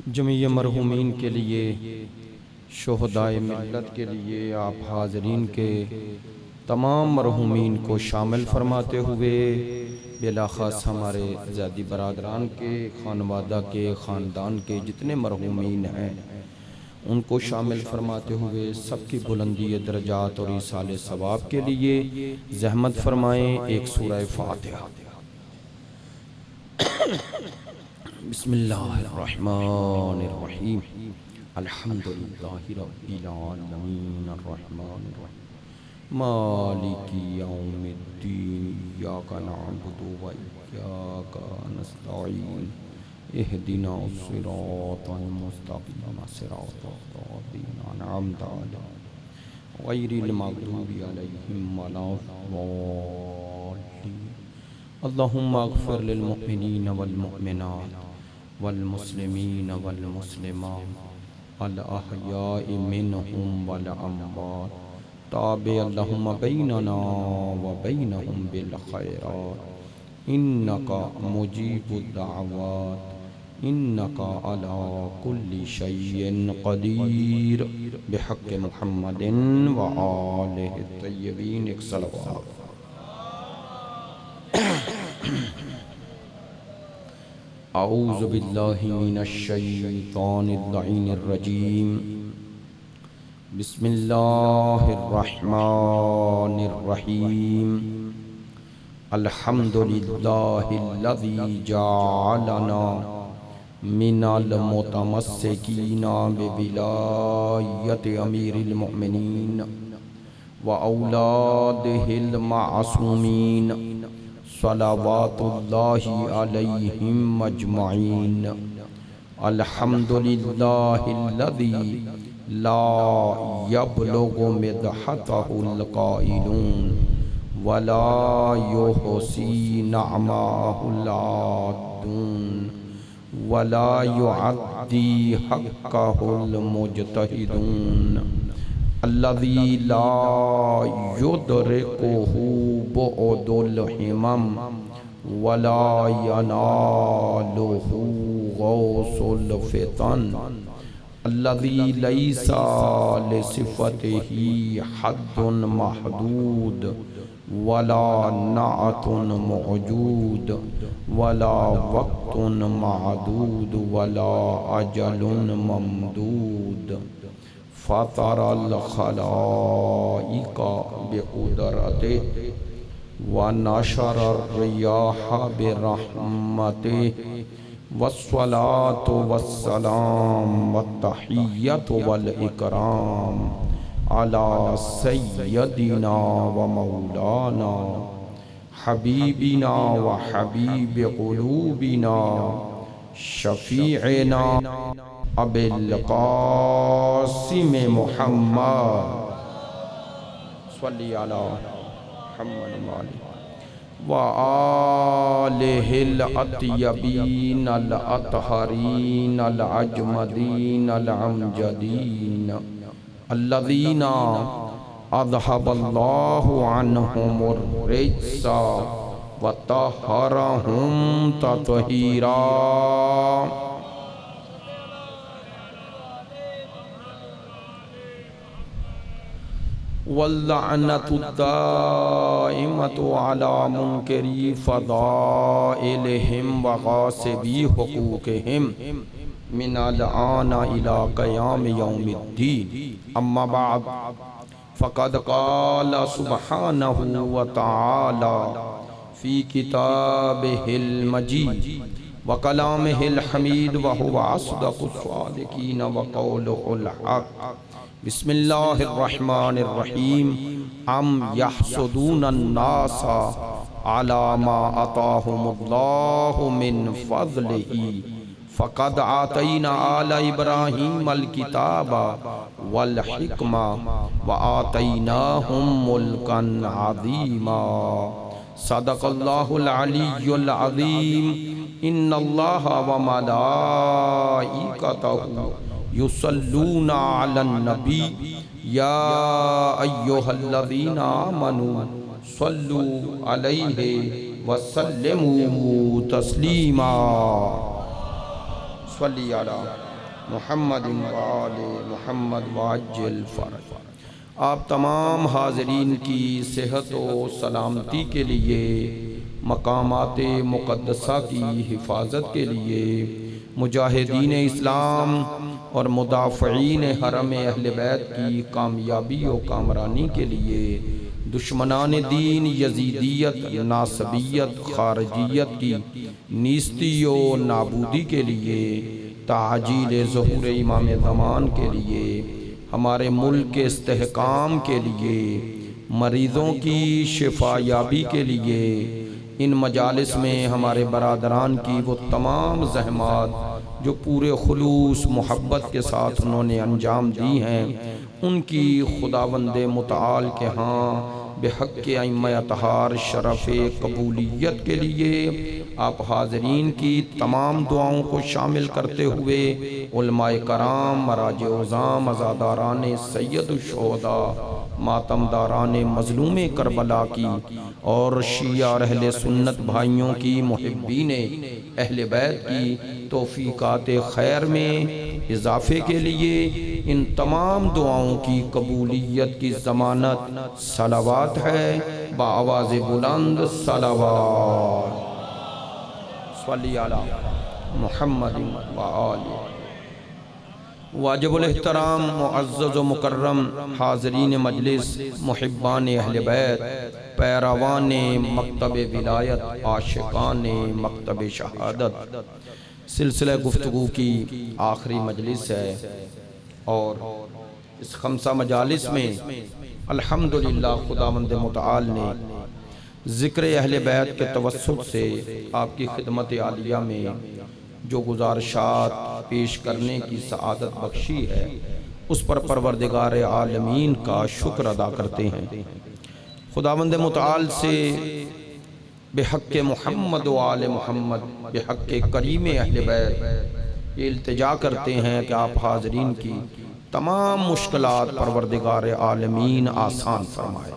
جمیع مرحومین کے لیے، شہدائے ملت کے لیے، آپ حاضرین کے تمام مرحومین کو شامل فرماتے ہوئے بلاخص ہمارے زیادی برادران کے، خانوادہ کے، خاندان کے جتنے مرحومین ہیں ان کو شامل فرماتے ہوئے سب کی بلندی درجات اور ایصال ثواب کے لیے زحمت فرمائیں ایک سورہ فاتحہ۔ بسم اللہ الرحمن الرحیم، الحمدللہ رب العالمین، الرحمن الرحیم، مالک یوم الدین، ایاک نعبد و ایاک نستعین، اہدنا الصراط المستقیم، صراط الذین انعمت علیہم غیر المغضوب علیہم ولا الضالین۔ اللہم اغفر للمؤمنین والمؤمنات والمسلمین والمسلمات الاحیاء منہم والاموات، تابع اللہم بیننا وبینہم بالخیرات، انکا مجیب الدعوات، انکا علی کل شیء قدیر، بحق محمد وآلہ الطیبین، ایک صلوات۔ اعوذ باللہ من الشیطان اللعین الرجیم، بسم اللہ الرحمن الرحیم، الحمدللہ الذی جعلنا من المتمسکین بولایت امیر المؤمنین واولادہ المعصومین، صلوات اللہ علیہم اجمعین۔ الحمدللہ الذی لا یبلغ مدحتہ القائلون ولا یحصی نعماہ العادون ولا یعدی حقہ المجتہدون، الذی لا یدرکہ بعد الہمم ولا ینالہ غوث الفتن، الذی لیس لصفتہ حد محدود ولا نعت موجود ولا وقت معدود ولا اجل ممدود، فطر الخلائق بقدرتہ ونشر الریاح برحمتہ، والصلاة والسلام والتحیۃ والاکرام علی سیدنا ومولانا حبیبنا وحبیب قلوبنا شفیعنا ابی القاسم محمد، صلی علی محمد وآلہ الاطیبین الاطہرین العجمدین الامجدین، الذین اذھب اللہ عنہم الرجس وطہرہم تطہیرا۔ واللعنۃ الدائمۃ علی منکری فضائلہم وغاصبی حقوقہم من الآن الی قیام یوم الدین، اما بعد، فقد قال سبحانہ وتعالی فی کتابہ المجید وکلامہ الحمید وہو اصدق الصادقین وقولہ الحق۔ بسم اللہ الرحمن الرحیم، ام یحسدون الناس علی ما آتاہم اللہ من فضلہ، فقد آتینا آل ابراہیم الکتاب والحکمہ وآتیناہم ملکا عظیما۔ صدق اللہ العلی العظیم۔ ان اللہ وملائکتہ یصلون علی النبی یا ایہا الذین آمنوا صلوا علیہ وسلموا تسلیما۔ صلی علی محمد و آل محمد وعجل فرج۔ آپ تمام حاضرین کی صحت و سلامتی کے لیے، مقامات مقدسہ کی حفاظت کے لیے، مجاہدین اسلام اور مدافعین حرم اہل بیت کی کامیابی و کامرانی کے لیے، دشمنان دین یزیدیت، ناصبیت، خارجیت کی نیستی و نابودی کے لیے، تعجیل ظہور امام زمان کے لیے، ہمارے ملک کے استحکام کے لیے، مریضوں کی شفا یابی کے لیے، ان مجالس میں ہمارے برادران کی وہ تمام زحمات جو پورے خلوص محبت کے ساتھ انہوں نے انجام دی ہیں، ان کی خداوند متعال کے ہاں بحق ائمہ اطہار شرف قبولیت کے لیے آپ حاضرین کی تمام دعاؤں کو شامل کرتے ہوئے علماء کرام، مراجع عظام، عزاداران سید الشہداء، ماتم داران مظلوم کربلا کی اور شیعہ اور اہل سنت بھائیوں کی، محبین اہل بیت کی توفیقات خیر میں اضافے کے لیے ان تمام دعاؤں کی قبولیت کی ضمانت صلوات ہے، بآواز بلند صلوات۔ صلی علی محمد و آلہ۔ واجب الاحترام معزز و مکرم حاضرین مجلس، محبان اہل بیت، پیروان مکتب ولایت، عاشقان مکتب شہادت، سلسلہ گفتگو کی آخری مجلس ہے، اور اس خمسہ مجالس میں الحمدللہ خداوند متعال نے ذکر اہل بیت کے توسط سے آپ کی خدمت عالیہ میں جو گزارشات پیش کرنے کی سعادت بخشی ہے، اس پر پروردگار عالمین کا شکر ادا کرتے ہیں۔ خداوند متعال سے بحق محمد و آل محمد، بحق کریم اہل بیت یہ التجا کرتے ہیں کہ آپ حاضرین کی تمام مشکلات پروردگار عالمین آسان فرمائے۔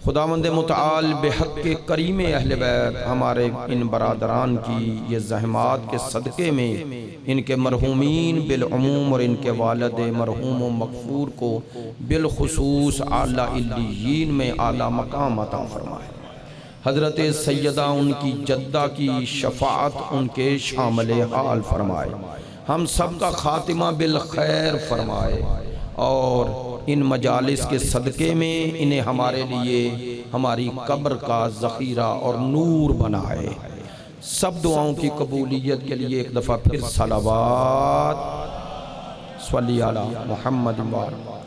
خداوند متعال بحق کریم اہل بیت ہمارے ان برادران کی یہ زحمات کے صدقے میں ان کے مرحومین بالعموم اور ان کے والد مرحوم و مغفور کو بالخصوص اعلیٰ علیین میں اعلیٰ مقام عطا فرمائے۔ حضرت سیدہ ان کی جدہ کی شفاعت ان کے شامل حال فرمائے، ہم سب کا خاتمہ بالخیر فرمائے، اور ان مجالس کے صدقے میں انہیں ہمارے لیے ہماری قبر کا ذخیرہ اور نور بنائے۔ سب دعاؤں کی قبولیت کے لیے ایک دفعہ پھر صلوات، صلی علی محمد و آلہ۔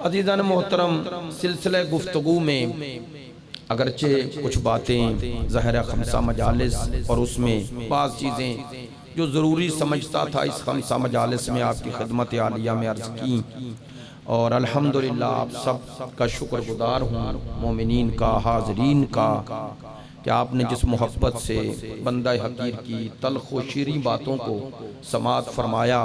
عزیزان محترم، سلسلہ گفتگو میں اگرچہ کچھ باتیں ظاہر خمسہ مجالس اور اس میں بعض چیزیں جو ضروری سمجھتا تھا اس خمسہ مجالس میں آپ کی خدمت عالیہ میں عرض کی، اور الحمدللہ آپ سب کا شکر گزار ہوں، مومنین کا، حاضرین کا، کہ آپ نے جس محبت سے بندہ حقیر کی تلخ و شیریں باتوں کو سماعت فرمایا،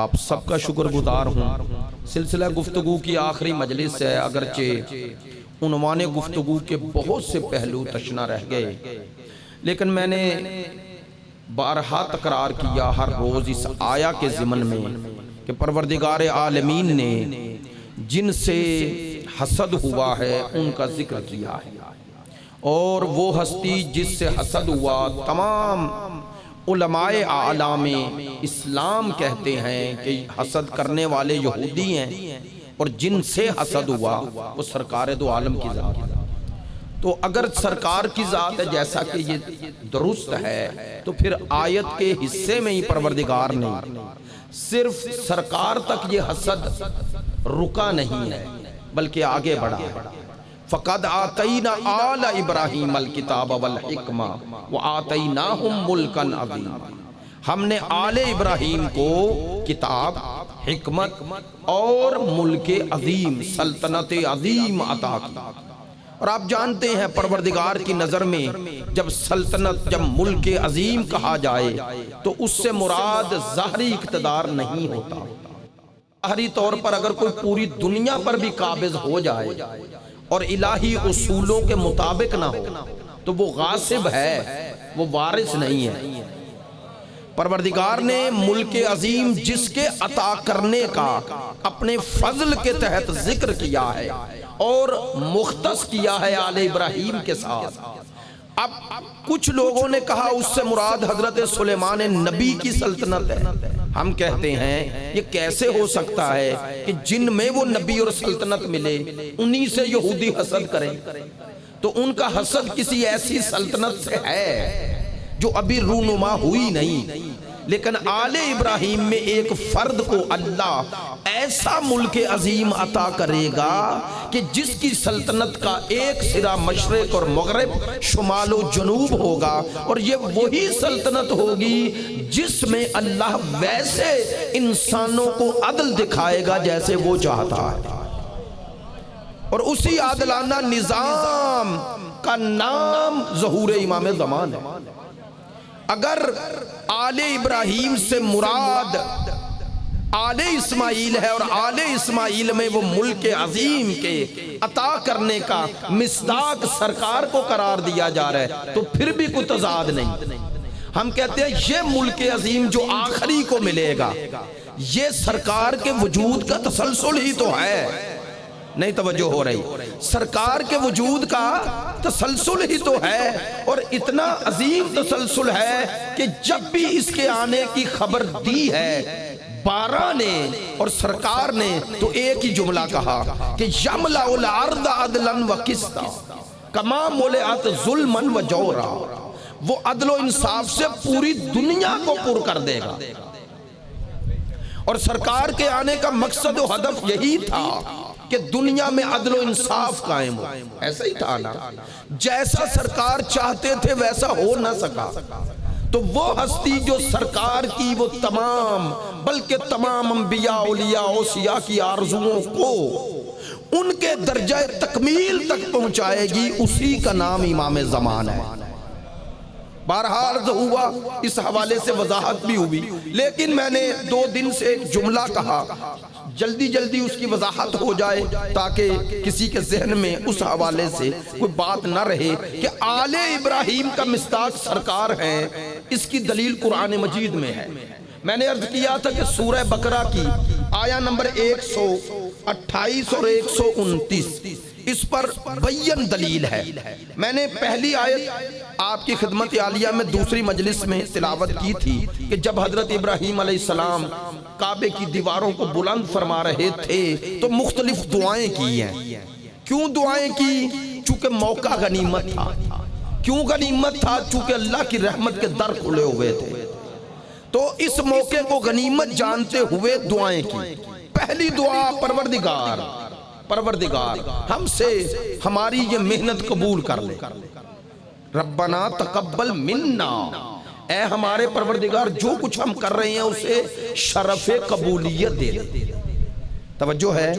آپ سب کا شکر گزار ہوں۔ سلسلہ گفتگو کی آخری مجلس ہے، اگرچہ عنوان گفتگو کے بہت سے پہلو تشنا رہ گئے، لیکن میں نے بارہا تکرار کیا ہر روز اس آیا کے ضمن میں کہ پروردگار عالمین نے جن سے حسد ہوا ہے ان کا ذکر کیا ہے، اور وہ ہستی جس سے حسد ہوا تمام علماء اعلام اسلام کہتے ہیں کہ حسد کرنے والے یہودی ہیں، اور جن سے حسد ہوا وہ سرکار دو عالم کی ذات ہے۔ تو اگر سرکار کی ذات ہے جیسا کہ یہ درست ہے، تو پھر آیت کے حصے میں ہی پروردگار نے صرف سرکار تک یہ حسد رکا نہیں ہے بلکہ آگے بڑھا ہے۔ فَقَدْ آتَيْنَا آلَ إِبْرَاهِيمَ الْكِتَابَ وَالْحِكْمَةَ وَآتَيْنَاهُمْ مُلْكًا عَظِيمًا، ہم نے آل ابراہیم کو کتاب، حکمت اور ملک عظیم، سلطنت عظیم عطا کی۔ اور آپ جانتے ہیں پروردگار کی نظر میں جب سلطنت، جب ملک عظیم کہا جائے تو اس سے مراد ظاہری اقتدار نہیں ہوتا۔ ظاہری طور پر اگر کوئی پوری دنیا پر بھی قابض ہو جائے اور الہی اصولوں کے مطابق نہ ہو تو وہ غاصب ہے، وہ وارث نہیں ہے۔ پروردگار نے ملک عظیم جس کے عطا کرنے کا اپنے فضل کے تحت ذکر کیا ہے اور مختص کیا ہے آل ابراہیم کے ساتھ۔ اب کچھ لوگوں نے کہا اس سے مراد حضرت سلیمان نبی کی سلطنت ہے۔ ہم کہتے ہیں یہ کیسے ہو سکتا ہے کہ جن میں وہ نبی اور سلطنت ملے انہی سے یہودی حسد کریں؟ تو ان کا حسد کسی ایسی سلطنت سے ہے جو ابھی رونما ہوئی نہیں، لیکن آل ابراہیم میں ایک فرد کو اللہ ایسا ملک عظیم عطا کرے گا کہ جس کی سلطنت کا ایک سرا مشرق اور مغرب، شمال و جنوب ہوگا، اور یہ وہی سلطنت ہوگی جس میں اللہ ویسے انسانوں کو عدل دکھائے گا جیسے وہ چاہتا ہے، اور اسی عادلانہ نظام کا نام ظہور امام زمان ہے۔ اگر آل ابراہیم سے مراد آل اسماعیل ہے اور آل اسماعیل میں وہ ملک عظیم کے عطا کرنے کا مصداق سرکار کو قرار دیا جا رہا ہے تو پھر بھی کوئی تضاد نہیں۔ ہم کہتے ہیں یہ ملک عظیم جو آخری کو ملے گا یہ سرکار کے وجود کا تسلسل ہی تو ہے، نہیں توجہ ہو رہی، سرکار کے وجود کا تسلسل ہی تو ہے، اور اتنا عظیم تسلسل ہے کہ جب بھی اس کے آنے کی خبر دی ہے بارہ نے اور سرکار نے تو ایک ہی جملہ کہا کہ یملأ الارض عدلا و قسطا کما ملئت ظلما و جورا، وہ عدل و انصاف سے پوری دنیا کو پر کر دے گا، اور سرکار کے آنے کا مقصد و ہدف یہی تھا کہ دنیا میں عدل و انصاف قائم ہو۔ ایسا ہی تھا نا، جیسا سرکار چاہتے تھے ویسا ہو نہ سکا، تو وہ ہستی جو سرکار کی وہ تمام بلکہ تمام انبیاء اولیاء اوصیاء کی آرزوؤں کو ان کے درجہ تکمیل تک پہنچائے گی، اسی کا نام امام زمان ہے۔ بہرحال ہوا، اس حوالے سے وضاحت بھی ہوئی، لیکن میں نے 2 دن سے ایک جملہ کہا، جلدی جلدی اس کی وضاحت ہو جائے تاکہ کسی کے ذہن میں اس حوالے سے کوئی بات نہ رہے کہ آل ابراہیم کا مصداق سرکار ہے۔ اس کی دلیل قرآن مجید میں ہے۔ میں نے عرض کیا تھا کہ سورہ بقرہ کی آیہ نمبر 128 اور 129 اس پر بین دلیل ہے۔ میں نے پہلی آیت آپ کی خدمت عالیہ میں دوسری مجلس میں تلاوت کی تھی کہ جب حضرت ابراہیم علیہ السلام کعبے کی دیواروں کو بلند فرما رہے تھے تو مختلف دعائیں کی ہیں۔ کیوں دعائیں کی؟ چونکہ موقع غنیمت تھا۔ کیوں غنیمت تھا؟ چونکہ اللہ کی رحمت کے در کھلے ہوئے تھے، تو اس موقع کو غنیمت جانتے ہوئے دعائیں کی۔ پہلی دعا، پروردگار ہم سے ہماری یہ محنت قبول کر لے، ربنا تقبل منا، اے ہمارے پروردگار جو کچھ ہم کر رہے ہیں اسے شرف قبولیت دے دے۔ توجہ ہے،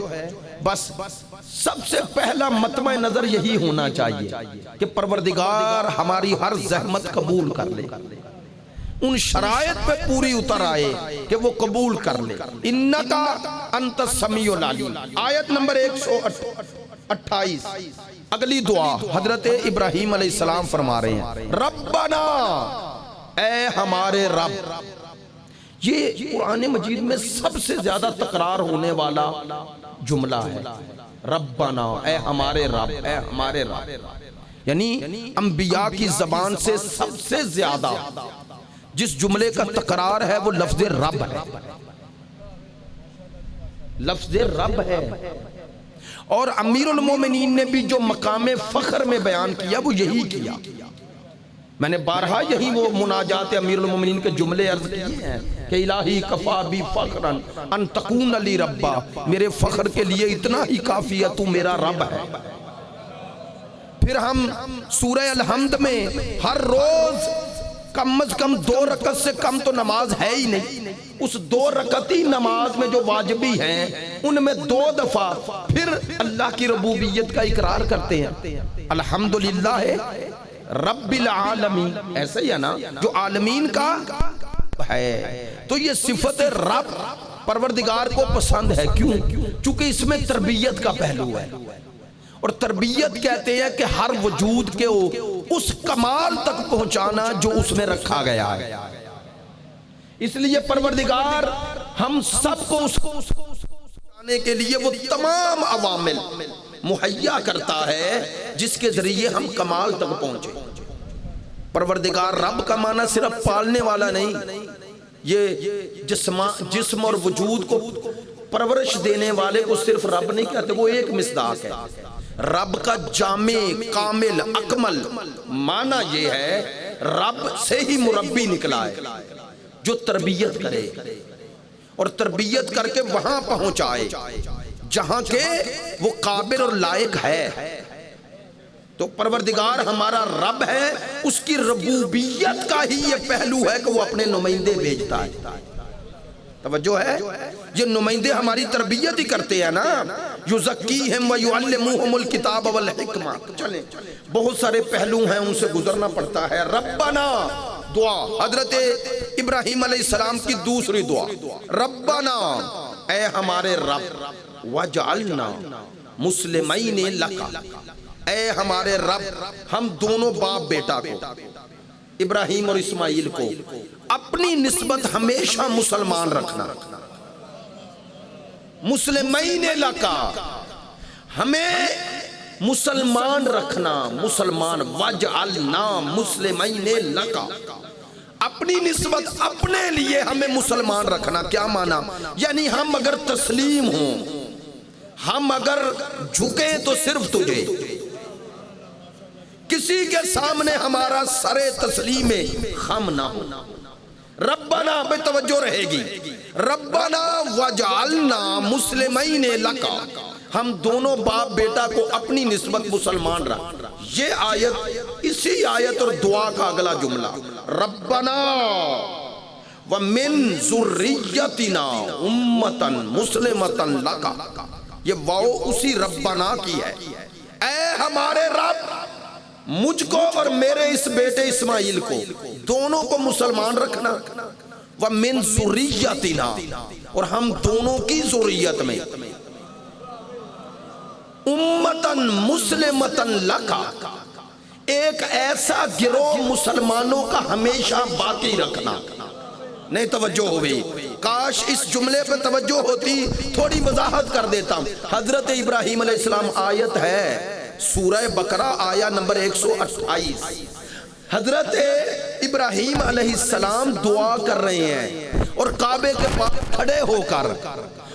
بس سب سے پہلا مطمع نظر یہی ہونا چاہیے کہ پروردگار ہماری ہر زحمت قبول کر لے، ان شرائط پہ پوری اتر آئے کہ وہ قبول کر لے۔ انکا انت السمیع العلیم، آیت نمبر 128۔ اگلی دعا حضرت ابراہیم علیہ السلام فرما رہے ہیں، ربنا، اے ہمارے رب۔ یہ قرآن مجید میں سب سے زیادہ تکرار ہونے والا جملہ ہے، ربنا، اے ہمارے رب، اے ہمارے رب، یعنی انبیاء کی زبان سے سب سے زیادہ جس جملے کا تکرار ہے وہ لفظ رب ہے، لفظ رب ہے۔ اور امیر المومنین نے بھی جو مقام فخر میں بیان کیا وہ یہی کیا۔ میں نے بارہا یہی وہ مناجات امیر المومنین کے جملے عرض کیے ہیں کہ الہی کفا بی فخرن ان تکون لی ربا، میرے فخر کے لیے اتنا ہی کافی ہے تو میرا رب ہے۔ پھر ہم سورہ الحمد میں ہر روز کم از کم 2 رکعت سے کم تو نماز ہے ہی نہیں، اس 2 رکعتی نماز میں جو واجبی ہیں ان میں 2 دفعہ پھر اللہ کی ربوبیت کا اقرار کرتے ہیں، الحمدللہ رب العالمین، ایسا ہی ہے نا، جو عالمین کا ہے۔ تو یہ صفت رب پروردگار کو پسند ہے، کیوں؟ چونکہ اس میں تربیت کا پہلو ہے، اور تربیت کہتے ہیں کہ ہر وجود کے اس کمال تک پہنچانا جو اس میں رکھا گیا ہے۔ اس لیے پروردگار ہم سب کو اس کو آنے کے لیے وہ تمام عوامل مہیا کرتا ہے جس کے ذریعے ہم کمال تک پہنچے۔ پروردگار رب کا معنی صرف پالنے والا نہیں، یہ جسم اور وجود کو پرورش دینے والے کو صرف رب نہیں کہتے، وہ ایک مصداق ہے۔ رب کا جامع کامل اکمل معنی یہ ہے رب سے ہی مربی نکلا ہے جو تربیت کرے اور تربیت کر کے وہاں پہنچائے جہاں کے وہ قابل اور لائق ہے۔ تو پروردگار ہمارا رب ہے، اس کی ربوبیت کا ہی یہ پہلو ہے کہ وہ اپنے نمائندے بھیجتا ہے۔ توجہ ہے، یہ نمائندے ہماری تربیت ہی کرتے ہیں نا، یزکیہم ویعلموہم الکتاب والحکمہ۔ چلیں بہت سارے پہلو ہیں، ان سے گزرنا پڑتا ہے۔ ربنا دعا، حضرت ابراہیم علیہ السلام کی دوسری دعا، ربنا اے ہمارے رب، وجعلنا مسلمین لک، اے ہمارے رب ہم دونوں باپ بیٹا کو، ابراہیم اور اسماعیل کو اپنی نسبت ہمیشہ مسلمان رکھنا۔ مسلمین لکا، ہمیں مسلمان رکھنا، مسلمان، وجعلنا مسلمین لکا، اپنی نسبت اپنے لیے ہمیں مسلمان رکھنا۔ کیا معنی؟ یعنی ہم اگر تسلیم ہوں، ہم اگر جھکیں تو صرف تجھے، کسی کے سامنے ہمارا سر تسلیم خم نہ ہو۔ ربنا بے توجہ رہے گی، ربنا وجعلنا مسلمین لکا، ہم دونوں باپ بیٹا کو اپنی نسبت مسلمان رکھ۔ یہ آیت، اسی آیت اور دعا کا اگلا جملہ، ربنا ومن ذریتنا امتا مسلمتا لکا، یہ واو اسی ربنا کی ہے۔ اے ہمارے رب، مجھ کو اور میرے اس بیٹے اسماعیل کو دونوں کو مسلمان رکھنا، ومن ذریتنا، اور ہم دونوں کی ذریت میں، امتن مسلمتن لکا، ایک ایسا گروہ مسلمانوں کا ہمیشہ باقی رکھنا۔ نہیں توجہ ہوئی، کاش اس جملے پہ توجہ ہوتی، تھوڑی وضاحت کر دیتا ہوں۔ حضرت ابراہیم علیہ السلام، آیت ہے سورہ بقرہ آیہ نمبر 128، حضرت ابراہیم علیہ السلام دعا کر رہے ہیں اور کعبے کے پاس کھڑے ہو کر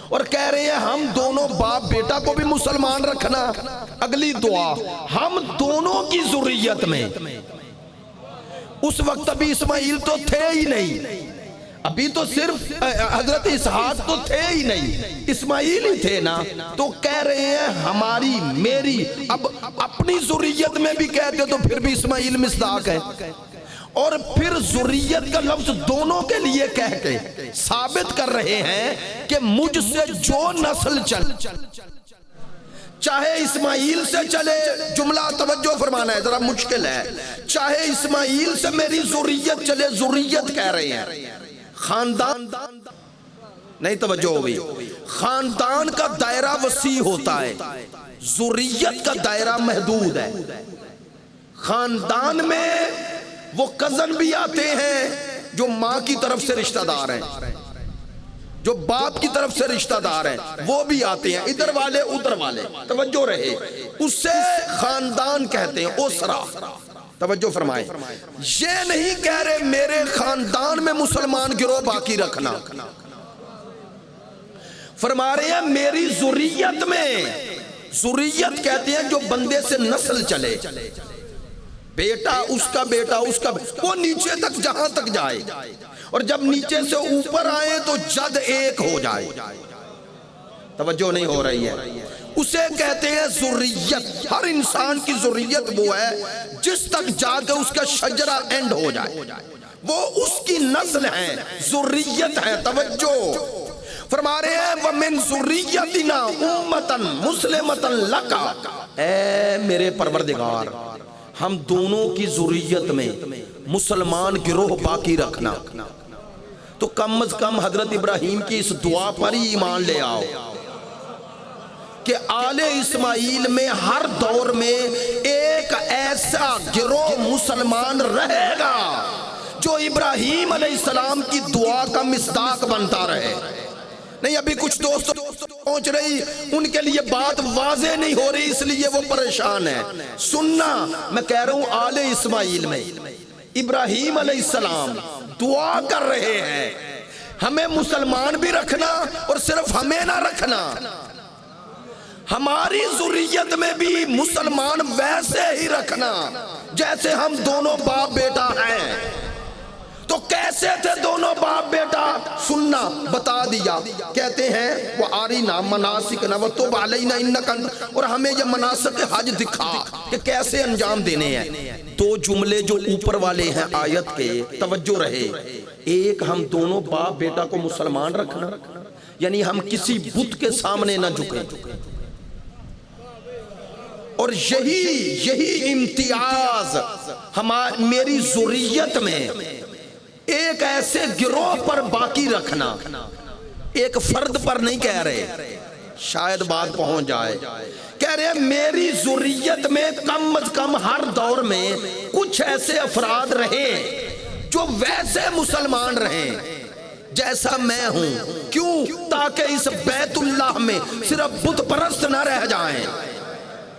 اور کہہ رہے ہیں ہم دونوں باپ بیٹا کو بھی مسلمان رکھنا۔ اگلی دعا، ہم دونوں کی ذریت میں، اس وقت ابھی اسماعیل تو تھے ہی نہیں، ابھی تو صرف حضرت اسحاق تو تھے ہی نہیں، اسماعیل ہی تھے نا، تو کہہ رہے ہیں ہماری، میری، اب اپنی ذریت میں بھی کہتے تو پھر بھی اسماعیل مصداق ہے، اور پھر ذریت کا لفظ دونوں کے لیے کہہ کے ثابت کر رہے ہیں کہ مجھ سے جو نسل چاہے اسماعیل سے چلے، جملہ توجہ فرمانا ہے ذرا مشکل ہے، چاہے اسماعیل سے میری ذریت چلے، ذریت کہہ رہے ہیں، خاندان نہیں توجہ ہوئی، خاندان کا دائرہ وسیع ہوتا ہے، ذریت کا دائرہ محدود ہے۔ خاندان میں وہ کزن بھی آتے ہیں جو ماں کی طرف سے رشتہ دار ہیں، جو باپ کی طرف سے رشتہ دار ہیں وہ بھی آتے ہیں، ادھر والے ادھر والے، توجہ رہے، اسے خاندان کہتے ہیں، اسرہ۔ توجہ فرمائیں، یہ نہیں کہہ رہے میرے خاندان میں مسلمان گروہ باقی رکھنا، فرما رہے ہیں میری ذریت میں، ذریت کہتے ہیں جو بندے سے نسل چلے، بیٹا اس کا بیٹا اس کا، وہ نیچے تک جہاں تک جائے، اور جب نیچے سے اوپر آئے تو جد ایک ہو جائے۔ توجہ نہیں ہو رہی ہے، اسے کہتے ہیں ذریت۔ ہر انسان کی ذریت وہ ہے جس تک جا کے اس کا شجرہ اینڈ ہو جائے، وہ اس کی نسل ہے، ذریت ہے۔ توجہ فرما رہے ہیں وَمِن ذُرِّيَّتِنَا أُمَّةً مُسْلِمَةً لَكَ، اے میرے پروردگار ہم دونوں کی ذریت میں مسلمان گروہ باقی رکھنا۔ تو کم از کم حضرت ابراہیم کی اس دعا پر ہی ایمان لے آؤ کہ آل اسماعیل میں ہر دور میں ایک ایسا گروہ مسلمان رہے گا جو ابراہیم علیہ السلام کی دعا کا مصداق بنتا رہے. نہیں ابھی کچھ دوست پہنچ رہی، ان کے لیے بات واضح نہیں ہو رہی، اس لیے وہ پریشان ہے. سننا، میں کہہ رہا ہوں آل اسماعیل میں ابراہیم علیہ السلام دعا کر رہے ہیں ہمیں مسلمان بھی رکھنا، اور صرف ہمیں نہ رکھنا، ہماری ذریت میں بھی مسلمان ویسے ہی رکھنا جیسے ہم دونوں باپ بیٹا ہیں. تو کیسے تھے دونوں باپ بیٹا؟ سننا، بتا دیا. کہتے ہیں وَآرِنَا مَنَاسِكَنَا وَتُبْ عَلَيْنَا إِنَّكَ أَنْتَ، اور ہمیں یہ مناسک حج دکھا کہ کیسے انجام دینے ہیں. دو جملے جو اوپر والے ہیں آیت کے، توجہ رہے. ایک، ہم دونوں باپ بیٹا کو مسلمان رکھنا، یعنی ہم کسی بت کے سامنے نہ جھکیں. اور یہی امتیاز میری ذریت میں ایک ایسے گروہ پر باقی رکھنا، ایک فرد پر نہیں کہہ رہے، شاید بات پہنچ جائے. کہہ رہے ہیں میری ذریت میں کم از کم ہر دور میں کچھ ایسے افراد رہے جو ویسے مسلمان رہیں جیسا میں ہوں. کیوں؟ تاکہ اس بیت اللہ میں صرف بت پرست نہ رہ جائیں.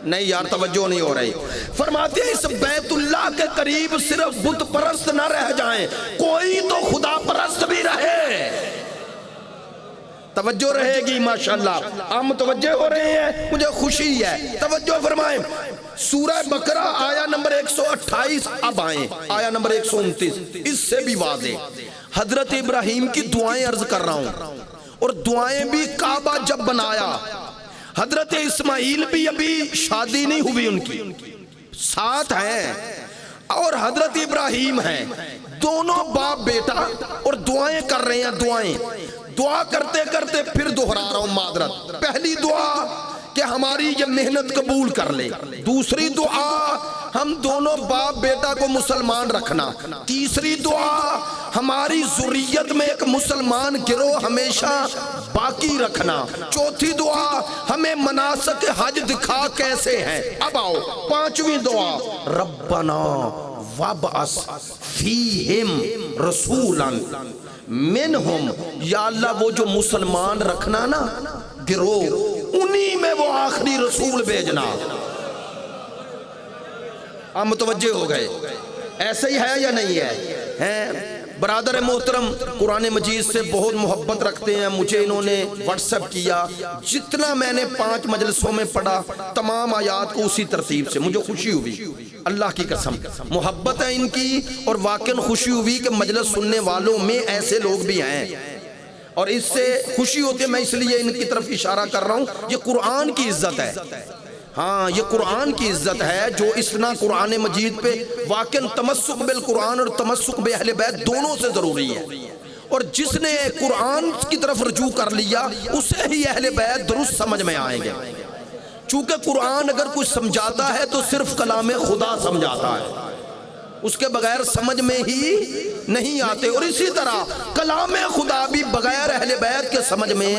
نہیں یار توجہ نہیں ہو رہی. فرماتے ہیں اس بیت اللہ کے قریب صرف بت پرست نہ رہ جائیں، کوئی تو خدا پرست بھی رہے. توجہ رہے گی ماشاءاللہ. آپ متوجہ ہو رہے ہیں؟ مجھے خوشی ہے. توجہ فرمائیں. سورہ بقرہ آیا نمبر 128، اب آئیں آیا نمبر 129. اس سے بھی واضح حضرت ابراہیم کی دعائیں عرض کر رہا ہوں، اور دعائیں بھی کعبہ جب بنایا. حضرت اسماعیل بھی ابھی شادی نہیں ہوئی ان کی، ساتھ ہیں، اور حضرت ابراہیم ہیں، دونوں باپ بیٹا، اور دعائیں کر رہے ہیں. دعا کرتے کرتے پھر دہرا رہا ہوں معذرت. پہلی دعا کہ ہماری یہ محنت قبول کر لے. دوسری دعا ہم دونوں باپ بیٹا کو مسلمان رکھنا. تیسری دعا ہماری ذریت میں ایک مسلمان گروہ ہمیشہ باقی رکھنا. چوتھی دعا ہمیں مناسک حج دکھا کیسے ہیں. اب آؤ پانچویں دعا، ربنا وابعث فیہم رسولا منہم، یا اللہ وہ جو مسلمان رکھنا نا گروہ، انہی میں وہ آخری رسول بھیجنا. آپ متوجہ ہو گئے؟ ایسے ہی ہے یا نہیں ہے؟ برادر محترم قرآن مجید سے بہت محبت رکھتے ہیں. مجھے انہوں نے واٹس ایپ کیا، جتنا میں نے 5 مجلسوں میں پڑھا تمام آیات کو اسی ترتیب سے. مجھے خوشی ہوئی، اللہ کی قسم محبت ہے ان کی، اور واقعاً خوشی ہوئی کہ مجلس سننے والوں میں ایسے لوگ بھی ہیں، اور اس سے خوشی ہوتی ہے. میں اس لیے ان کی طرف اشارہ کر رہا ہوں. یہ قرآن کی عزت ہے. ہاں یہ قرآن کی عزت ہے جو اسنا قرآن مجید پہ واقعاً تمسک بالقرآن اور تمسک بے اہل بیت دونوں سے ضروری ہے. اور جس نے قرآن کی طرف رجوع کر لیا اسے ہی اہل بیت درست سمجھ میں آئیں گے. چونکہ قرآن اگر کچھ سمجھاتا ہے تو صرف کلام خدا سمجھاتا ہے، اس کے بغیر سمجھ میں ہی نہیں آتے. اور اسی طرح کلام خدا بھی بغیر اہل بیت کے سمجھ میں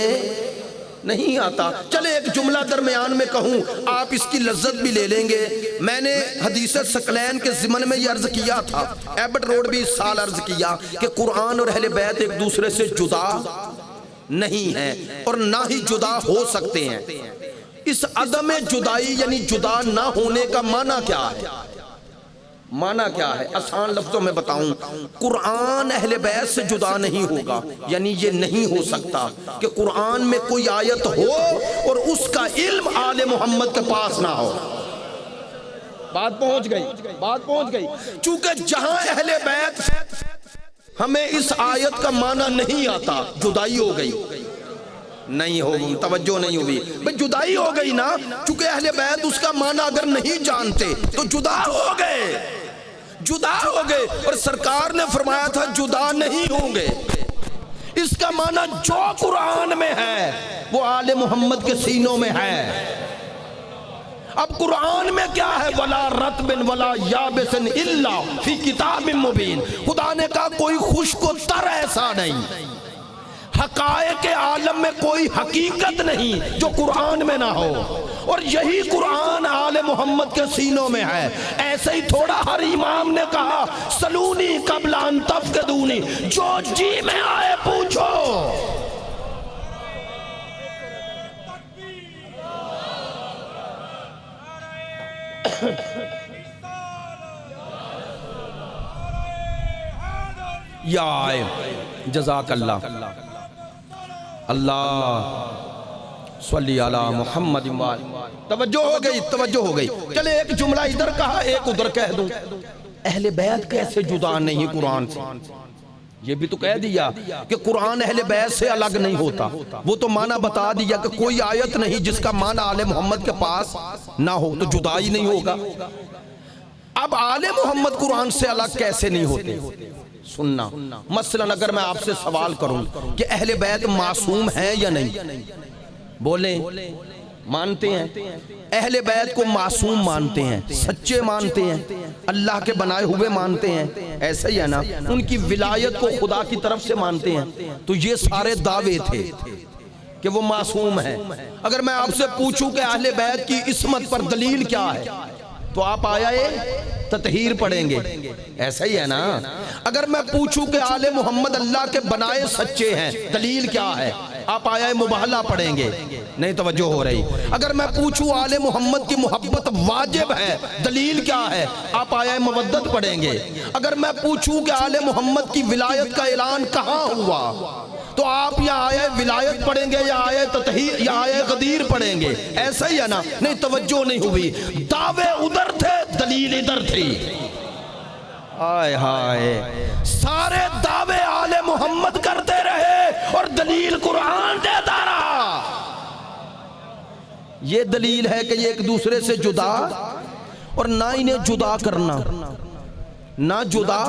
نہیں آتا. چلے ایک جملہ درمیان میں کہوں، آپ اس کی لذت بھی لے لیں گے. میں نے حدیث ثقلین کے ضمن میں یہ عرض کیا تھا، ایبٹ روڈ بھی اس سال عرض کیا کہ قرآن اور اہل بیت ایک دوسرے سے جدا نہیں ہیں اور نہ ہی جدا ہو سکتے ہیں. اس عدم جدائی یعنی جدا نہ ہونے کا معنی کیا ہے؟ معنی کیا ہے؟ آسان لفظوں میں بتاؤں، قرآن اہل بیت سے جدا نہیں ہوگا، یعنی یہ نہیں ہو سکتا کہ قرآن میں کوئی آیت ہو اور اس کا علم آل محمد کے پاس نہ ہو. بات پہنچ گئی. چونکہ جہاں اہل بیت ہمیں اس آیت کا معنی نہیں آتا، جدائی ہو گئی. نہیں ہوگی، توجہ نہیں ہوئی بھئی، جدائی ہو گئی نا. چونکہ اہل بیت اس کا معنی اگر نہیں جانتے تو جدا ہو گئے. اور سرکار نے فرمایا تھا جدا نہیں ہوں گے. اس کا معنی جو قرآن میں ہے وہ آل محمد کے سینوں میں ہے. اب قرآن میں کیا ہے؟ وَلَا رَطْبٍ وَلَا يَابِسٍ إِلَّا فِي كِتَابٍ مُبِينٍ. خدا نے کہا کوئی خشک و تر ایسا نہیں، حقائق عالم میں کوئی حقیقت نہیں جو قرآن میں نہ ہو، اور یہی قرآن آل محمد کے سینوں میں ہے۔ ایسے ہی تھوڑا ہر امام نے کہا سلونی قبل ان تفقدونی، جو جی میں آئے پوچھو۔ یا آئے جزاک اللہ اللہ صلی علی محمد۔ توجہ ہو گئی۔ چلے ایک جملہ ادھر کہا ایک ادھر کہہ دوں، اہل بیت کیسے جدا نہیں قرآن سے؟ یہ بھی تو کہہ دیا کہ قرآن اہل بیت سے الگ نہیں ہوتا، وہ تو معنی بتا دیا کہ کوئی آیت نہیں جس کا معنی آل محمد کے پاس نہ ہو، تو جدا ہی نہیں ہوگا۔ اب آل محمد قرآن سے الگ کیسے نہیں ہوتے؟ سننا، مثلا اگر میں آپ سے سوال کروں کہ اہل بیت معصوم ہیں یا نہیں، بولیں مانتے ہیں؟ اہل بیت کو معصوم مانتے ہیں، سچے مانتے ہیں، اللہ کے بنائے ہوئے مانتے ہیں، ایسا ہی ہے نا؟ ان کی ولایت کو خدا کی طرف سے مانتے ہیں۔ تو یہ سارے دعوے تھے کہ وہ معصوم ہیں۔ اگر میں آپ سے پوچھوں کہ اہل بیت کی عصمت پر دلیل کیا ہے، تو آپ آیا تطہیر پڑھیں گے، ایسا ہی ہے نا؟ اگر میں پوچھوں کہ آل محمد اللہ کے بنائے سچے ہیں، دلیل کیا ہے، آپ آیا مباہلہ پڑھیں گے؟ نہیں توجہ ہو رہی۔ اگر میں پوچھوں آل محمد کی محبت واجب ہے، دلیل کیا ہے، آپ آیا مودت پڑھیں گے؟ اگر میں پوچھوں کہ آل محمد کی ولایت کا اعلان کہاں ہوا، تو آپ یا آیہ ولایت پڑھیں گے یا آیہ تطہیر یا آیہ غدیر پڑھیں گے، ایسا ہی ہے نا؟ نہیں توجہ نہیں ہوئی۔ دعوے ادھر تھے، دلیل ادھر تھی۔ آئے ہائے، سارے دعوے آل محمد کرتے رہے اور دلیل قرآن دیتا رہا۔ یہ دلیل ہے کہ یہ ایک دوسرے سے جدا، اور نہ انہیں جدا کرنا، نہ جدا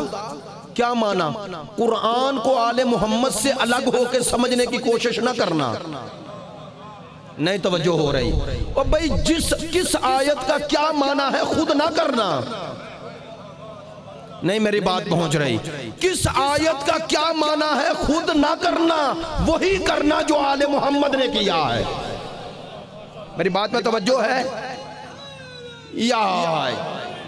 کیا مانا؟ قرآن کو آل محمد سے الگ ہو کے سمجھنے کی کوشش نہ کرنا۔ نہیں توجہ ہو رہی۔ اور بھئی کس آیت کا کیا معنی ہے خود نہ کرنا۔ نہیں میری بات پہنچ رہی۔ کس آیت کا کیا معنی ہے خود نہ کرنا، وہی کرنا جو آل محمد نے کیا ہے۔ میری بات میں توجہ ہے؟ یا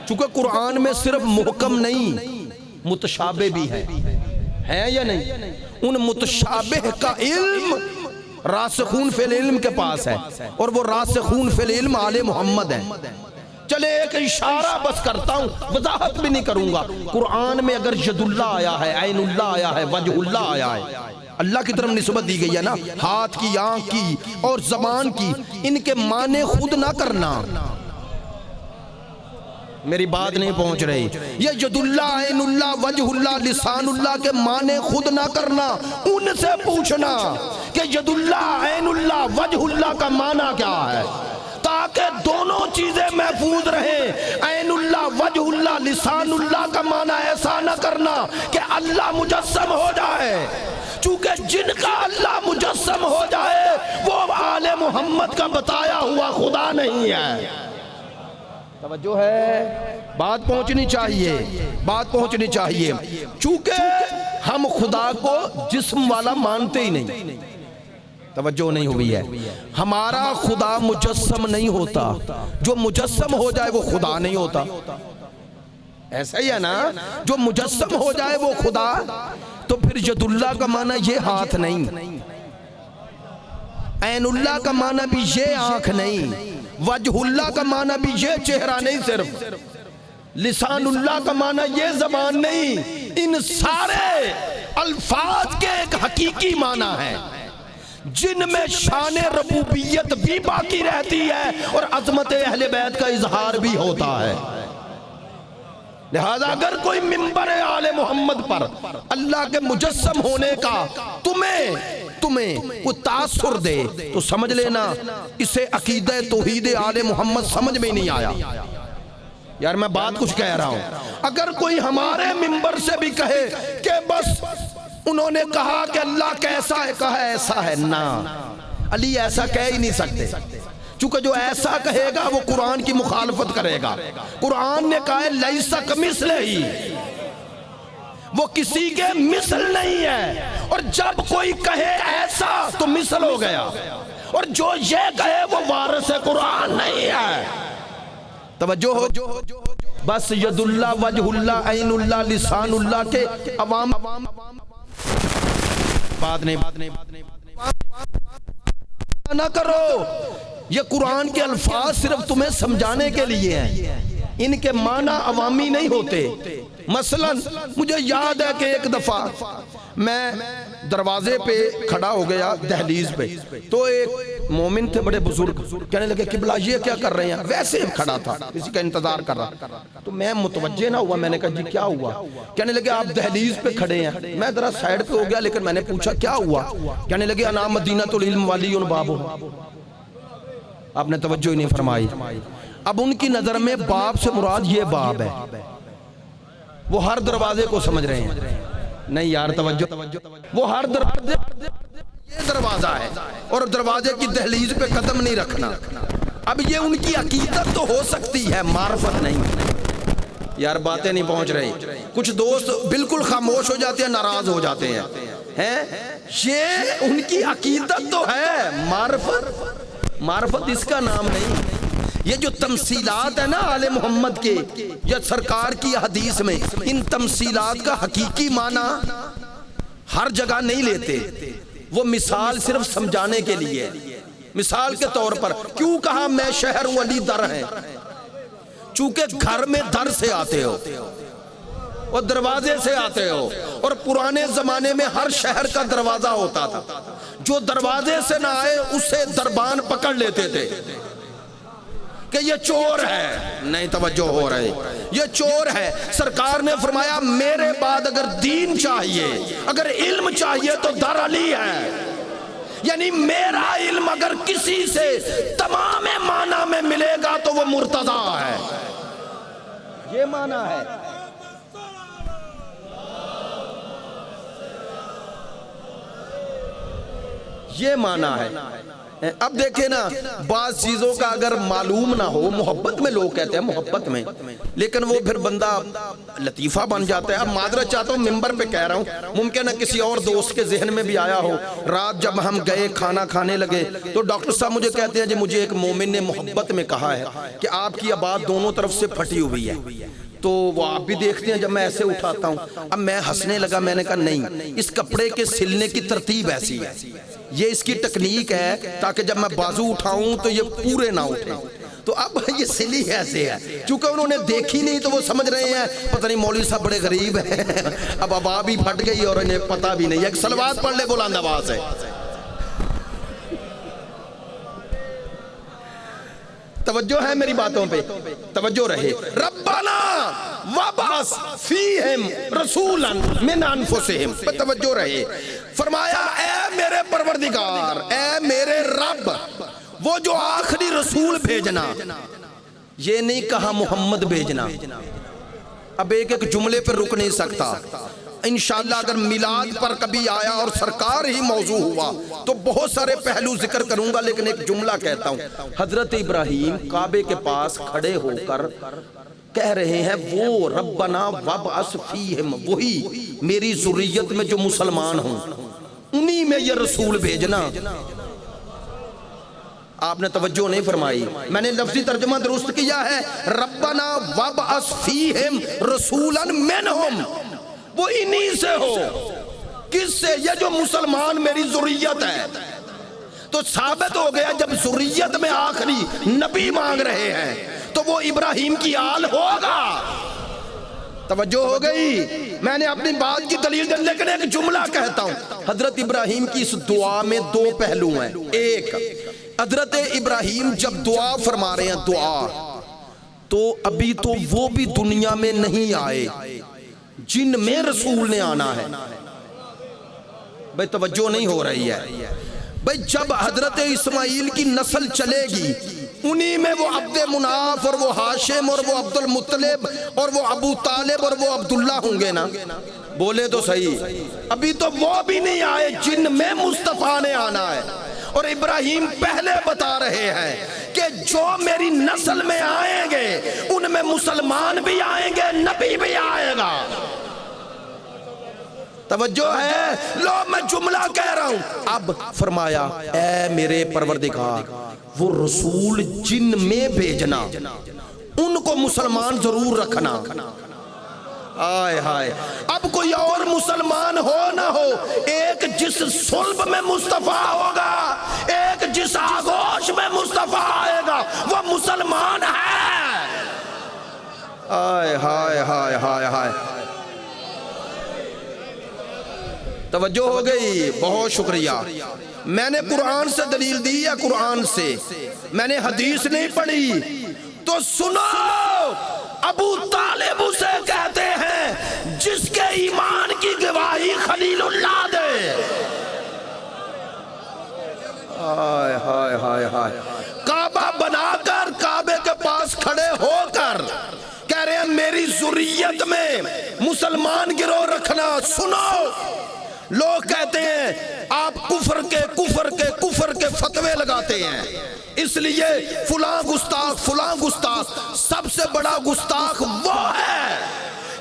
چونکہ قرآن میں صرف محکم نہیں، متشابہ بھی ہے یا نہیں؟ ان متشابہ کا علم راسخون فی العلم کے پاس ہے، اور وہ راسخون فی العلم آل محمد ہے۔ چلے ایک اشارہ بس کرتا ہوں، وضاحت بھی نہیں کروں گا۔ قرآن میں اگر ید اللہ آیا ہے، عین اللہ آیا ہے، وجہ اللہ آیا ہے، اللہ کی طرف نسبت دی گئی ہے نا، ہاتھ کی، آنکھ کی اور زبان کی، ان کے معنی خود نہ کرنا۔ میری بات نہیں پہنچ رہی۔ یہ ید اللہ، عین اللہ، وجہ اللہ، لسان اللہ کے معنی خود نہ کرنا، ان سے پوچھنا کہ ید اللہ، عین اللہ، وجہ اللہ کا معنی کیا ہے، تاکہ دونوں چیزیں محفوظ رہیں۔ عین اللہ، وجہ اللہ، لسان اللہ کا معنی ایسا نہ کرنا کہ اللہ مجسم ہو جائے، چونکہ جن کا اللہ مجسم ہو جائے وہ آل محمد کا بتایا ہوا خدا نہیں ہے۔ توجہ ہے؟ بات پہنچنی چاہیے، بات پہنچنی چاہیے۔ چونکہ ہم خدا کو جسم والا مانتے ہی نہیں، توجہ نہیں ہوئی ہے۔ ہمارا خدا مجسم نہیں ہوتا، جو مجسم ہو جائے وہ خدا نہیں ہوتا، ایسا ہی ہے نا؟ جو مجسم ہو جائے وہ خدا، تو پھر ید اللہ کا معنی یہ ہاتھ نہیں، عین اللہ کا معنی بھی یہ آنکھ نہیں، وجہ اللہ کا معنی بھی یہ چہرہ نہیں، صرف لسان اللہ کا معنی یہ زبان نہیں۔ ان سارے الفاظ کے ایک حقیقی معنی ہے جن میں شان ربوبیت بھی باقی رہتی ہے اور عظمت اہل بیت کا اظہار بھی ہوتا ہے۔ لہذا اگر کوئی ممبر آل محمد پر اللہ کے مجسم ہونے کا تمہیں کوئی تاثر دے تو سمجھ لینا اسے عقیدہ توحید آل محمد سمجھ میں نہیں آیا۔ یار میں بات کچھ کہہ رہا ہوں۔ اگر کوئی ہمارے ممبر سے بھی کہے کہ بس انہوں نے کہا کہ اللہ کیسا ہے، کہا ایسا ہے، نا علی ایسا کہہ ہی نہیں سکتے، چونکہ جو ایسا کہے گا وہ قرآن کی مخالفت کرے گا۔ قرآن نے کہا ہے لیسا کمثلہ ہی، وہ کسی کے مثل نہیں ہے، اور جب کوئی کہے ایسا تو مثل ہو گیا، اور جو یہ کہے وہ وارث قرآن نہیں ہے۔ توجہ ہو، بس ید اللہ، وجہ اللہ، عین اللہ، لسان اللہ کے عوام بات نہیں نہ کرو۔ یہ قرآن کے الفاظ صرف تمہیں سمجھانے کے لیے ہیں، ان کے معنی عوامی نہیں ہوتے۔ مثلا مجھے یاد ہے کہ ایک دفعہ میں دروازے پہ کھڑا ہو گیا دہلیز پہ، تو ایک مومن تھے بڑے بزرگ، کہنے لگے قبلہ یہ کیا کر رہے ہیں؟ ویسے کھڑا تھا، کسی کا انتظار کر رہا، تو میں متوجہ نہ ہوا، میں نے کہا جی کیا ہوا؟ کہنے لگے آپ دہلیز پہ کھڑے ہیں۔ میں ذرا سائیڈ پہ ہو گیا، لیکن میں نے پوچھا کیا ہوا؟ کہنے لگے انا مدینۃ العلم والی بابو۔ آپ نے توجہ ہی نہیں فرمائی۔ اب ان کی نظر میں باب سے مراد یہ باب ہے، وہ ہر دروازے کو سمجھ رہے ہیں۔ نہیں یار توجہ، وہ ہر دروازے یہ دروازہ ہے، اور دروازے کی دہلیز پہ قدم نہیں رکھنا۔ اب یہ ان کی عقیدت تو ہو سکتی ہے، معرفت نہیں۔ یار باتیں نہیں پہنچ رہی، کچھ دوست بالکل خاموش ہو جاتے ہیں، ناراض ہو جاتے ہیں۔ یہ ان کی عقیدت تو ہے، معرفت اس کا نام نہیں۔ یہ جو تمثیلات ہے نا آل محمد کے یا سرکار کی حدیث میں، ان تمثیلات کا حقیقی معنی ہر جگہ نہیں لیتے، وہ مثال صرف سمجھانے کے لیے۔ مثال کے طور پر کیوں کہا میں شہر ہوں علی در ہے؟ چونکہ گھر میں در سے آتے ہو اور دروازے سے آتے ہو، اور پرانے زمانے میں ہر شہر کا دروازہ ہوتا تھا، جو دروازے سے نہ آئے اسے دربان پکڑ لیتے تھے کہ یہ چور ہے۔ نہیں توجہ ہو رہے، یہ چور ہے۔ سرکار نے فرمایا میرے بعد اگر دین چاہیے، اگر علم چاہیے تو در علی ہے، یعنی میرا علم اگر کسی سے تمام معنی میں ملے گا تو وہ مرتضی ہے۔ یہ معنی ہے۔ یہ معنی ہے۔ اب دیکھیں نا، بعض چیزوں کا اگر معلوم نہ ہو، محبت میں لوگ کہتے ہیں محبت میں، لیکن وہ پھر بندہ لطیفہ بن جاتا ہے۔ اب معذرت چاہتا ہوں، ممبر پہ کہہ رہا ہوں، ممکن ہے کسی اور دوست کے ذہن میں بھی آیا ہو۔ رات جب ہم گئے کھانا کھانے لگے تو ڈاکٹر صاحب مجھے کہتے ہیں جی مجھے ایک مومن نے محبت میں کہا ہے کہ آپ کی آواز دونوں طرف سے پھٹی ہوئی ہے، تو وہ آپ بھی دیکھتے ہیں جب میں ایسے اٹھاتا ہوں۔ اب میں ہنسنے لگا، میں نے کہا نہیں، اس کپڑے کے سلنے کی ترتیب ایسی ہے، یہ اس کی ٹیکنیک ہے تاکہ جب میں بازو اٹھاؤں تو یہ پورے نہ اٹھیں۔ تو اب یہ سلی ایسے ہے، چونکہ انہوں نے دیکھی نہیں تو وہ سمجھ رہے ہیں پتہ نہیں مولوی صاحب بڑے غریب ہیں۔ اب آواز بھی پھٹ گئی اور انہیں پتہ بھی نہیں۔ ایک صلوات پڑھ لے بلند آواز ہے۔ توجہ ہے میری باتوں پہ، توجہ رہے۔ ربنا وابعث فیہم رسولا من انفسہم، توجہ رہے۔ فرمایا اے میرے پروردگار، اے میرے رب، وہ جو آخری رسول بھیجنا، یہ نہیں کہا محمد بھیجنا۔ اب ایک ایک جملے پر رک نہیں سکتا۔ انشاءاللہ اگر میلاد پر کبھی آیا اور سرکار ہی موضوع ہوا تو بہت سارے پہلو ذکر کروں گا، لیکن ایک جملہ کہتا ہوں۔ حضرت ابراہیم کعبے کے پاس کھڑے ہو کر کہہ رہے ہیں وہ ربنا وابعث فیہم، وہی میری ذریت میں جو مسلمان ہوں انہی میں یہ رسول بھیجنا۔ آپ نے توجہ نہیں فرمائی، میں نے لفظی ترجمہ درست کیا ہے، ربنا وابعث فیہم رسولا منہم، وہ انہی سے ہو۔ کس سے؟ یہ جو مسلمان میری ذریت ہے۔ تو ثابت ہو گیا جب ذریت میں آخری نبی مانگ رہے ہیں تو وہ ابراہیم کی آل ہوگا۔ توجہ ہو گئی؟ میں نے اپنی بات کی دلیل دے، لیکن ایک جملہ کہتا ہوں۔ حضرت ابراہیم کی اس دعا میں دو پہلو ہیں۔ ایک، حضرت ابراہیم جب دعا فرما رہے ہیں دعا، تو ابھی تو وہ بھی دنیا میں نہیں آئے جن میں رسول نے آنا ہے۔ بھئی توجہ نہیں ہو رہی ہے۔ بھئی جب حضرت اسماعیل کی نسل چلے گی انہی میں وہ عبد مناف اور وہ ہاشم اور وہ عبد المطلب اور وہ ابو طالب اور وہ عبداللہ ہوں گے نا؟ بولے تو صحیح، ابھی تو وہ بھی نہیں آئے جن میں مصطفیٰ نے آنا ہے۔ اور ابراہیم پہلے بتا رہے ہیں کہ جو میری نسل میں آئیں گے ان میں مسلمان بھی آئیں گے، نبی بھی آئے گا۔ توجہ ہے؟ لو میں جملہ کہہ رہا ہوں. اب فرمایا اے میرے پروردگار وہ رسول جن میں بھیجنا ان کو مسلمان ضرور رکھنا. آئے ہائے. اب کوئی اور مسلمان ہو نہ ہو، ایک جس صلب میں مصطفیٰ ہوگا، ایک جس آغوش میں مصطفیٰ آئے گا، وہ مسلمان ہے. آئے ہائے ہائے ہائے ہائے. توجہ ہو گئی؟ بہت شکریہ. میں نے قرآن سے دلیل دی یا قرآن سے؟ میں نے حدیث نہیں پڑھی. تو سنو، ابو طالب اسے کہتے ہیں جس کے ایمان کی گواہی خلیل اللہ دے. ہائے ہائے ہائے ہائے. کعبہ بنا کر کعبے کے پاس کھڑے ہو کر کہہ رہے ہیں میری ذریت میں مسلمان گروہ رکھنا. سنو، لوگ کہتے ہیں آپ کفر کے فتوے لگاتے ہیں، اس لیے فلاں گستاخ. سب سے بڑا گستاخ وہ ہے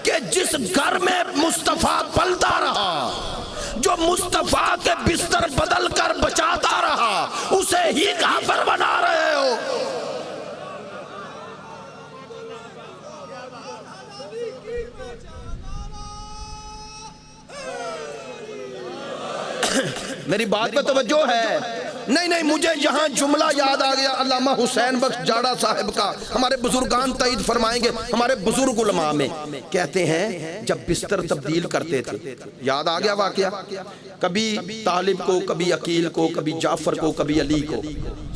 کہ جس گھر میں مصطفیٰ پلتا رہا، جو مصطفیٰ کے بستر بدل کر بچاتا رہا، اسے ہی کافر بنا رہے ہو. میری بات پہ توجہ ہے؟ نہیں، مجھے یہاں جملہ یاد آ گیا علامہ حسین بخش جاڑا صاحب کا. ہمارے بزرگان تائید فرمائیں گے. ہمارے بزرگ علماء میں کہتے ہیں جب بستر تبدیل کرتے تھے، یاد آ گیا واقعہ، کبھی طالب کو، کبھی عقیل کو، کبھی جعفر کو، کبھی علی کو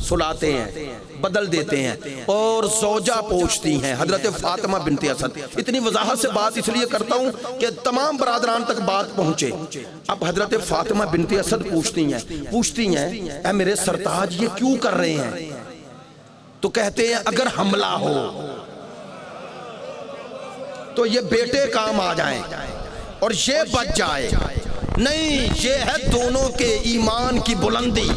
سلاتے ہیں، بدل دیتے ہیں، اور زوجہ پوچھتی ہیں حضرت فاطمہ بنت اسد. اتنی وضاحت سے بات اس لیے کرتا ہوں کہ تمام برادران تک بات پہنچے. اب حضرت فاطمہ بنت اسد پوچھتی ہیں اے میرے سرتاج یہ کیوں کر رہے ہیں؟ تو کہتے ہیں اگر حملہ ہو تو یہ بیٹے کام آ جائیں اور یہ بچ جائے. نہیں، یہ ہے دونوں کے ایمان کی بلندی.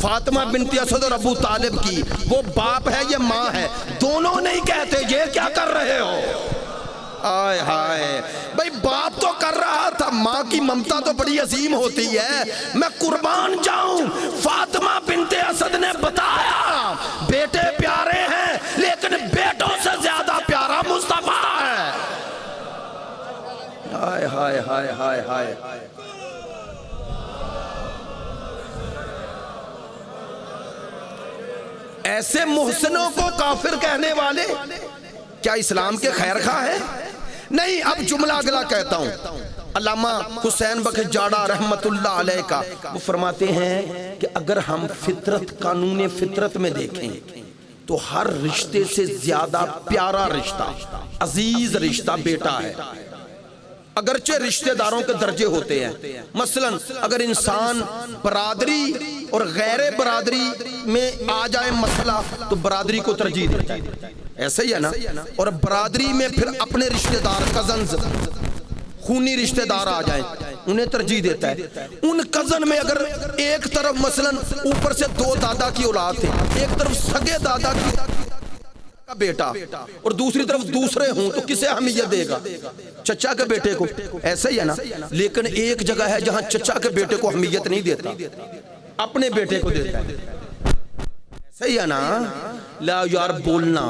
فاطمہ بنت اسد اور ابو طالب کی، وہ باپ ہے یہ ماں ہے، دونوں نہیں کہتے یہ کیا کر رہے ہو. آئے ہائے. بھئی باپ تو کر رہا تھا، ماں کی ممتا تو بڑی عظیم ہوتی ہے. میں قربان جاؤں، فاطمہ بنت اسد نے بتایا بیٹے پیارے ہیں لیکن بیٹوں سے زیادہ پیارا مصطفیٰ ہے. ہائے ہائے ہائے ہائے ہائے. ایسے محسنوں کو کافر کہنے والے کیا اسلام کے خیر خواہ ہیں؟ نہیں. اب جملہ اگلا کہتا ہوں. علامہ حسین بخش جاڑا رحمت اللہ علیہ کا وہ فرماتے ہیں کہ اگر ہم قانون فطرت میں دیکھیں تو ہر رشتے سے زیادہ پیارا رشتہ، عزیز رشتہ بیٹا ہے. اگرچہ رشتہ داروں کے درجے ہوتے ہیں، مثلا اگر انسان برادری اور غیر برادری میں آ جائے مسئلہ تو برادری کو ترجیح دیتا ہے، ایسا ہی ہے نا. اور برادری میں پھر اپنے رشتہ دار کزنز، خونی رشتہ دار آ جائیں انہیں ترجیح دیتا ہے. ان کزن میں اگر ایک طرف مثلا اوپر سے 2 دادا کی اولاد تھے، ایک طرف سگے دادا کی کا بیٹا اور دوسری طرف دوسرے ہوں تو کسے اہمیت دے گا؟ چچا کے بیٹے کو. ایسا ہی ہے نا. لیکن ایک جگہ ہے جہاں چچا کے بیٹے کو اہمیت نہیں دیتا، اپنے بیٹے کو دیتا ہے. صحیح ہے نا. لا یار بولنا.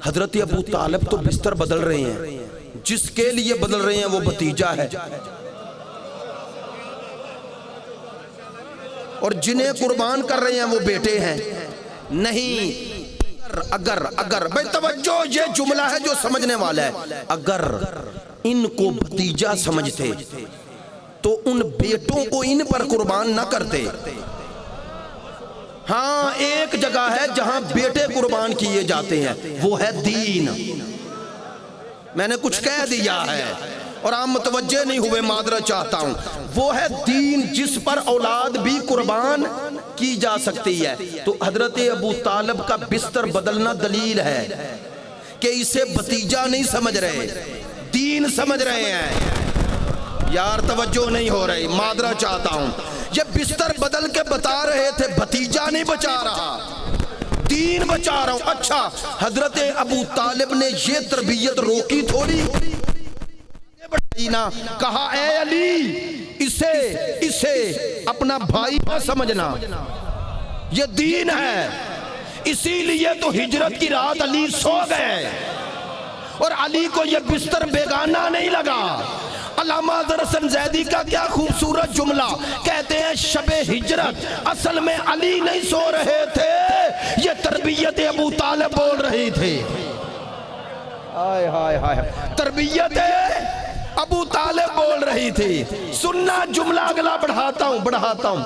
حضرت ابو طالب تو بستر بدل رہے ہیں، جس کے لیے بدل رہے ہیں وہ بھتیجا ہے، اور جنہیں قربان کر رہے ہیں وہ بیٹے ہیں. نہیں، اگر بھائی توجہ، یہ جملہ ہے جو سمجھنے والا ہے. اگر ان کو بھتیجا سمجھتے تو ان بیٹوں کو ان پر قربان نہ کرتے. ہاں، ایک جگہ ہے جہاں بیٹے قربان کیے جاتے ہیں، وہ ہے دین. میں نے کچھ کہہ دیا ہے اور آپ متوجہ نہیں ہوئے، معذرت چاہتا ہوں. وہ ہے دین جس پر اولاد بھی قربان کی جا سکتی ہے. تو حضرت ابو طالب کا بستر بدلنا دلیل ہے کہ اسے بھتیجا نہیں سمجھ رہے، دین سمجھ رہے ہیں. یار توجہ نہیں ہو رہی، معذرت چاہتا ہوں. یہ بستر بدل کے بتا رہے تھے بھتیجا نہیں بچا رہا، دین بچا رہا ہوں. اچھا، حضرت ابو طالب نے یہ تربیت روکی تھوڑی، بڑھائی نہ. کہا اے علی اسے اپنا بھائی نہ سمجھنا، یہ دین ہے. اسی لیے تو ہجرت کی رات علی سو گئے اور علی کو یہ بستر بیگانہ نہیں لگا. علامہ اظہر حسن زیدی کا کیا خوبصورت جملہ، کہتے ہیں شب ہجرت اصل میں علی نہیں سو رہے تھے، یہ تربیت ابو طالب بول رہی تھی. تربیت ابو طالب بول رہی تھی. سننا جملہ اگلا بڑھاتا ہوں.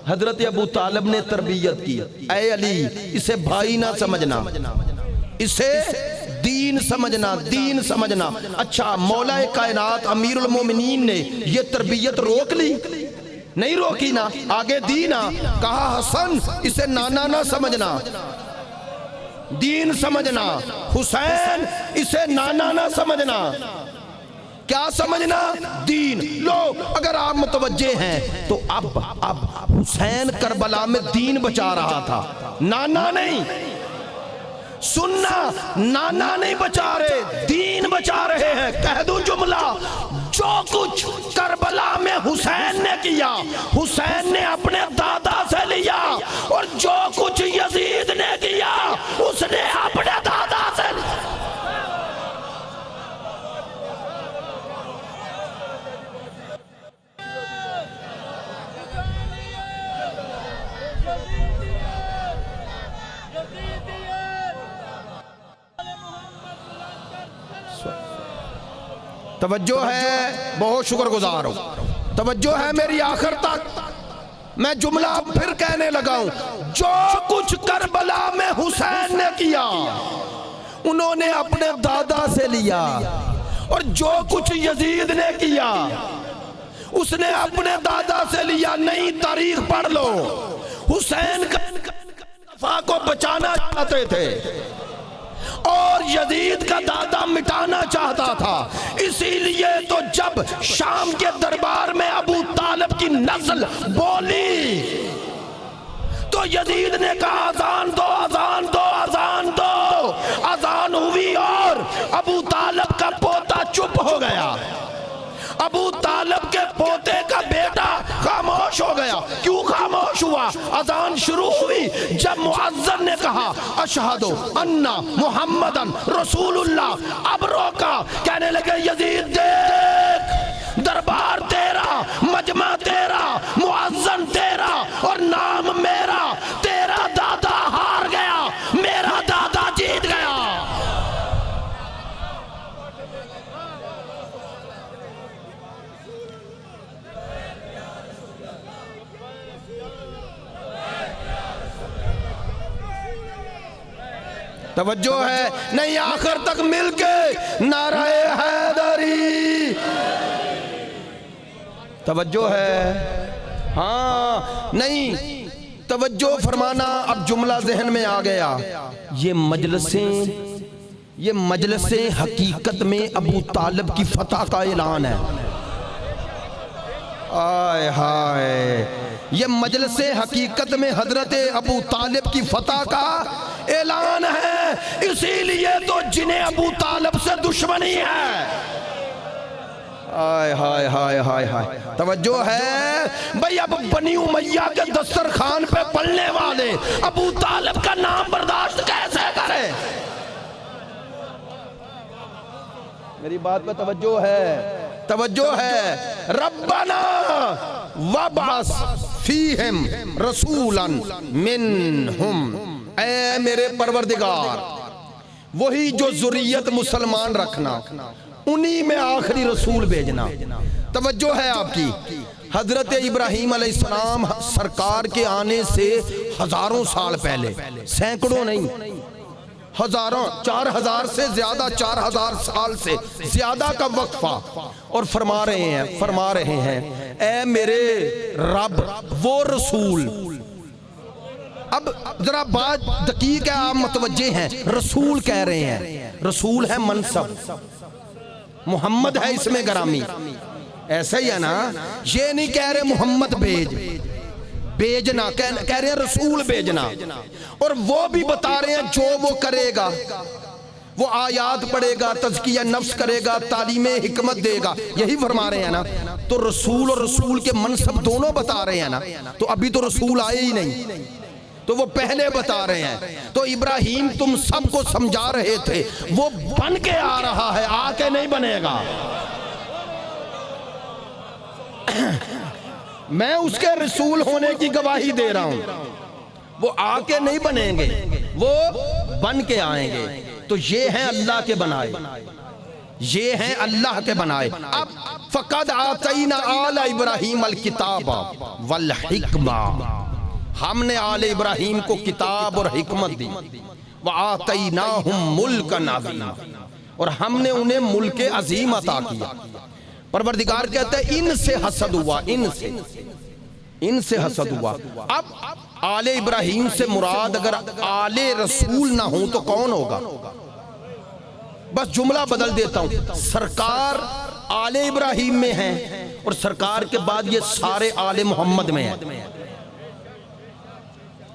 حضرت ابو طالب نے تربیت کی. اے علی اسے بھائی نہ سمجھنا، اسے دین سمجھنا. اچھا مولا کائنات امیر المومنین نے یہ تربیت روک لی؟ نہیں روکی نا، آگے دی نا. کہا حسن اسے نانا نہ سمجھنا، دین سمجھنا. حسین اسے نانا نہ سمجھنا، کیا سمجھنا؟ دین. لو اگر آپ متوجہ ہیں تو اب حسین کربلا میں دین بچا رہا تھا، نانا نہیں. سننا، نانا نہیں بچا رہے، دین بچا رہے ہیں. کہہ دوں جملہ، جو کچھ کربلا میں حسین نے کیا حسین نے اپنے دادا سے لیا، اور جو کچھ یزید نے کیا اس نے اپنے دادا سے لیا. توجہ ہے، بہت شکر گزار ہوں. توجہ ہے میری آخر تک. میں جملہ پھر کہنے لگا ہوں. جو کچھ کربلا میں حسین نے کیا انہوں نے اپنے دادا سے لیا، اور جو کچھ یزید نے کیا اس نے اپنے دادا سے لیا. نئی تاریخ پڑھ لو. حسین کا کو بچانا چاہتے تھے اور یزید کا دادا مٹانا چاہتا تھا. اسی لیے تو جب شام کے دربار میں ابو طالب کی نسل بولی تو یزید نے کہا اذان دو، اذان دو، اذان دو. اذان ہوئی اور ابو طالب کا پوتا چپ ہو گیا. ابو طالب کے پوتے کا بیٹا خاموش ہو گیا. کیوں خاموش ہوا؟ اذان شروع ہوئی جب مؤذن نے کہا اشہد ان محمدن رسول اللہ، اب روکا. کہنے لگے یزید دیکھ، دربار تیرا، مجمع تیرا، مؤذن تیرا اور نام میرا. تیرا دادا ہار گیا، میرا دادا جیت گیا. توجہ ہے نہیں؟ آخر تک مل کے نعرہ حیدری. توجہ ہے؟ ہاں نہیں؟ توجہ فرمانا. اب جملہ ذہن میں آ گیا. یہ مجلسیں حقیقت میں ابو طالب کی فتح کا اعلان ہے. آئے ہائے، یہ مجلس حقیقت میں حضرت ابو طالب کی فتح کا اعلان ہے. اسی لیے تو جنہیں ابو طالب سے دشمنی ہے. آئے ہائے ہائے ہائے ہائے. توجہ ہے بھئی؟ اب بنی امیہ کے دسترخوان پہ پلنے والے ابو طالب کا نام برداشت کیسے کرے؟ میری بات پہ توجہ ہے؟ توجہ ہے. ربنا وابعث فیہم رسولا منہم، اے میرے پروردگار وہی جو ذریت مسلمان رکھنا، انہی میں آخری رسول بھیجنا. توجہ ہے آپ کی؟ حضرت ابراہیم علیہ السلام سرکار کے آنے سے ہزاروں سال پہلے، سینکڑوں نہیں، ہزاروں، 4000 سے زیادہ، 4000 سال سے زیادہ کا وقفہ. اور فرما رہے ہیں اے میرے رب وہ رسول. اب ذرا بات دقیق ہے، آپ متوجہ ہیں. رسول کہہ رہے ہیں، رسول ہے منصب، محمد ہے اس میں گرامی. ایسا ہی ہے نا؟ یہ نہیں کہہ رہے محمد بھیجنا، کہہ رہے ہیں رسول بھیجنا. اور وہ بھی بتا رہے ہیں جو وہ کرے گا وہ آیات پڑھے گا، تزکیہ نفس کرے گا، تعلیم حکمت دے گا، یہی فرما رہے ہیں نا۔ تو رسول اور رسول کے منصب دونوں بتا رہے ہیں نا، تو ابھی تو رسول آئے ہی نہیں، تو وہ پہلے بتا رہے ہیں۔ تو ابراہیم تم سب کو سمجھا رہے تھے، وہ بن کے آ رہا ہے، آ کے نہیں بنے گا۔ میں اس کے رسول ہونے کی گواہی دے رہا ہوں، وہ آ کے نہیں بنیں گے، وہ بن کے آئیں گے۔ تو یہ ہیں اللہ کے بنائے، یہ ہیں اللہ کے بنائے۔ اب فقد آتینا آل ابراہیم الکتاب والحکمہ، ہم نے آل ابراہیم کو کتاب اور حکمت دی۔ وآتیناہم ملکا عظیما، اور ہم نے انہیں ملک عظیم عطا کیا۔ پروردگار کہتا ہے ان سے حسد ہوا، ان سے حسد ہوا۔ اب آل ابراہیم سے مراد اگر آل رسول نہ ہوں تو کون ہوگا؟ بس جملہ بدل دیتا ہوں، سرکار آل ابراہیم میں ہیں اور سرکار کے بعد یہ سارے آل محمد میں ہیں۔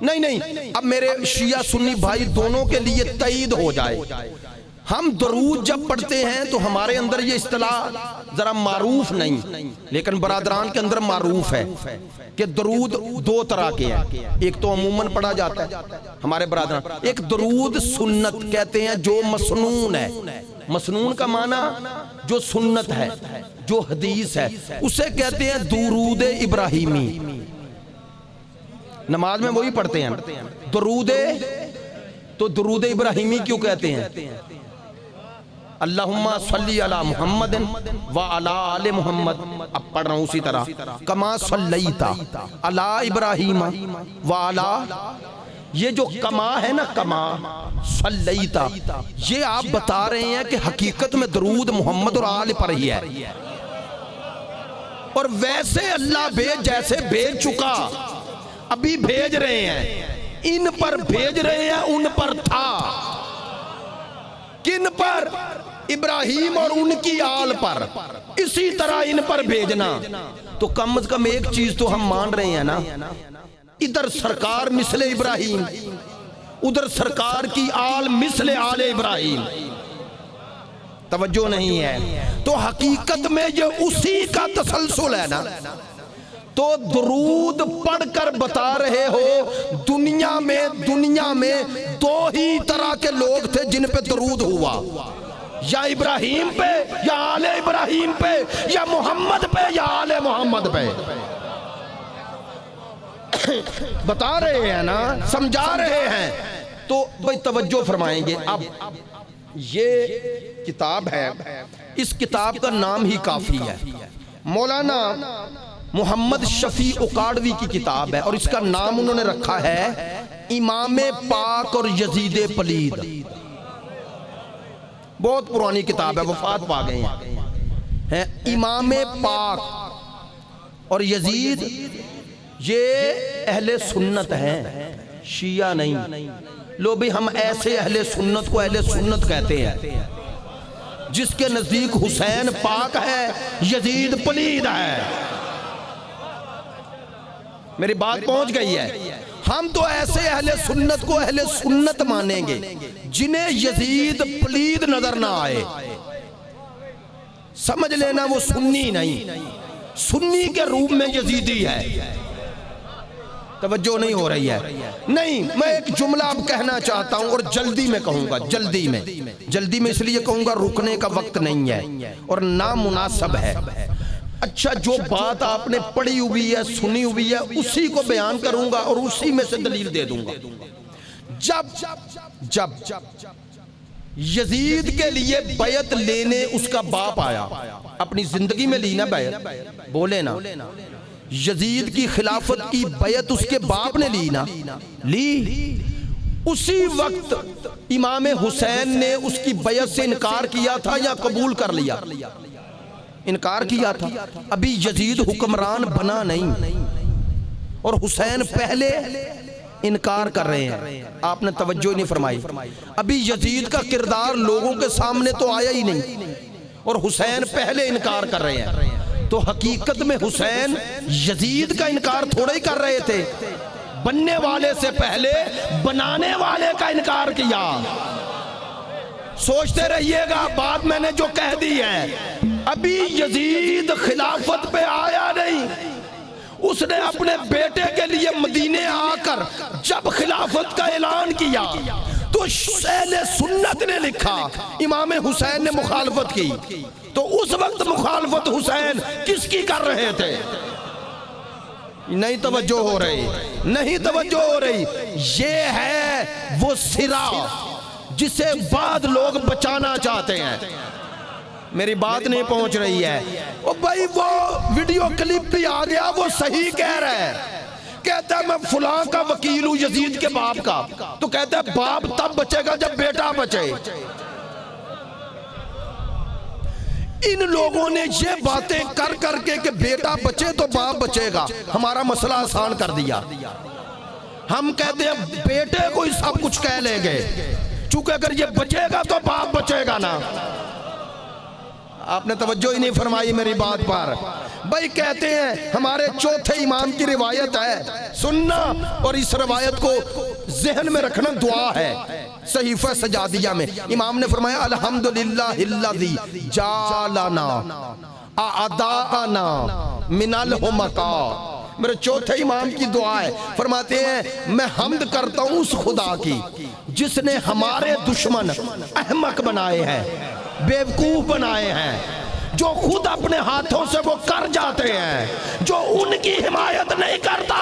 نہیں، اب میرے شیعہ سنی بھائی دونوں کے لیے تائید ہو جائے، ہم درود جب پڑھتے ہیں تو ہمارے اندر یہ اصطلاح ذرا معروف نہیں، لیکن برادران کے اندر معروف ہے کہ درود دو طرح کے ہیں۔ ایک تو عموماً پڑھا جاتا ہے ہمارے برادران، ایک درود سنت کہتے ہیں جو مسنون ہے۔ مسنون کا معنی جو سنت ہے، جو حدیث ہے، اسے کہتے ہیں درود ابراہیمی۔ نماز میں وہی پڑھتے ہیں درود، تو درود ابراہیمی کیوں کہتے ہیں؟ اللہم صلی علی محمد وعلی آل محمد، اب پڑھ رہا ہوں اسی طرح، کما صلیت علی ابراہیم وعلی، یہ جو کما ہے نا، کما صلیت، یہ آپ بتا رہے ہیں کہ حقیقت میں درود محمد اور آل پر ہی ہے، اور ویسے اللہ جیسے بھیج چکا ابھی بھیج رہے ہیں، ان پر بھیج رہے ہیں، ان پر تھا، کن پر؟ ابراہیم اور ان کی آل پر، اسی طرح ان پر بھیجنا۔ تو کم از کم ایک چیز تو ہم مان رہے ہیں نا، ادھر سرکار مثل ابراہیم، ادھر سرکار کی آل مثل آل ابراہیم، توجہ نہیں ہے؟ تو حقیقت میں یہ اسی کا تسلسل ہے نا۔ تو درود پڑھ کر بتا رہے ہو دنیا میں دو ہی طرح کے لوگ تھے جن پہ درود ہوا، یا ابراہیم پہ یا آل ابراہیم پہ، یا محمد پہ یا آل محمد پہ۔ بتا رہے ہیں نا، سمجھا رہے ہیں، تو بھئی توجہ فرمائیں گے۔ اب یہ کتاب ہے، اس کتاب کا نام ہی کافی ہے، مولانا محمد شفیع اکاڑوی کی کتاب ہے، اور اس کا نام انہوں نے رکھا ہے امام پاک اور یزید پلید۔ بہت پرانی کتاب ہے، وفات پا گئے ہیں۔ امام پاک اور یزید یہ اہل سنت ہیں، شیعہ نہیں۔ لو بھی ہم ایسے اہل سنت کو اہل سنت کہتے ہیں جس کے نزدیک حسین پاک ہے، یزید پلید ہے۔ میری بات پہنچ گئی ہے؟ ہم تو ایسے اہل سنت کو اہل سنت مانیں گے جنہیں یزید پلید نظر نہ آئے۔ سمجھ لینا وہ سنی نہیں، سنی کے روپ میں یزیدی ہے۔ توجہ نہیں ہو رہی ہے؟ نہیں، میں ایک جملہ اب کہنا چاہتا ہوں، اور جلدی میں کہوں گا، جلدی میں اس لیے کہوں گا رکنے کا وقت نہیں ہے اور نامناسب ہے۔ اچھا، جو بات آپ نے پڑھی ہوئی ہے، سنی ہوئی ہے، اسی کو بیان کروں گا اور اسی میں سے دلیل دے دوں گا۔ جب یزید کے لیے بیعت لینے اس کا باپ آیا، اپنی زندگی میں لی نا بیعت، بولے نا، یزید کی خلافت کی بیعت اس کے باپ نے لی نا، لی۔ اسی وقت امام حسین نے اس کی بیعت سے انکار کیا تھا یا قبول کر لیا؟ انکار کیا تھا۔ ابھی یزید حکمران بنا نہیں، اور حسین پہلے انکار کر رہے ہیں۔ آپ نے توجہ نہیں فرمائی، ابھی یزید کا کردار لوگوں کے سامنے تو آیا ہی نہیں، اور حسین پہلے انکار کر رہے ہیں۔ تو حقیقت میں حسین یزید کا انکار تھوڑا ہی کر رہے تھے، بننے والے سے پہلے بنانے والے کا انکار کیا۔ سوچتے رہیے گا بات میں نے جو کہہ دی ہے. ابھی یزید خلافت پہ آیا نہیں، اس نے اپنے بیٹے کے لیے مدینے آ کر جب خلافت کا اعلان کیا تو اہل سنت نے لکھا امام حسین نے مخالفت کی. تو اس وقت مخالفت حسین کس کی کر رہے تھے؟ نہیں توجہ ہو رہی، نہیں توجہ ہو رہی. یہ ہے وہ سرا جسے بعد لوگ بچانا چاہتے ہیں. میری بات نہیں پہنچ رہی ہے. او بھائی وہ ویڈیو کلپ بھی آ گیا، وہ صحیح کہہ رہا ہے. کہتا ہے میں فلاں کا وکیل ہوں یزید کے باپ کا. تو کہتا ہے باپ تب بچے گا جب بیٹا بچے. ان لوگوں نے یہ باتیں کر کر کے کہ بیٹا بچے تو باپ بچے گا ہمارا مسئلہ آسان کر دیا. ہم کہتے ہیں بیٹے کو ہی سب کچھ کہہ لیں گے، چونکہ اگر یہ بچے گا تو باپ بچے گا نا. آپ نے توجہ ہی نہیں فرمائی میری بات پر. بھائی کہتے ہیں ہمارے چوتھے امام کی روایت ہے، سننا اور اس روایت کو ذہن میں رکھنا دعا ہے. صحیفہ سجادیہ میں امام نے فرمایا الحمدللہ الذی جعلنا اعداءنا من الحمقاء. میرے چوتھے امام کی دعا ہے، فرماتے ہیں میں حمد کرتا ہوں اس خدا کی جس نے ہمارے دشمن احمق بنائے ہیں، بیوقوف بنائے ہیں، جو خود اپنے ہاتھوں سے وہ کر جاتے ہیں، جو ان کی حمایت نہیں کرتا.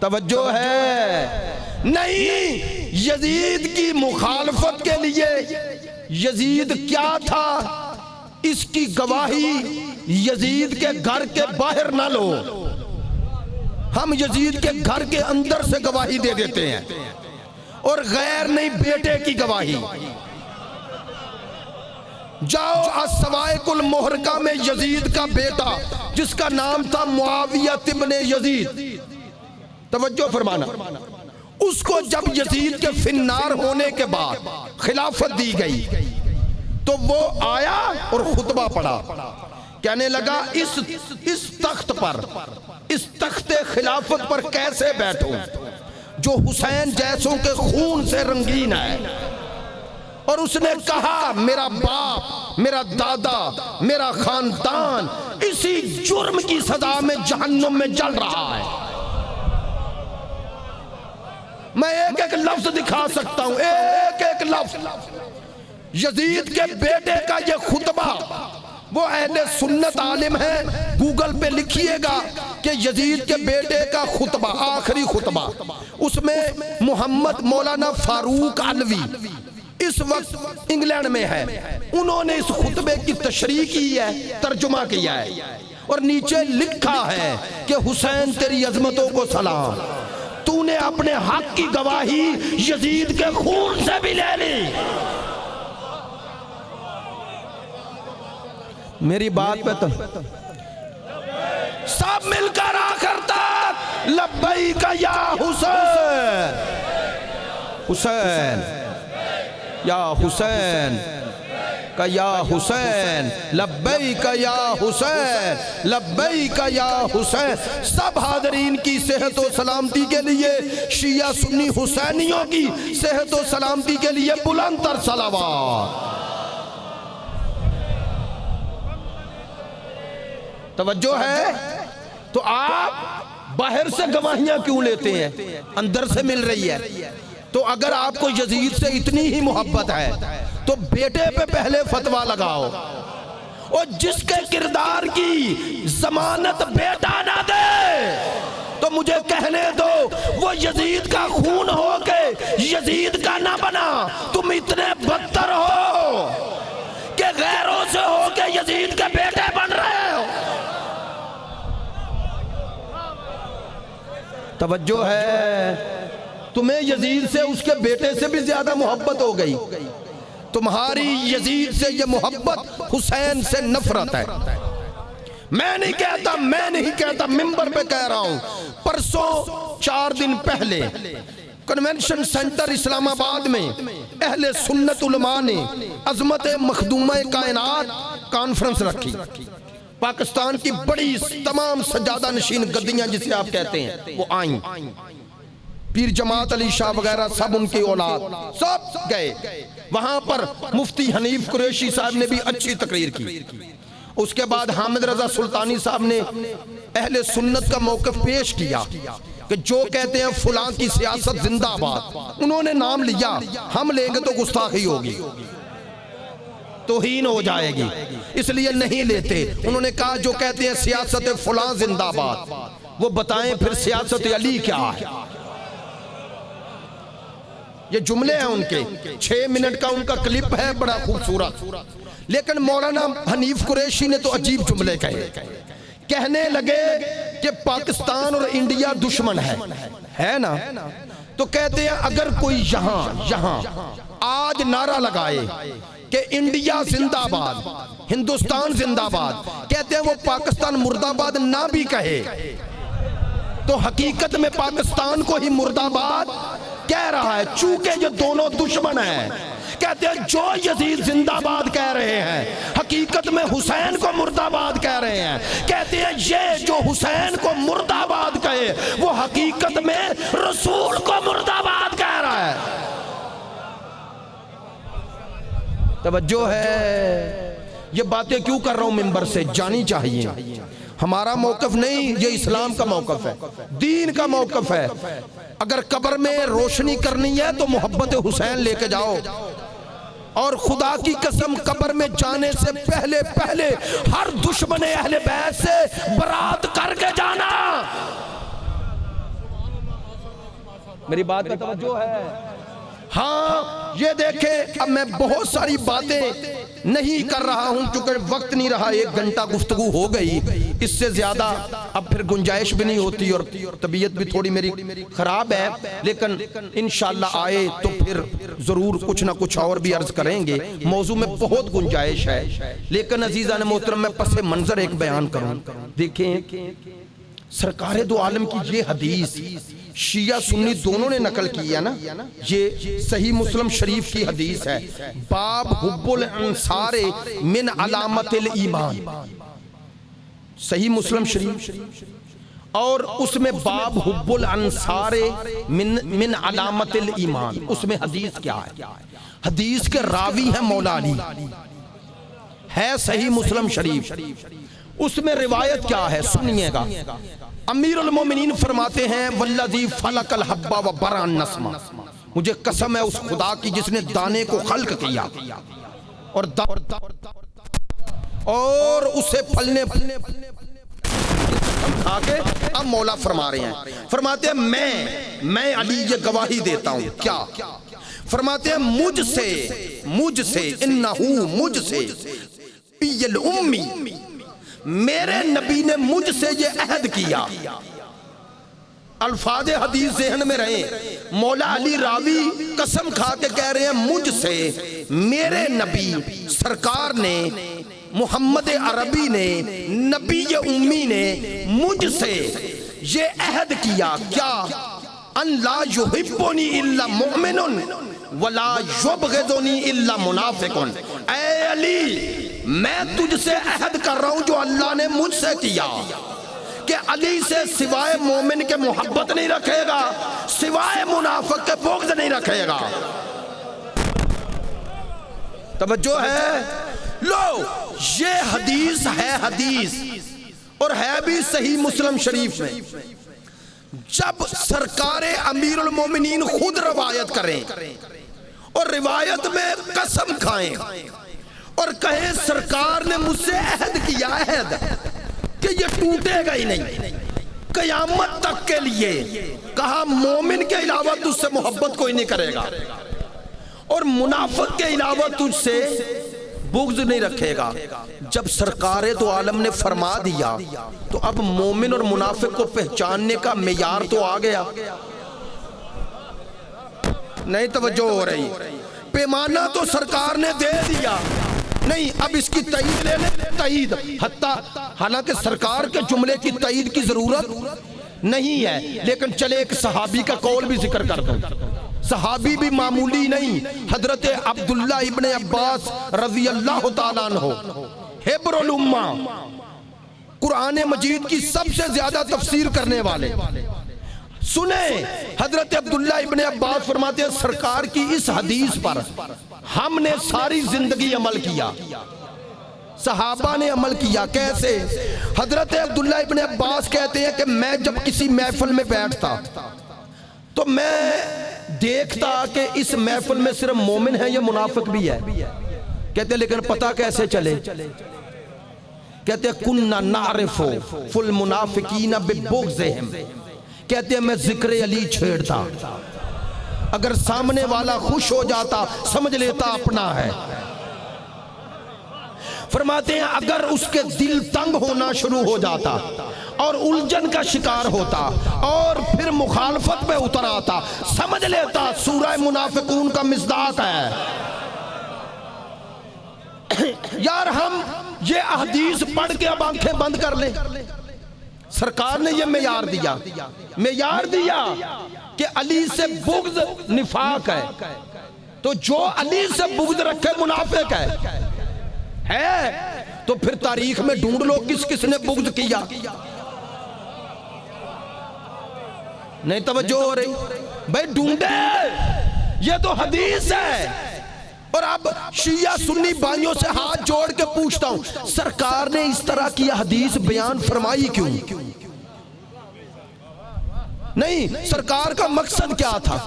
توجہ ہے نہیں. یزید کی مخالفت کے لیے یزید کیا تھا اس کی گواہی یزید کے گھر کے باہر نہ لو، ہم یزید کے گھر کے اندر سے گواہی دے دیتے ہیں. اور غیر نہیں بیٹے کی گواہی. جاؤ السوائق المحرقہ میں یزید کا بیٹا جس کا نام تھا معاویہ ابن یزید، توجہ فرمانا، اس کو جب یزید کے فنار ہونے کے بعد خلافت دی گئی تو وہ آیا اور خطبہ پڑھا. کہنے لگا اس تخت پر، اس تخت خلافت پر کیسے بیٹھوں جو حسین جیسوں کے خون سے رنگین ہے. اور اس نے کہا میرا باپ، میرا دادا، میرا خاندان اسی جرم کی سزا میں جہنم میں جل رہا ہے. میں ایک ایک لفظ دکھا سکتا ہوں، ایک ایک لفظ. یزید کے بیٹے کا یہ خطبہ، وہ اہل سنت عالم ہے، گوگل پہ لکھیے گا کہ یزید کے بیٹے کا خطبہ، آخری خطبہ. اس میں محمد مولانا فاروق علوی اس وقت انگلینڈ میں ہے، انہوں نے اس خطبے کی تشریح کی ہے، ترجمہ کیا ہے، اور نیچے لکھا ہے کہ حسین تیری عظمتوں کو سلام، تو نے اپنے حق کی گواہی یزید کے خون سے بھی لے لی. میری بات پہ تم سب مل کر آخر تک لبیک یا حسین، حسین یا حسین کا یا حسین، لبیک یا حسین، لبیک یا حسین. سب حاضرین کی صحت و سلامتی کے لیے، شیعہ سنی حسینیوں کی صحت و سلامتی کے لیے بلند تر صلوات. توجہ ہے. تو آپ باہر سے گواہیاں کیوں لیتے ہیں؟ اندر سے مل رہی ہے. تو اگر آپ کو یزید سے اتنی ہی محبت ہے تو بیٹے پہ پہلے فتویٰ لگاؤ. اور جس کے کردار کی ضمانت بیٹا نہ دے تو مجھے کہنے دو وہ یزید کا خون ہو کے یزید کا نہ بنا. تم اتنے بدتر ہو کہ غیروں سے ہو کے یزید کے بیٹے بن رہے ہو. توجہ ہے. تمہیں یزید سے اس کے بیٹے سے بھی زیادہ محبت ہو گئی. تمہاری یزید سے یہ محبت حسین سے نفرت ہے. میں نہیں کہتا ممبر پہ کہہ رہا ہوں. پرسوں 4 دن پہلے کنونشن سینٹر اسلام آباد میں اہل سنت علماء نے عظمت مخدومہ کائنات کانفرنس رکھی. پاکستان کی بڑی تمام سجادہ نشین گدیاں جسے آپ کہتے ہیں وہ آئیں. پیر جماعت علی شاہ وغیرہ سب ان کی اولاد سب گئے وہاں پر مفتی حنیف قریشی صاحب نے بھی اچھی تقریر کی اس کے بعد حامد رضا سلطانی صاحب نے اہل سنت کا موقف پیش کیا کہ جو کہتے ہیں فلاں کی سیاست زندہ آباد انہوں نے نام لیا ہم لیں گے تو گستاخی ہوگی توہین ہو جائے گی اس لیے نہیں لیتے انہوں نے کہا جو کہتے ہیں سیاست فلاں زندہ آباد وہ بتائیں پھر سیاست علی کیا ہے یہ جملے ہیں ان کے 6 منٹ کا ان کا کلپ ہے بڑا خوبصورت لیکن مولانا حنیف قریشی نے تو عجیب جملے کہے کہنے لگے کہ پاکستان اور انڈیا دشمن ہے نا تو کہتے ہیں اگر کوئی یہاں آج نعرہ لگائے کہ انڈیا زندہ آباد ہندوستان زندہ آباد کہتے ہیں وہ پاکستان مرد آباد نہ بھی کہے تو حقیقت میں پاکستان کو ہی مرد آباد کہہ رہا ہے چونکہ یہ دونوں دشمن ہیں کہتے ہیں جو یزید زندہ آباد کہہ رہے ہیں حقیقت میں حسین کو مرد آباد کہہ رہے ہیں کہتے ہیں یہ جو حسین کو مرد آباد کہے وہ حقیقت میں رسول کو مرد آباد کہہ رہا ہے توجہ ہے یہ باتیں کیوں کر رہا ہوں منبر سے جانی چاہیے ہمارا موقف نہیں یہ اسلام کا موقف ہے دین کا موقف ہے اگر قبر میں روشنی کرنی ہے تو محبت حسین لے کے جاؤ اور خدا کی قسم قبر میں جانے سے پہلے ہر دشمن اہل بیت سے برات کر کے جانا میری بات پہ توجہ ہے ہاں یہ دیکھیں اب میں بہت ساری باتیں نہیں کر رہا ہوں چونکہ وقت نہیں رہا 1 گھنٹہ گفتگو ہو گئی اس سے زیادہ اب پھر گنجائش بھی نہیں ہوتی اور طبیعت بھی تھوڑی میری خراب ہے لیکن انشاءاللہ آئے تو پھر ضرور کچھ نہ کچھ اور بھی عرض کریں گے موضوع میں بہت گنجائش ہے لیکن عزیزان محترم میں پس منظر ایک بیان کروں دیکھیں سرکار دو عالم کی یہ حدیث شیعہ سنی دونوں نے نقل کی ہے نا یہ صحیح مسلم شریف کی حدیث ہے باب حب الانصار من علامت الایمان صحیح مسلم شریف اور اس میں باب حب الانصار من علامت الایمان اس میں حدیث کیا ہے حدیث کے راوی ہیں مولا علی ہے صحیح مسلم شریف اس میں روایت کیا ہے سنیے گا امیر المومنین فرماتے ہیں والذی فلق الحب و برا النسمہ مجھے قسم ہے اس خدا کی جس نے دانے کو خلق کیا اور اسے پھلنے کھا کے اب مولا فرما رہے ہیں فرماتے ہیں میں علی یہ گواہی دیتا ہوں کیا فرماتے ہیں مجھ سے انہو مجھ سے پی الامی میرے نبی نے مجھ سے یہ عہد کیا الفاظ حدیث ذہن میں رہیں مولا علی راوی قسم کھا کے کہہ رہے ہیں مجھ سے میرے نبی سرکار نے محمد عربی نے نبی امی نے مجھ سے یہ عہد کیا کیا ان لا یحبنی الا مؤمن ولا یبغضنی الا منافق اے علی میں تجھ سے عہد کر رہا ہوں جو اللہ نے مجھ سے کیا کہ علی سے سوائے مومن کے محبت نہیں رکھے گا سوائے منافق کے بغض نہیں رکھے گا توجہ ہے لو یہ حدیث ہے حدیث اور ہے بھی صحیح مسلم شریف میں جب سرکار امیر المومنین خود روایت کریں اور روایت میں قسم کھائیں اور کہیں سرکار نے مجھ سے عہد کیا عہد کہ یہ ٹوٹے گا ہی نہیں قیامت تک کے لیے کہا مومن کے علاوہ تجھ سے محبت کوئی نہیں کرے گا اور منافق کے علاوہ تجھ سے بغض نہیں رکھے گا جب سرکار دو عالم نے فرما دیا تو اب مومن اور منافق کو پہچاننے کا معیار تو آ گیا نہیں توجہ ہو رہی پیمانہ تو سرکار نے دے دیا نہیں اب اس کی تائید لے لے تائید حالانکہ سرکار کے جملے کی تائید کی ضرورت نہیں ہے لیکن چلے ایک صحابی کا قول بھی ذکر کر دوں صحابی بھی معمولی نہیں حضرت عبداللہ ابن عباس رضی اللہ تعالیٰ عنہ حبر الامہ قرآن مجید کی سب سے زیادہ تفسیر کرنے والے سنیں حضرت عبداللہ ابن عباس فرماتے ہیں سرکار کی اس حدیث پر ہم نے ساری زندگی عمل کیا، صحابہ نے عمل کیا۔ کیسے؟ حضرت عبداللہ ابن عباس کہتے ہیں کہ میں جب کسی محفل میں بیٹھتا تو میں دیکھتا کہ اس محفل میں صرف مومن ہے یا منافق بھی ہے۔ کہتے ہیں لیکن پتہ کیسے چلے؟ کہتے ہیں کننا نعرف فالمنافقین ببغضہم، کہتے ہیں میں ذکر علی چھیڑتا، اگر سامنے والا خوش ہو جاتا سمجھ لیتا اپنا ہے۔ فرماتے ہیں اگر اس کے دل تنگ ہونا شروع ہو جاتا اور الجھن کا شکار ہوتا اور پھر مخالفت پہ اتر آتا سمجھ لیتا سورہ منافقون کا مصداق ہے۔ یار ہم یہ احادیث پڑھ کے اب آنکھیں بند کر لیں؟ سرکار نے یہ معیار دیا کہ علی سے بغض نفاق ہے، تو جو علی سے بغض رکھے منافق ہے تو پھر تاریخ میں ڈھونڈ لو کس کس نے بغض کیا۔ نہیں توجہ ہو رہی بھائی؟ ڈھونڈے، یہ تو حدیث ہے۔ اور اب شیعہ سنی بھائیوں سے ہاتھ جوڑ کے پوچھتا ہوں سرکار نے اس طرح کی حدیث بیان فرمائی کیوں؟ نہیں، سرکار کا مقصد کیا تھا؟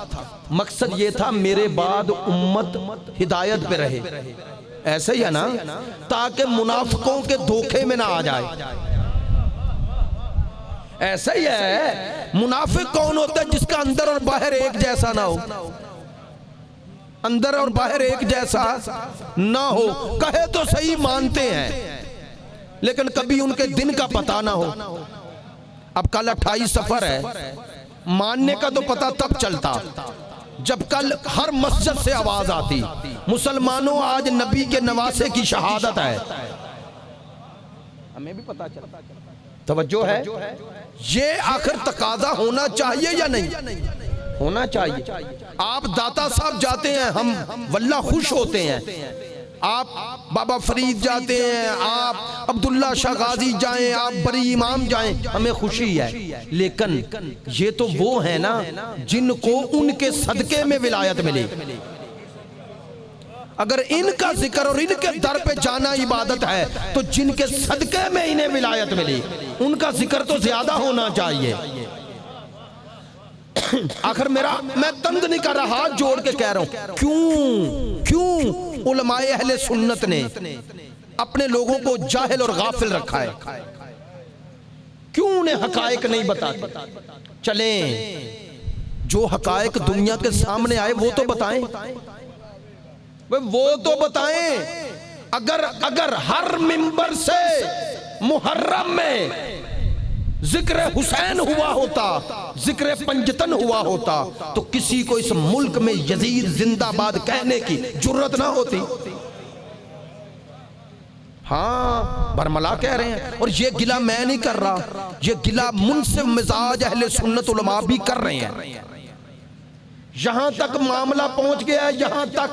مقصد یہ تھا میرے بعد امت ہدایت پہ رہے، ایسے ہی ہے نا، تاکہ منافقوں کے دھوکے میں نہ آ جائے۔ ایسا ہی ہے، منافق کون ہوتا ہے؟ جس کا اندر اور باہر ایک جیسا نہ ہو، اندر اور باہر ایک جیسا نہ ہو، کہے تو صحیح مانتے ہیں لیکن کبھی ان کے دن کا پتہ نہ ہو۔ اب کل 28 سفر ہے، ماننے کا تو پتہ تب چلتا جب کل ہر مسجد سے آواز آتی مسلمانوں آج نبی کے نواسے کی شہادت ہے، ہمیں بھی پتہ چلتا۔ توجہ ہے؟ یہ آخر تقاضا ہونا چاہیے یا نہیں؟ ہونا چاہیے۔ آپ داتا صاحب جاتے ہیں ہم واللہ خوش ہوتے ہیں، آپ بابا فرید جاتے ہیں، آپ عبداللہ شاہ غازی جائیں، آپ بری امام جائیں، ہمیں خوشی ہے۔ لیکن یہ تو وہ ہیں نا جن کو ان کے صدقے میں ولایت ملے۔ اگر ان کا ذکر اور ان کے در پہ جانا عبادت ہے تو جن کے صدقے میں انہیں ولایت ملی ان کا ذکر تو زیادہ ہونا چاہیے۔ آخر میں تنگ نہیں کر رہا، ہاتھ جوڑ کے کہہ رہا ہوں کیوں علماء اہل سنت نے اپنے لوگوں کو جاہل اور غافل رکھا ہے؟ کیوں انہیں حقائق نہیں بتاتے؟ چلیں جو حقائق دنیا کے سامنے آئے وہ تو بتائیں، وہ تو بتائیں۔ اگر ہر منبر سے محرم میں ذکر حسین ہوا ہوتا، ذکر پنجتن ہوا ہوتا تو کسی کو اس ملک میں یزید زندہ باد کہنے کی جرت نہ ہوتی۔ ہاں برملا کہہ رہے ہیں، اور یہ گلہ میں نہیں کر رہا، یہ گلہ منصف مزاج اہل سنت علماء بھی کر رہے ہیں۔ یہاں تک معاملہ پہنچ گیا ہے، یہاں تک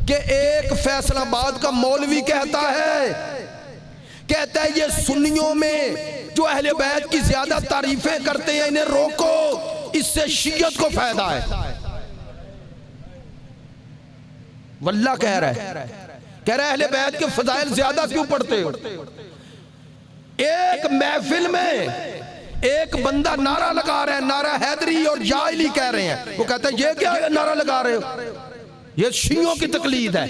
کہ ایک فیصل آباد کا مولوی کہتا ہے یہ سنیوں میں جو اہل بیت کی زیادہ تعریفیں کرتے ہیں انہیں روکو، اس سے شیعت کو فائدہ ہے۔ واللہ کہہ رہا ہے اہل بیت کے فضائل زیادہ کیوں پڑھتے ہو؟ ایک محفل میں ایک بندہ نعرہ لگا رہا ہے، نعرہ حیدری اور یا علی کہہ رہے ہیں، وہ کہتا ہے یہ کیا نعرہ لگا رہے ہو؟ یہ شیعوں کی تقلید ہے۔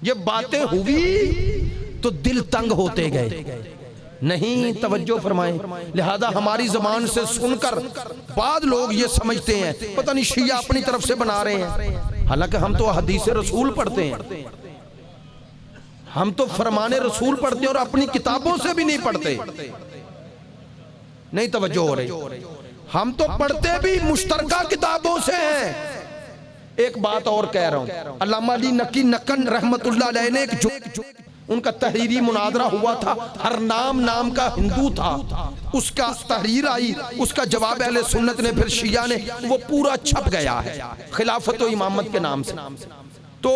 یہ باتیں ہوئی تو دل تنگ ہوتے گئے، نہیں توجہ فرمائیں۔ لہذا ہماری زبان سے سن کر بعض لوگ یہ سمجھتے ہیں پتہ نہیں شیعہ اپنی طرف سے بنا رہے ہیں، حالانکہ ہم تو حدیث رسول پڑھتے ہیں، ہم تو فرمان رسول پڑھتے ہیں اور اپنی کتابوں سے بھی نہیں پڑھتے۔ نہیں توجہ ہو رہی؟ ہم تو پڑھتے بھی مشترکہ کتابوں سے ہیں۔ ایک بات اور کہہ رہا ہوں، علامہ علی نقی نقن رحمت اللہ علیہ نے ان کا تحریری مناظرہ ہوا تھا، ہر نام کا ہندو تھا، اس کا تحریر آئی، اس کا جواب اہل سنت نے پھر شیعہ نے، وہ پورا چھپ گیا ہے خلافت و امامت کے نام سے۔ تو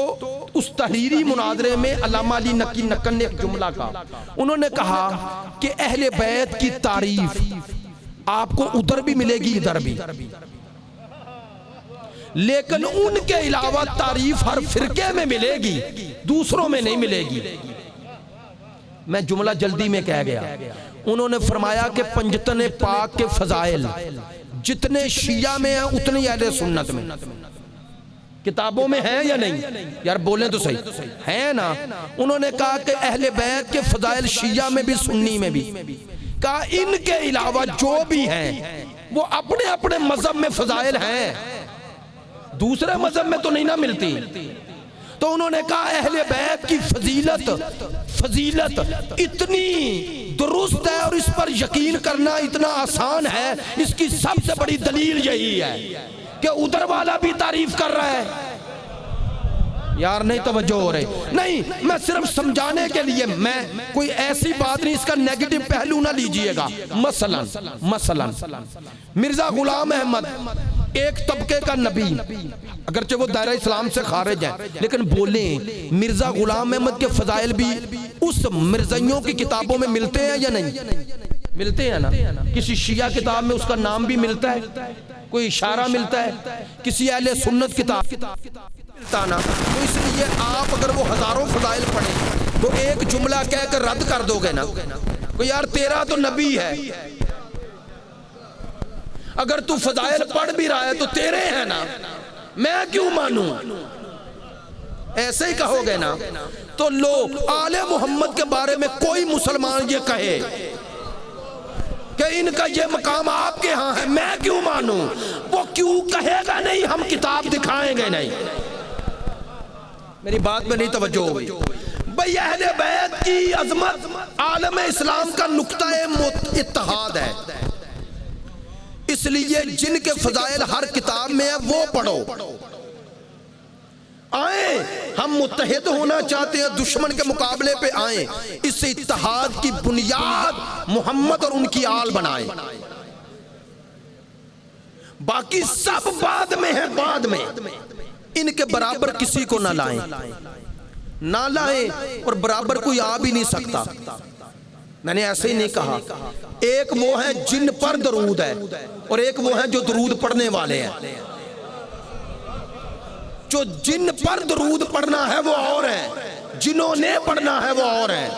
اس تحریری مناظرے میں علامہ علی نقی نقن نے ایک جملہ کہا، انہوں نے کہا کہ اہل بیت کی تعریف آپ کو ادھر بھی ملے گی ادھر بھی، لیکن ان کے علاوہ تعریف ہر فرقے میں ملے گی، دوسروں میں نہیں ملے گی۔ میں جملہ جلدی میں کہہ گیا۔ انہوں نے فرمایا کہ پنجتن پاک کے فضائل جتنے شیعہ میں ہیں اتنی اہل سنت میں۔ کتابوں میں ہیں یا نہیں؟ یار بولیں تو صحیح، ہیں نا؟ انہوں نے کہا کہ اہل بیت کے فضائل شیعہ میں بھی سنی میں بھی، کہا ان کے علاوہ جو بھی ہیں وہ اپنے اپنے مذہب میں فضائل ہیں، دوسرے مذہب میں تو نہیں نہ ملتی۔ تو انہوں نے کہا اہل بیت کی فضیلت اتنی درست ہے اور اس پر یقین کرنا اتنا آسان ہے، اس کی سب سے بڑی دلیل یہی ہے کہ ادھر والا بھی تعریف کر رہا ہے۔ یار نہیں توجہ ہو رہے، نہیں میں صرف سمجھانے کے لیے، میں کوئی ایسی بات نہیں، اس کا نیگیٹو پہلو نہ لیجئے گا۔ مثلا مرزا غلام احمد ایک طبقے کا نبی، اگرچہ وہ دائرہ اسلام سے خارج ہے، لیکن بولیں مرزا غلام احمد کے فضائل بھی اس مرزائیوں کی کتابوں میں ملتے ہیں یا نہیں؟ ملتے ہیں نا؟ کسی شیعہ کتاب میں اس کا نام بھی ملتا ہے، کوئی اشارہ ملتا ہے، کسی اہل سنت کتاب ملتا نا؟ تو اس لیے آپ اگر وہ ہزاروں فضائل پڑھیں تو ایک جملہ کہہ کر رد کر دو گے نا کہ یار تیرا تو نبی ہے، اگر تو فضائل پڑھ بھی رہا ہے تو تیرے ہیں نا، میں کیوں مانوں؟ ایسے ہی کہو گے نا؟ تو لو آل محمد کے بارے میں کوئی مسلمان یہ کہے کہ ان کا یہ مقام آپ کے ہاں ہے، میں کیوں مانوں؟ وہ کیوں کہے گا نہیں؟ ہم کتاب دکھائیں گے نہیں۔ میری بات میں نہیں توجہ ہوئی؟ بھئی اہل بیت کی عظمت عالم اسلام کا نقطہ اتحاد ہے، اس لیے جن کے فضائل ہر کتاب میں ہے وہ پڑھو۔ آئیں ہم متحد ہونا چاہتے ہیں، دشمن کے مقابلے پہ آئیں، اس اتحاد کی بنیاد محمد اور ان کی آل بنائیں، باقی سب بعد میں ہے، بعد میں ان کے برابر کسی کو نہ لائیں اور برابر کوئی آ بھی نہیں سکتا۔ میں نے ایسے ہی نہیں کہا، ایک وہ ہے جن پر درود ہے اور ایک وہ ہے جو درود پڑھنے والے ہیں۔ جو جن پر درود پڑھنا ہے وہ اور ہے، جنہوں نے پڑھنا ہے وہ اور ہے۔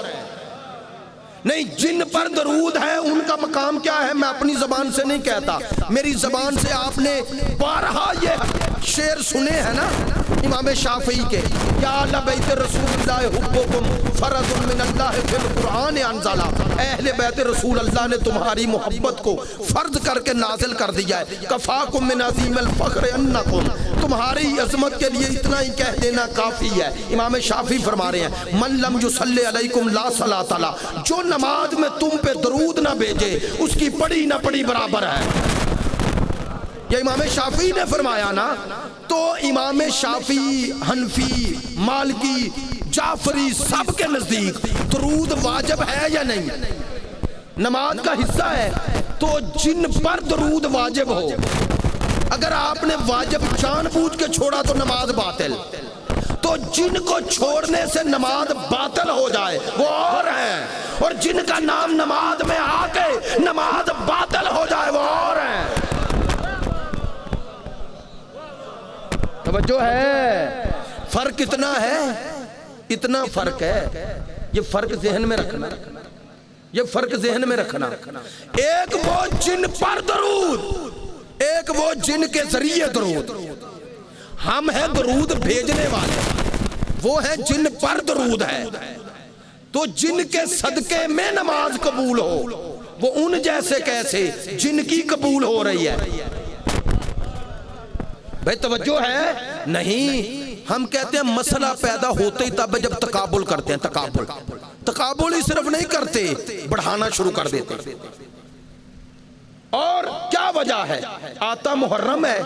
نہیں، جن پر درود ہے ان کا مقام کیا ہے میں اپنی زبان سے نہیں کہتا، میری زبان سے آپ نے بارہا یہ شعر سنے ہیں نا امام شافعی کے، یا اہل بیت رسول اللہ حبکم فرض من اللہ فی القرآن انزلا، اہل بیت رسول اللہ نے تمہاری محبت کو فرض کر کے نازل کر دیا ہے، کفاکم من عظیم الفخر انکم، تمہاری عظمت کے لیے اتنا ہی کہہ دینا کافی ہے۔ امام شافعی فرما رہے ہیں من لم یصلی علیکم لا صلاۃ لہ، جو نماز میں تم پہ درود نہ بھیجے اس کی پڑھی نہ پڑھی برابر ہے۔ یہ امام شافعی نے فرمایا نا، تو امام شافعی، حنفی، مالکی، جعفری سب کے نزدیک درود واجب ہے یا نہیں؟ نماز کا حصہ ہے، تو جن پر درود واجب ہو، اگر آپ نے واجب جان بوجھ کے چھوڑا تو نماز باطل، تو جن کو چھوڑنے سے نماز باطل ہو جائے وہ اور ہیں، اور جن کا نام نماز میں آ کے نماز باطل ہو جائے وہ اور ہیں۔ توجہ ہے؟ فرق اتنا ہے، اتنا فرق ہے، یہ فرق ذہن میں رکھنا، یہ فرق ذہن میں رکھنا۔ ایک وہ جن پر درود، ایک وہ جن کے ذریعے درود، ہم ہیں درود بھیجنے والے، وہ ہیں جن پر درود ہے، تو جن کے صدقے میں نماز قبول ہو وہ ان جیسے کیسے جن کی قبول ہو رہی ہے۔ بھئی توجہ ہے؟ نہیں، ہم کہتے ہیں مسئلہ پیدا ہوتے ہی تب جب تقابل کرتے ہیں، تقابل ہی صرف نہیں کرتے، بڑھانا شروع کر دیتے۔ اور کیا وجہ ہے؟ آتا محرم ہے،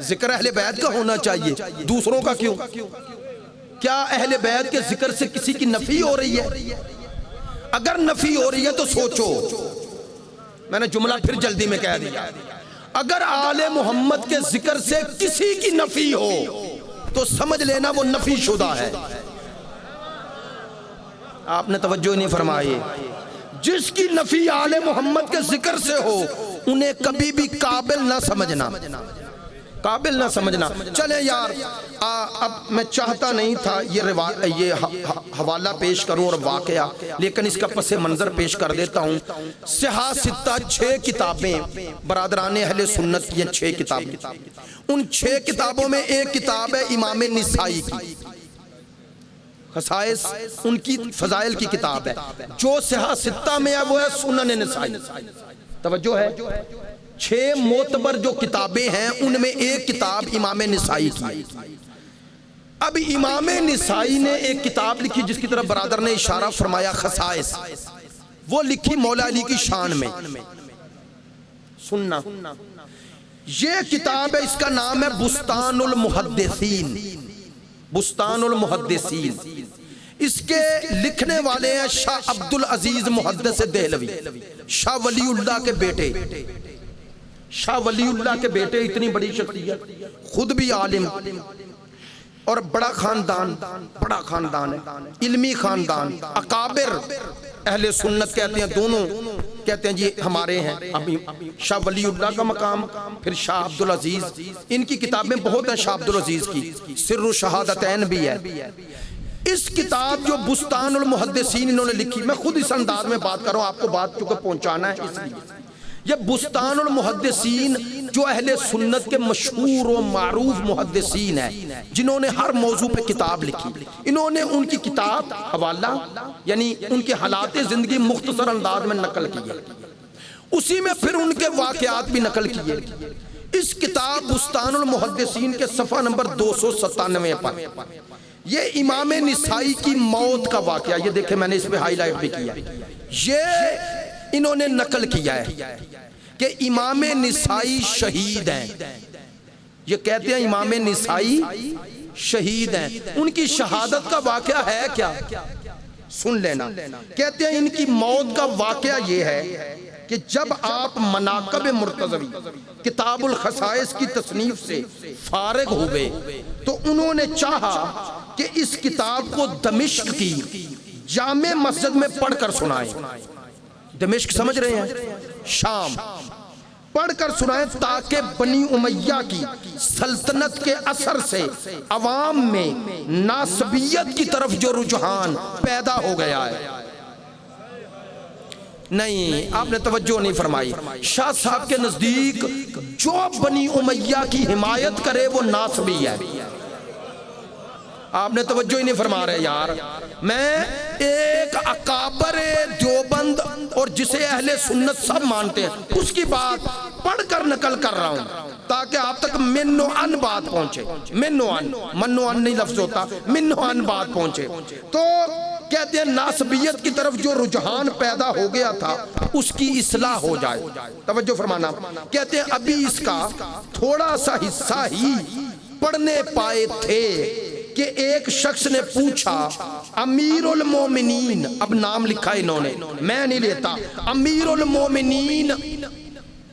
ذکر اہل بیت کا ہونا چاہیے، دوسروں کا کیوں؟ کیا اہل بیت کے ذکر سے کسی کی نفی ہو رہی ہے؟ اگر نفی ہو رہی ہے تو سوچو، میں نے جملہ پھر جلدی میں کہہ دیا، اگر آل محمد کے ذکر سے کسی کی نفی ہو تو سمجھ لینا وہ نفی شدہ ہے۔ آپ نے توجہ نہیں فرمائی، جس کی نفی آل محمد کے ذکر سے ہو انہیں کبھی بھی قابل نہ سمجھنا، قابل نہ سمجھنا۔ چلے یار اب میں چاہتا نہیں تھا یہ حوالہ پیش کروں اور واقعہ، لیکن اس کا پس منظر پیش کر دیتا ہوں۔ صحاح ستہ 6 کتابیں برادران اہل سنت کی، 6 کتابیں، ان 6 کتابوں میں ایک کتاب ہے امام نسائی کی، خصائص ان کی فضائل کی کتاب ہے۔ جو صحاح ستہ میں ہے وہ ہے سنن نسائی، توجہ ہے۔ 6 معتبر جو کتابیں ہیں ان میں ایک کتاب امام نسائی کی۔ اب امام نسائی نے ایک کتاب لکھی جس کی طرف برادر نے اشارہ فرمایا، خصائص، وہ لکھی مولا علی کی شان میں۔ سننا، یہ کتاب ہے، اس کا نام ہے بستان المحدثین، بستان المحدثین۔ اس کے لکھنے والے ہیں شاہ عبدالعزیز محدث دہلوی، شاہ ولی اللہ کے بیٹے، شاہ ولی اللہ کے بیٹے، اتنی بڑی شخصیت، خود بھی عالم اور بڑا خاندان، بڑا خاندان ہے، علمی خاندان، اکابر اہل سنت کہتے ہیں، دونوں کہتے ہیں جی ہمارے ہیں۔ شاہ ولی اللہ کا مقام، پھر شاہ عبدالعزیز، ان کی کتابیں بہت ہیں، شاہ عبدالعزیز کی سر الشہادتین بھی ہے۔ اس کتاب جو بستان المحدثین انہوں نے لکھی، میں خود اس انداز میں بات کر رہا ہوں، آپ کو بات چونکہ پہنچانا ہے اس لیے۔ یہ بستان المحدثین جو اہل سنت کے مشہور و معروف محدثین ہیں، جنہوں نے ہر موضوع پہ کتاب لکھی، انہوں نے ان کی کتاب حوالہ یعنی ان کے حالات زندگی مختصر انداز میں نقل کیے، اسی میں پھر ان کے واقعات بھی نقل کیے۔ اس کتاب بستان المحدثین کے صفحہ نمبر 297 پر یہ امام نسائی کی موت کا واقعہ، یہ دیکھیں میں نے اس پہ ہائی لائٹ بھی کیا، یہ انہوں نے نقل کیا ہے کہ امام نسائی شہید ہیں۔ یہ کہتے ہیں امام نسائی شہید ہیں، ان کی شہادت کا واقعہ ہے کیا؟ سن لینا، کہتے ہیں ان کی موت کا واقعہ یہ ہے کہ جب آپ مناقب مرتضوی کتاب الخصائص کی تصنیف سے فارغ ہوئے تو انہوں نے چاہا کہ اس کتاب کو دمشق کی جامع مسجد میں پڑھ کر سنائیں۔ دمشق سمجھ رہے ہیں؟ شام، پڑھ کر سنائیں تاکہ بنی امیہ کی سلطنت کے اثر سے عوام میں ناسبیت کی طرف جو رجحان پیدا ہو گیا ہے۔ نہیں، آپ نے توجہ نہیں فرمائی۔ شاہ صاحب کے نزدیک جو بنی امیہ کی حمایت کرے وہ ناسبی ہے۔ آپ نے توجہ ہی نہیں فرما رہے یار۔ میں ایک اکابر دیوبند اور جسے اہل سنت سب مانتے ہیں اس کی بات پڑھ کر نقل کر رہا ہوں تاکہ آپ تک من و ان بات پہنچے، من و ان نہیں لفظ ہوتا، من و ان بات پہنچے۔ تو کہتے ہیں ناسبیت کی طرف جو رجحان پیدا ہو گیا تھا اس کی اصلاح ہو جائے۔ توجہ فرمانا، کہتے ہیں ابھی اس کا تھوڑا سا حصہ ہی پڑھنے پائے تھے کہ ایک شخص نے پوچھا، امیر المومنین، اب نام لکھا انہوں نے، میں نہیں لیتا، امیر المومنین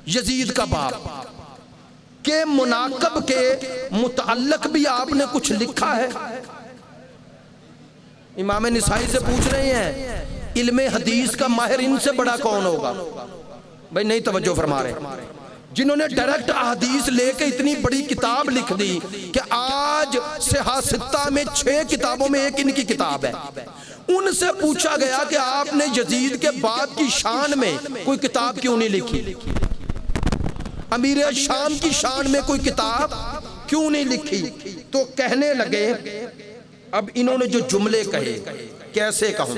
یزید کا باپ کے مناقب کے متعلق بھی آپ نے کچھ لکھا ہے؟ امام نسائی سے پوچھ رہے ہیں، علم حدیث کا ماہر ان سے بڑا کون ہوگا؟ بھائی نہیں توجہ فرما رہے، جنہوں نے ڈائریکٹ احادیث لے کے اتنی بڑی کتاب لکھ دی کہ آج صحاح ستہ میں 6 کتابوں میں ایک ان کی کتاب ہے۔ ان سے پوچھا گیا کہ آپ نے یزید کے بعد کی شان میں کوئی کتاب کیوں نہیں لکھی؟ امیر شام کی شان میں کوئی کتاب کیوں نہیں لکھی؟ تو کہنے لگے، اب انہوں نے جو جملے کہے کیسے کہوں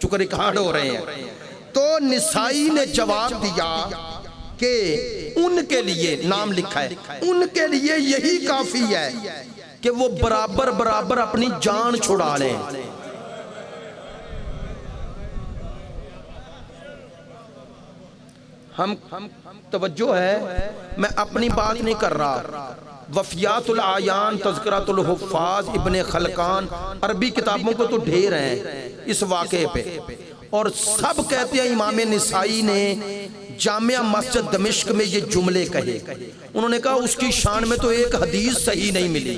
چونکہ ریکارڈ ہو رہے ہیں، تو نسائی نے جواب دیا کہ ان کے لیے نام لکھا ہے، ان کے لیے یہی کافی ہے کہ وہ برابر برابر اپنی جان چھڑا لیں۔ ہم توجہ ہے، میں اپنی بات نہیں کر رہا، وفیات العیان، تذکرۃ الحفاظ، ابن خلقان، عربی کتابوں کو تو ڈھیر ہیں اس واقعے پہ، اور سب کہتے ہیں امام نسائی نے جامع مسجد دمشق میں یہ جملے کہے۔ انہوں نے کہا اس کی شان میں تو ایک حدیث صحیح نہیں ملی۔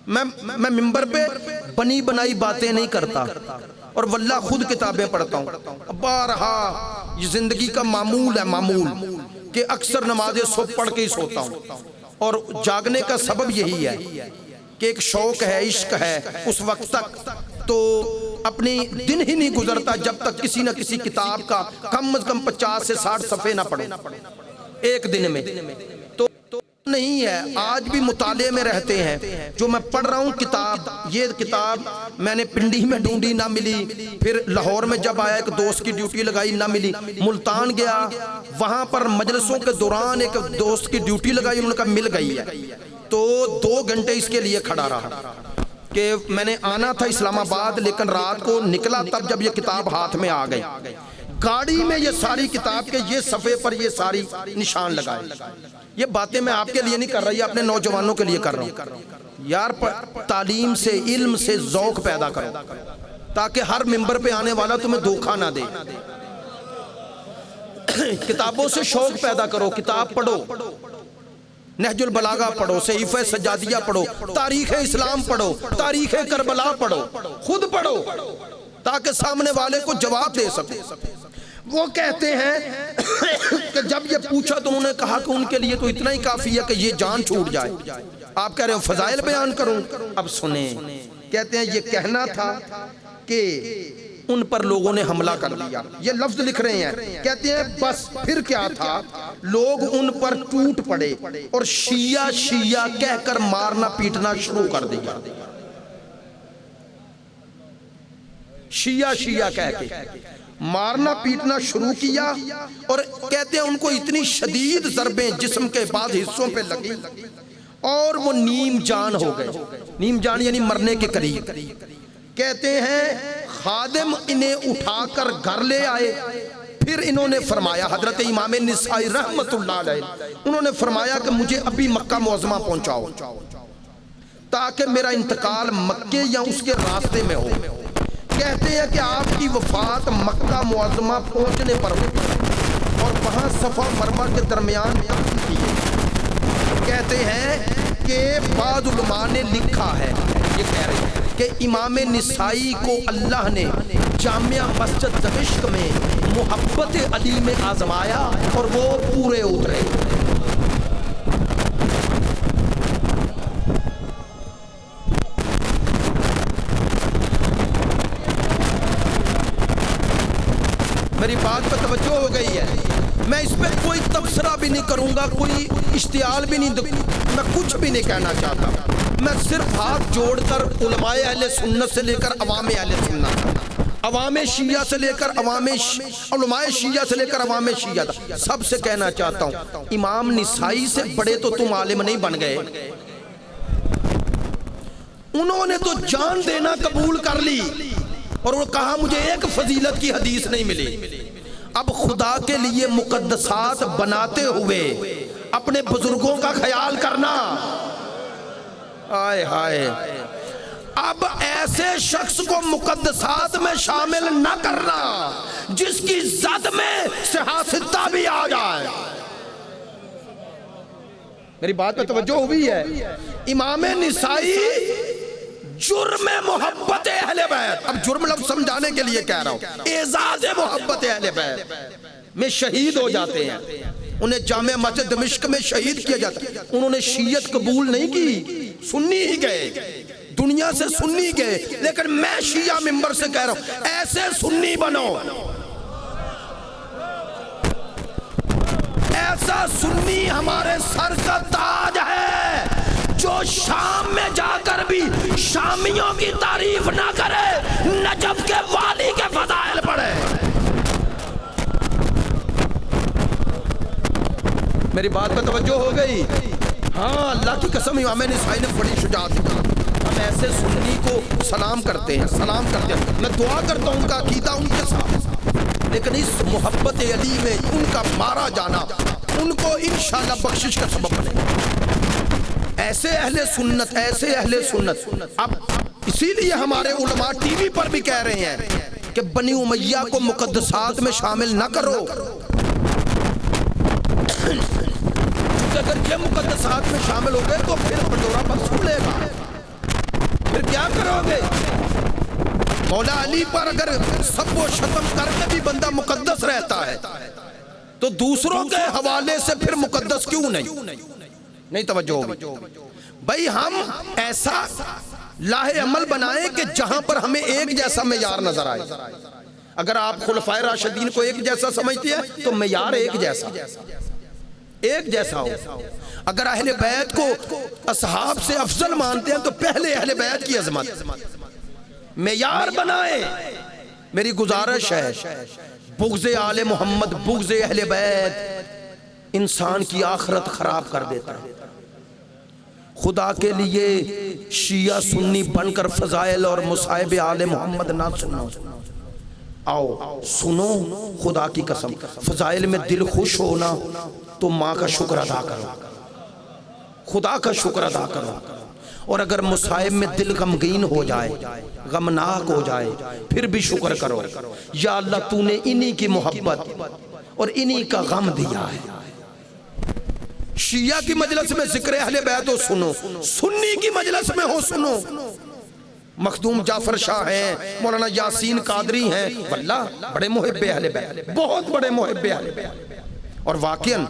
میں ممبر پہ بنی بنائی باتیں نہیں کرتا، اور واللہ خود کتابیں پڑھتا ہوں. بارہا یہ زندگی کا معمول ہے، معمول کہ اکثر نمازیں صبح پڑھ کے ہی سوتا ہوں، اور جاگنے کا سبب یہی ہے کہ ایک شوق ہے، عشق ہے. اس وقت تک تو اپنی دن ہی نہیں گزرتا جب تک کسی نہ کسی کتاب کا کم از کم 50 سے 60 صفحے نہ پڑھو ایک دن میں. تو نہیں ہے، آج بھی مطالعے میں رہتے ہیں. جو میں پڑھ رہا ہوں کتاب، یہ کتاب میں نے پنڈی میں ڈھونڈی نہ ملی، پھر لاہور میں جب آیا ایک دوست کی ڈیوٹی لگائی نہ ملی، ملتان گیا وہاں پر مجلسوں کے دوران ایک دوست کی ڈیوٹی لگائی، انہوں نے کہا مل گئی ہے. تو 2 گھنٹے اس کے لیے کھڑا رہا کہ میں نے آنا تھا اسلام آباد، لیکن رات کو نکلا تب جب یہ کتاب ہاتھ میں آ گئی. گاڑی میں یہ ساری کتاب کے یہ صفحے پر یہ ساری نشان لگائے. یہ باتیں میں آپ کے لیے نہیں کر رہا، یہ اپنے نوجوانوں کے لیے کر رہا ہوں. یار تعلیم سے، علم سے ذوق پیدا کرو تاکہ ہر ممبر پہ آنے والا تمہیں دھوکہ نہ دے. کتابوں سے شوق پیدا کرو، کتاب پڑھو، نہج البلاغہ پڑھو، صحیفہ سجادیہ پڑھو، تاریخ اسلام پڑھو، تاریخ کربلا پڑھو، خود پڑھو تاکہ سامنے والے کو جواب دے سکو. وہ کہتے ہیں کہ جب یہ پوچھا تو انہوں نے کہا کہ ان کے لیے تو اتنا ہی کافی ہے کہ یہ جان چھوٹ جائے. آپ کہہ رہے ہو فضائل بیان کروں، اب سنیں. کہتے ہیں یہ کہنا تھا کہ ان پر لوگوں نے حملہ کر دیا، یہ لفظ لکھ رہے ہیں. کہتے ہیں بس پھر کیا تھا، لوگ ان پر ٹوٹ پڑے اور شیعہ شیعہ کہہ کر مارنا پیٹنا شروع کر دیا. شیعہ شیعہ کہہ کے مارنا پیٹنا شروع کیا، اور کہتے ہیں ان کو اتنی شدید ضربیں جسم کے بعض حصوں پہ لگی اور وہ نیم جان ہو گئے. نیم جان یعنی مرنے کے قریب. کہتے ہیں خادم انہیں اٹھا کر گھر لے آئے. پھر انہوں نے فرمایا، حضرت امام نسائی رحمت اللہ علیہ انہوں نے فرمایا کہ مجھے ابھی مکہ معظمہ پہنچاؤ تاکہ میرا انتقال مکے یا اس کے راستے میں ہو. کہتے ہیں کہ آپ کی وفات مکہ معظمہ پہنچنے پر ہوئی اور وہاں صفا مرمر کے درمیان کی. کہتے ہیں کہ بعض علماء نے لکھا ہے، یہ کہہ رہے ہیں کہ امام نسائی کو اللہ نے جامعہ مسجد دمشق میں محبت علی میں آزمایا اور وہ پورے اترے. میری بات پہ توجہ ہو گئی ہے. میں اس پہ کوئی تبصرہ بھی نہیں کروں گا، کوئی اشتعال بھی نہیں، میں کچھ بھی نہیں کہنا چاہتا. میں صرف ہاتھ جوڑ کر علماء اہل سنت سے لے کر عوام اہل سنت، عوام شیعہ سے لے کر علماء شیعہ سے لے کر عوام شیعہ سب سے کہنا چاہتا ہوں، امام نسائی سے بڑے تو تم عالم نہیں بن گئے. انہوں نے تو جان دینا قبول کر لی اور وہ کہا مجھے ایک فضیلت کی حدیث نہیں ملی. اب خدا کے لیے مقدسات بناتے ہوئے اپنے بزرگوں کا خیال کرنا. آئے ہائے، اب ایسے شخص کو مقدسات میں شامل نہ کرنا جس کی زد میں سیاستہ بھی آ جائے. میری بات پہ توجہ ہوئی ہے. امام نسائی جرم محبت اہل بیت، اب جرم لفظ سمجھانے کے لیے کہہ رہا ہوں، اعزاز محبت اہل بیت میں شہید ہو جاتے ہیں. انہیں جامع مسجد دمشق میں شہید کیا جاتا ہے. انہوں نے شیعت قبول نہیں کی، سنی ہی گئے، دنیا سے سنی گئے. لیکن میں شیعہ ممبر سے کہہ رہا ہوں ایسے سنی بنو، ایسا سنی ہمارے سر کا تاج ہے جو شام میں جا کر بھی شامیوں کی تعریف نہ کرے، نجف کے والی کے فضائل پڑھے. میری بات پہ توجہ ہو گئی؟ ہاں، اللہ کی قسم امام نسائی نے بڑی شجاعت دکھائی. ہم ایسے سنی کو سلام کرتے ہیں، سلام کرتے ہیں. میں دعا کرتا ہوں ان کا عقیدہ ان کے ساتھ، لیکن اس محبت علی میں ان کا مارا جانا ان کو انشاءاللہ بخشش کا سبب بنے. ایسے اہل سنت، ایسے اہل سنت. اب اسی لیے ہمارے علماء ٹی وی پر بھی کہہ رہے ہیں کہ بنی امیہ کو مقدسات میں شامل نہ کرو. اگر یہ مقدسات میں شامل ہو گئے تو پھر پنڈورا باکس کھلے گا. پھر کیا کرو گے؟ مولا علی پر اگر سب و شتم کر کے بھی بندہ مقدس رہتا ہے تو دوسروں کے حوالے سے پھر مقدس کیوں نہیں توجہ ہوگی بھائی ہم ایسا لاہ عمل بنائیں کہ جہاں پر ہمیں ایک جیسا معیار نظر آئے. اگر آپ خلفائے راشدین کو ایک جیسا سمجھتے ہیں تو معیار ایک جیسا ہو. اگر اہل بیت کو اصحاب سے افضل مانتے ہیں تو پہلے اہل بیت کی عظمت معیار بنائیں. میری گزارش ہے بغض آل محمد بغض اہل بیت انسان کی آخرت خراب کر دیتا ہے. خدا کے لیے شیعہ سنی بن کر فضائل اور مصائب آل محمد نہ سنو. آؤ سنو خدا کی قسم فضائل میں دل خوش ہونا تو ماں کا شکر ادا کرو خدا کا شکر ادا کرو. اور اگر مصائب میں دل غمگین ہو جائے غمناک ہو جائے پھر بھی شکر کرو. یا اللہ تو نے انہی کی محبت اور انہی کا غم دیا ہے. شیعہ کی مجلس میں ذکر اہل بیت ہو سنو سنی کی مجلس میں ہو سنو. مخدوم جعفر شاہ ہیں مولانا یاسین قادری ہیں واللہ بڑے محب اہل بیت بہت بڑے محب اہل بیت. اور واقعاً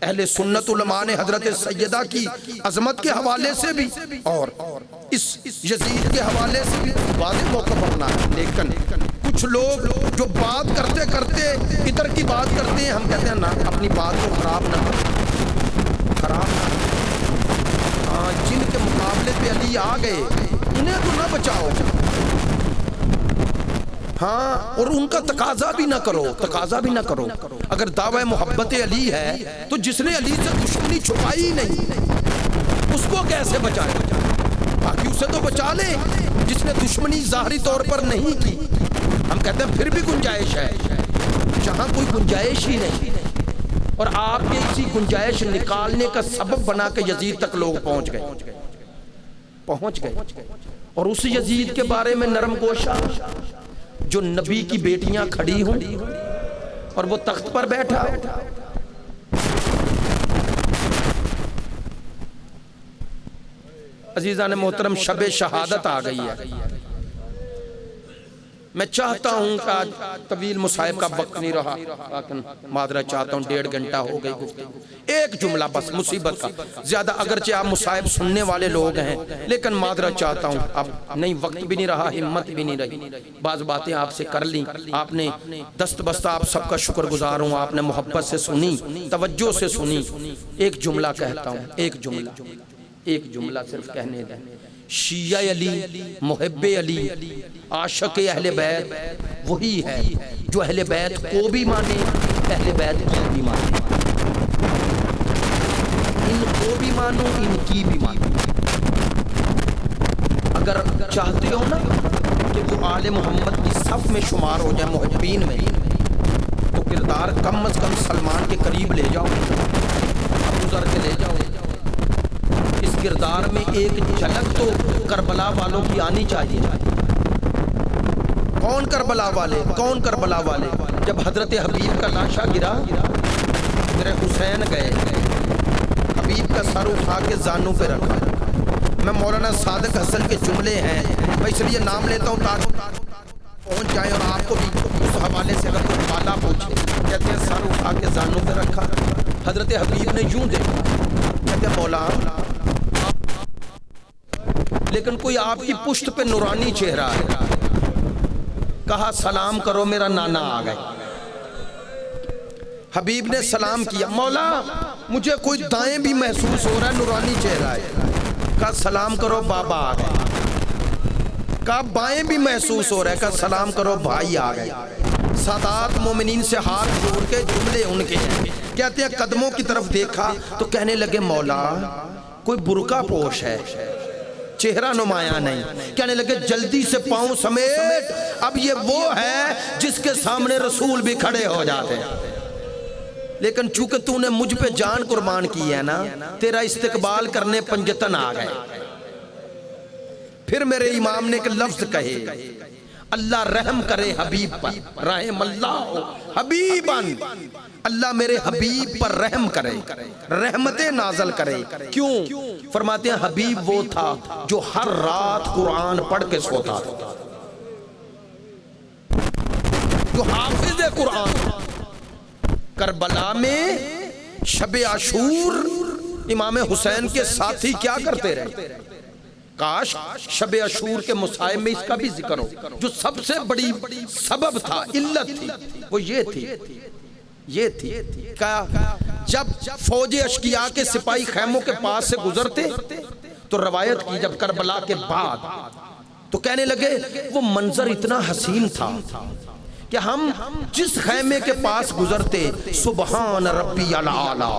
اہل سنت علماء نے حضرت سیدہ کی عظمت کے حوالے سے بھی اور اس یزید کے حوالے سے بھی واضح موقع بنا. لیکن کچھ لوگ جو بات کرتے کرتے ادھر کی بات کرتے ہیں ہم کہتے ہیں نا اپنی بات کو خراب نہ ہاں جن کے مقابلے پہ علی آ گئے انہیں تو نہ بچاؤ. ہاں اور ان کا تقاضا بھی نہ کرو. اگر دعوی محبت علی ہے تو جس نے علی سے دشمنی چھپائی نہیں اس کو کیسے بچائے. باقی اسے تو بچا لے جس نے دشمنی ظاہری طور پر نہیں کی. ہم کہتے ہیں پھر بھی گنجائش ہے جہاں کوئی گنجائش ہی نہیں. اور آپ کے اسی گنجائش نکالنے کا سبب بنا کے یزید تک لوگ پہنچ گئے. اور اس یزید کے بارے میں نرم گوشہ جو نبی کی بیٹیاں کھڑی ہوں اور وہ تخت پر بیٹھا. عزیزان محترم شب شہادت آ گئی ہے. میں چاہتا ہوں کہ آج طویل مصائب کا وقت نہیں رہا لیکن معذرت چاہتا ہوں 1.5 گھنٹہ ہو گئی گفتگو. ایک جملہ بس مصیبت کا زیادہ اگرچہ آپ مصائب سننے والے لوگ ہیں لیکن معذرت چاہتا ہوں. اب نہیں وقت بھی نہیں رہا ہمت بھی نہیں رہی. بعض باتیں آپ سے کر لیں آپ نے دست بستہ آپ سب کا شکر گزار ہوں. آپ نے محبت سے سنی توجہ سے سنی. ایک جملہ کہتا ہوں ایک جملہ صرف کہنے دیں. شیعہ علی محب علی عاشق اہل بیت وہی ہے جو اہل بیت کو بھی مانے اہل بیت کو بھی مانے. ان کو بھی مانو ان کی بھی مانو. اگر چاہتے ہو نا کہ وہ آل محمد کی صف میں شمار ہو جائے محبین میں تو کردار کم از کم سلمان کے قریب لے جاؤ ابو ذر کے لے جاؤ. اس کردار میں ایک جھلک تو کربلا والوں کی آنی چاہیے. کون کربلا والے جب حضرت حبیب کا لاشا گرا میرے حسین گئے حبیب کا سر اٹھا کے زانوں پہ رکھا. میں مولانا صادق حسن کے جملے ہیں میں اس لیے نام لیتا ہوں تاکہ پہنچ جائیں اور آپ کو بھی اس حوالے سے اگر کوئی بالا پوچھے. کہتے ہیں سر اٹھا کے زانوں پہ رکھا. حضرت حبیب نے یوں دیکھا کہتے ہیں مولا لیکن کوئی آپ کی پشت پہ نورانی چہرہ ہے. کہا سلام کرو میرا نانا آ گئے. حبیب نے سلام کیا مولا مجھے کوئی دائیں بھی محسوس ہو رہا ہے نورانی چہرہ ہے. کہا سلام کرو بابا آ گئے. کہا بائیں بھی محسوس ہو رہا ہے. کہا سلام کرو بھائی آ گئے. سادات مومنین سے ہاتھ جوڑ کے جملے ان کے کہتے ہیں قدموں کی طرف دیکھا تو کہنے لگے مولا کوئی برقع پوش ہے چہرہ نمایاں نہیں. کہنے لگے جلدی سے پاؤں سمیٹ اب یہ وہ ہے جس کے سامنے رسول بھی کھڑے ہو جاتے ہیں. لیکن چونکہ تو نے مجھ پہ جان قربان کی ہے نا تیرا استقبال کرنے پنجتن آ گئے. پھر میرے امام نے ایک لفظ کہے اللہ رحم کرے حبیب پر رحم اللہ حبیباً. اللہ میرے حبیب پر رحم کرے رحمتیں نازل کرے. کیوں؟ فرماتے ہیں حبیب وہ تھا جو ہر رات قرآن پڑھ کے سوتا تھا. جو حافظ قرآن، کربلا میں شب عاشور امام حسین کے ساتھی کیا کرتے رہے؟ کاش شب عاشور کے مصائب میں اس کا بھی ذکر ہو۔ جو سب سے بڑی سبب تھا، علت تھی، وہ یہ تھی کہ جب فوج اشقیاء کے سپاہی خیموں کے پاس سے گزرتے تو روایت کی جب کربلا کے بعد تو کہنے لگے وہ منظر اتنا حسین تھا کہ ہم جس خیمے کے پاس گزرتے سبحان ربی الاعلی۔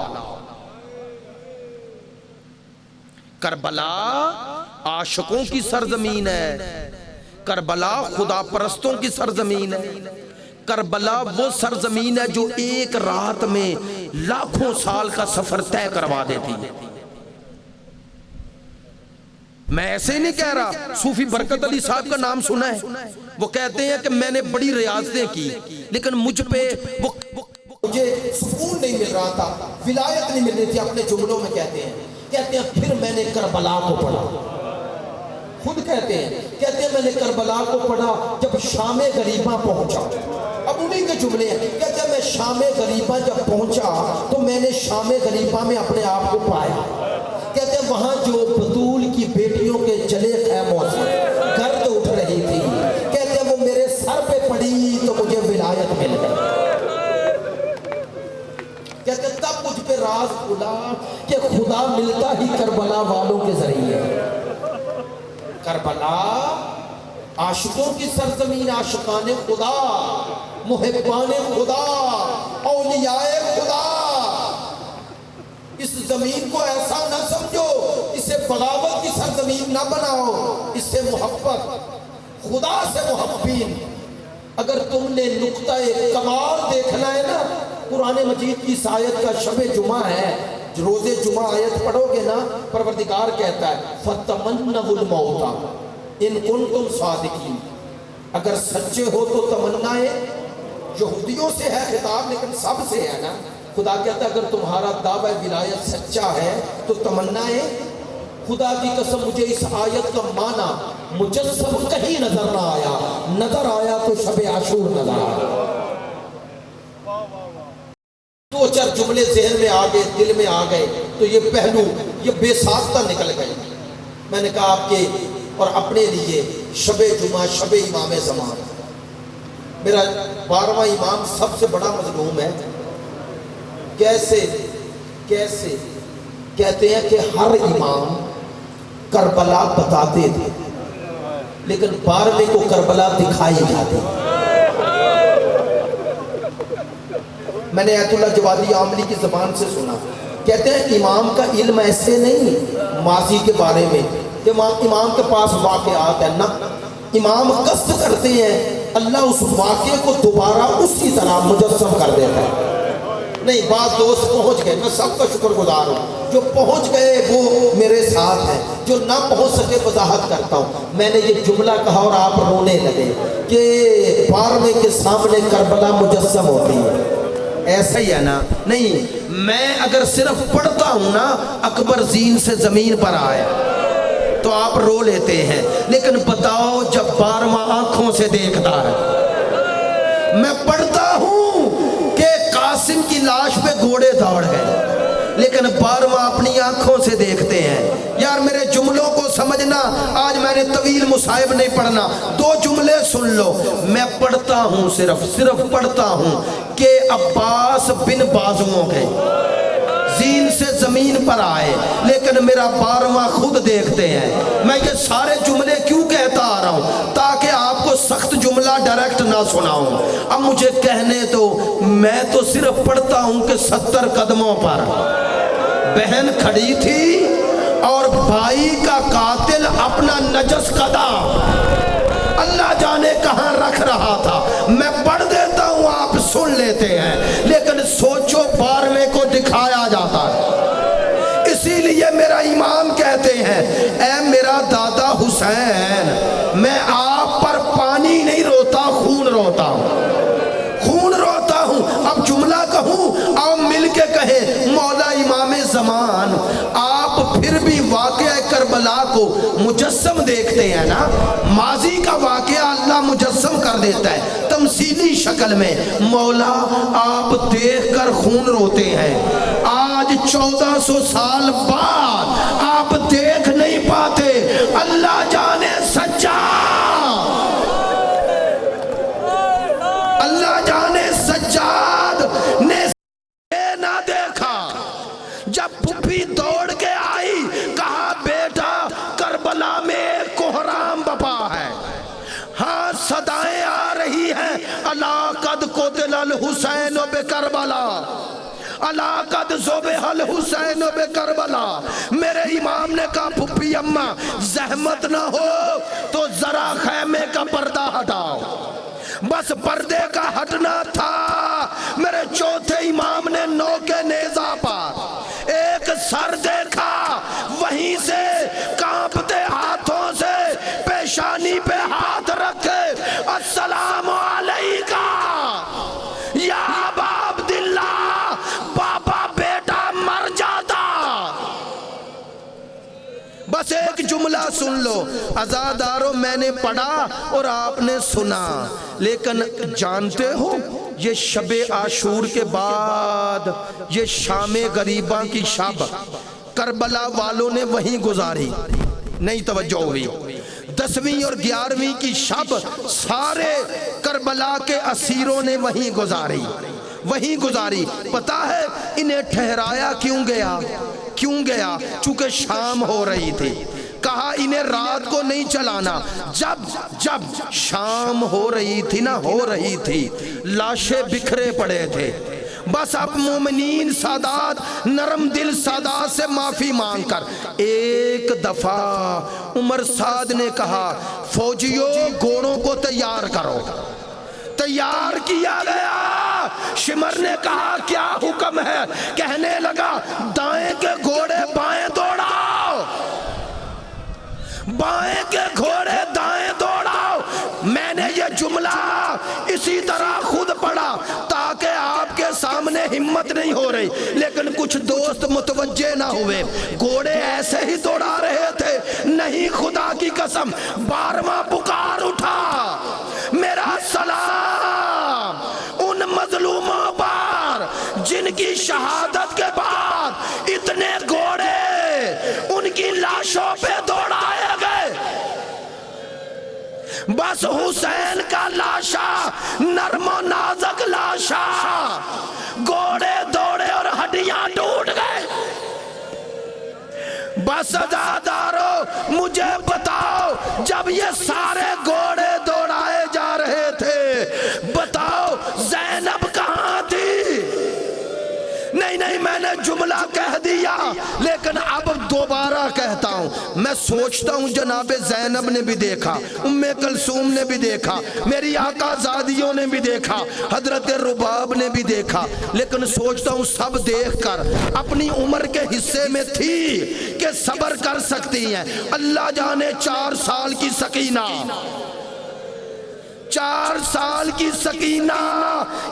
کربلا عاشقوں کی سرزمین ہے، کربلا خدا پرستوں کی سرزمین ہے، کربلا وہ سرزمین ہے جو ایک رات میں لاکھوں سال کا سفر طے کروا دیتی ہے۔ میں ایسے نہیں کہہ رہا، صوفی برکت علی صاحب کا نام سنا ہے، وہ کہتے ہیں کہ میں نے بڑی ریاضتیں کی لیکن مجھ پہ مجھے سکون نہیں مل رہا تھا، ولایت نہیں مل رہی تھی۔ اپنے جملوں میں کہتے ہیں پھر میں نے کربلا کو پڑھا، خود کہتے ہیں میں نے کربلا کو پڑھا جب شام غریبہ پہنچا۔ اب انہی کے جملے ہیں، کہتے ہیں میں شام غریبہ جب پہنچا تو میں نے شام غریبہ میں اپنے آپ کو پایا۔ کہتے ہیں وہاں جو بطول کی بیٹیوں کے جلے خیموں سے گرد اٹھ رہی تھی، کہتے ہیں وہ میرے سر پہ پڑی تو مجھے ولایت مل گئی۔ کہتے ہیں تب مجھ پہ راز کھلا کہ خدا ملتا ہی کربلا والوں کے ذریعے۔ کربلا عاشقوں کی سرزمین، عاشقان خدا، محبان خدا، اولیاء خدا۔ اس زمین کو ایسا نہ سمجھو، اسے بغاوت کی سرزمین نہ بناؤ، اس سے محبت، خدا سے محبین۔ اگر تم نے نقطہ کمال دیکھنا ہے نا، قرآن مجید کی اس آیت کا شب جمعہ ہے، روز جمعہ آیت پڑھو گے نا، پروردگار کہتا ہے فَتَمَنَّهُ الْمَوْتَ إِن كُنتُمْ صَادِقِينَ۔ اگر سچے ہو تو تمنائیں، یہودیوں سے ہے خطاب لیکن سب سے ہے نا۔ خدا کہتا ہے اگر تمہارا دعوی ولایت سچا ہے تو تمنائیں۔ خدا کی قسم مجھے اس آیت کا معنی مجسم کہیں نظر نہ آیا، نظر آیا تو شب عاشور نظر آیا۔ دو چار جملے ذہن میں آ گئے، دل میں آ گئے تو یہ پہلو یہ بے ساختہ نکل گئے۔ میں نے کہا آپ کے اور اپنے لیے شب جمعہ، شب امام زمان، میرا 12واں امام سب سے بڑا مظلوم ہے۔ کیسے کہتے ہیں کہ ہر امام کربلا بتاتے تھے لیکن 12ویں کو کربلا دکھائی جاتی۔ میں نے ایت اللہ جوادی عاملی کی زبان سے سنا، کہتے ہیں امام کا علم ایسے نہیں ماضی کے بارے میں کہ امام کے پاس واقعات ہیں، نہ، امام قصد کرتے ہیں اللہ اس واقعے کو دوبارہ اسی طرح مجسم کر دیتا ہے۔ نہیں، بعض دوست پہنچ گئے، میں سب کا شکر گزار ہوں، جو پہنچ گئے وہ میرے ساتھ ہیں، جو نہ پہنچ سکے وضاحت کرتا ہوں۔ میں نے یہ جملہ کہا اور آپ رونے لگے کہ 12ویں کے سامنے کربلا مجسم ہوتی ہے، ایسا ہی ہے نا؟ نہیں، میں اگر صرف پڑھتا ہوں نا اکبر زین سے زمین پر آیا تو آپ رو لیتے ہیں، لیکن بتاؤ جب 12واں آنکھوں سے دیکھتا ہے، میں پڑھتا ہوں کہ قاسم کی لاش پہ گھوڑے دوڑ گئے، لیکن 12واں اپنی آنکھوں سے دیکھتے ہیں۔ یار میرے جملوں کو سمجھنا، آج میں نے طویل مصائب نہیں پڑھنا، 2 جملے سن لو۔ میں پڑھتا ہوں، صرف پڑھتا ہوں کہ عباس بن بازوؤں گئے، زین سے زمین پر آئے، لیکن میرا 12واں خود دیکھتے ہیں۔ میں یہ سارے جملے کیوں کہتا آ رہا ہوں؟ تاکہ آپ کو سخت جملہ ڈائریکٹ نہ سناؤں۔ اب مجھے کہنے تو، میں تو صرف پڑھتا ہوں کہ 70 قدموں پر بہن کھڑی تھی اور بھائی کا قاتل اپنا نجس قدم اللہ جانے کہاں رکھ رہا تھا۔ میں پڑھ دیتا ہوں، آپ سن لیتے ہیں، لیکن سوچو 12ویں کو دکھایا جاتا ہے۔ اسی لیے میرا امام کہتے ہیں اے میرا دادا حسین، میں آپ پر پانی نہیں روتا، خون روتا ہوں، خون روتا ہوں۔ اب جملہ کہوں اور مل کے کہے مولا امام زمان، آپ پھر بھی واقعہ کربلا کو مجسم دیکھتے ہیں نا؟ ماضی کا واقعہ اللہ مجسم کر دیتا ہے تمثیلی شکل میں۔ مولا آپ دیکھ کر خون روتے ہیں، آج 1400 سال بعد آپ دیکھ نہیں پاتے، اللہ جانے سچا، اللہ جانے سجاد نے نہ دیکھا۔ جب پھپھی دوڑ کے آئی کہا بیٹا کربلا میں ایک کوہرام بپا ہے، ہاں صدائیں آ رہی ہیں الا قد قتل الحسین بکربلا، الا قد ذبح الحسین بکربلا۔ میرے امام نے کہا پھپھی اماں زحمت نہ ہو تو ذرا خیمے کا پردہ ہٹاؤ، بس پردے کا ہٹنا تھا۔ میرے چوتھے امام نے نوکے نیزہ پر ایک سر دیکھا، وہیں سے کانپتے ہاتھوں سے پیشانی پہ ہاتھ رکھے السلام علیکہ یا ابا عبداللہ، بابا بیٹا مر جاتا۔ بس ایک جملہ سن لو عزادارو، میں نے پڑھا اور آپ نے سنا، لیکن جانتے ہو یہ شب عاشور کے بعد یہ شام غریباں کی شب کربلا والوں نے وہیں گزاری، نہیں توجہ ہوئی؟ 10ویں اور 11ویں کی شب سارے کربلا کے اسیروں نے وہیں گزاری، وہیں گزاری۔ پتا ہے انہیں ٹھہرایا کیوں گیا؟ کیوں گیا؟ چونکہ شام ہو رہی تھی، کہا انہیں رات کو نہیں چلانا۔ جب شام ہو رہی تھی نا، ہو رہی تھی، لاشیں بکھرے پڑے تھے، بس اب مومنین سادات نرم دل سادات سے معافی مانگ کر ایک دفعہ عمر سعد نے کہا فوجیوں گھوڑوں کو تیار کرو۔ تیار کیا گیا۔ شمر نے کہا کیا حکم ہے؟ کہنے لگا دائیں کے گھوڑے بائیں دوڑاؤ، بائیں کے گھوڑے دائیں دوڑاؤ۔ میں نے یہ جملہ اسی طرح خود پڑھا تاکہ آپ کے سامنے ہمت نہیں ہو رہی، لیکن کچھ دوست متوجہ نہ ہوئے، گھوڑے ایسے ہی دوڑا رہے تھے۔ نہیں خدا کی قسم 12واں پکار اٹھا، میرا سلام ان مظلوموں پر جن کی شہادت کے بعد اتنے گھوڑے ان کی لاشوں پہ دوڑائے گئے، بس حسین کا لاشا نرم و نازک لاشا، گھوڑے دوڑے اور ہڈیاں ٹوٹ گئے۔ بس عزادارو مجھے بتاؤ جب یہ سارے گھوڑے دوڑائے جا رہے تھے، بتاؤ زینب کہاں تھی؟ نہیں میں نے جملہ کہہ دیا، لیکن اب دوبارہ کہتا ہوں۔ میں سوچتا ہوں جناب زینب نے بھی دیکھا، ام کلثوم نے بھی دیکھا، میری آقا زادیوں نے بھی دیکھا، حضرت رباب نے بھی دیکھا، لیکن سوچتا ہوں سب دیکھ کر اپنی عمر کے حصے میں تھی کہ صبر کر سکتی ہیں۔ اللہ جانے 4 سال کی سکینہ، 4 سال کی سکینہ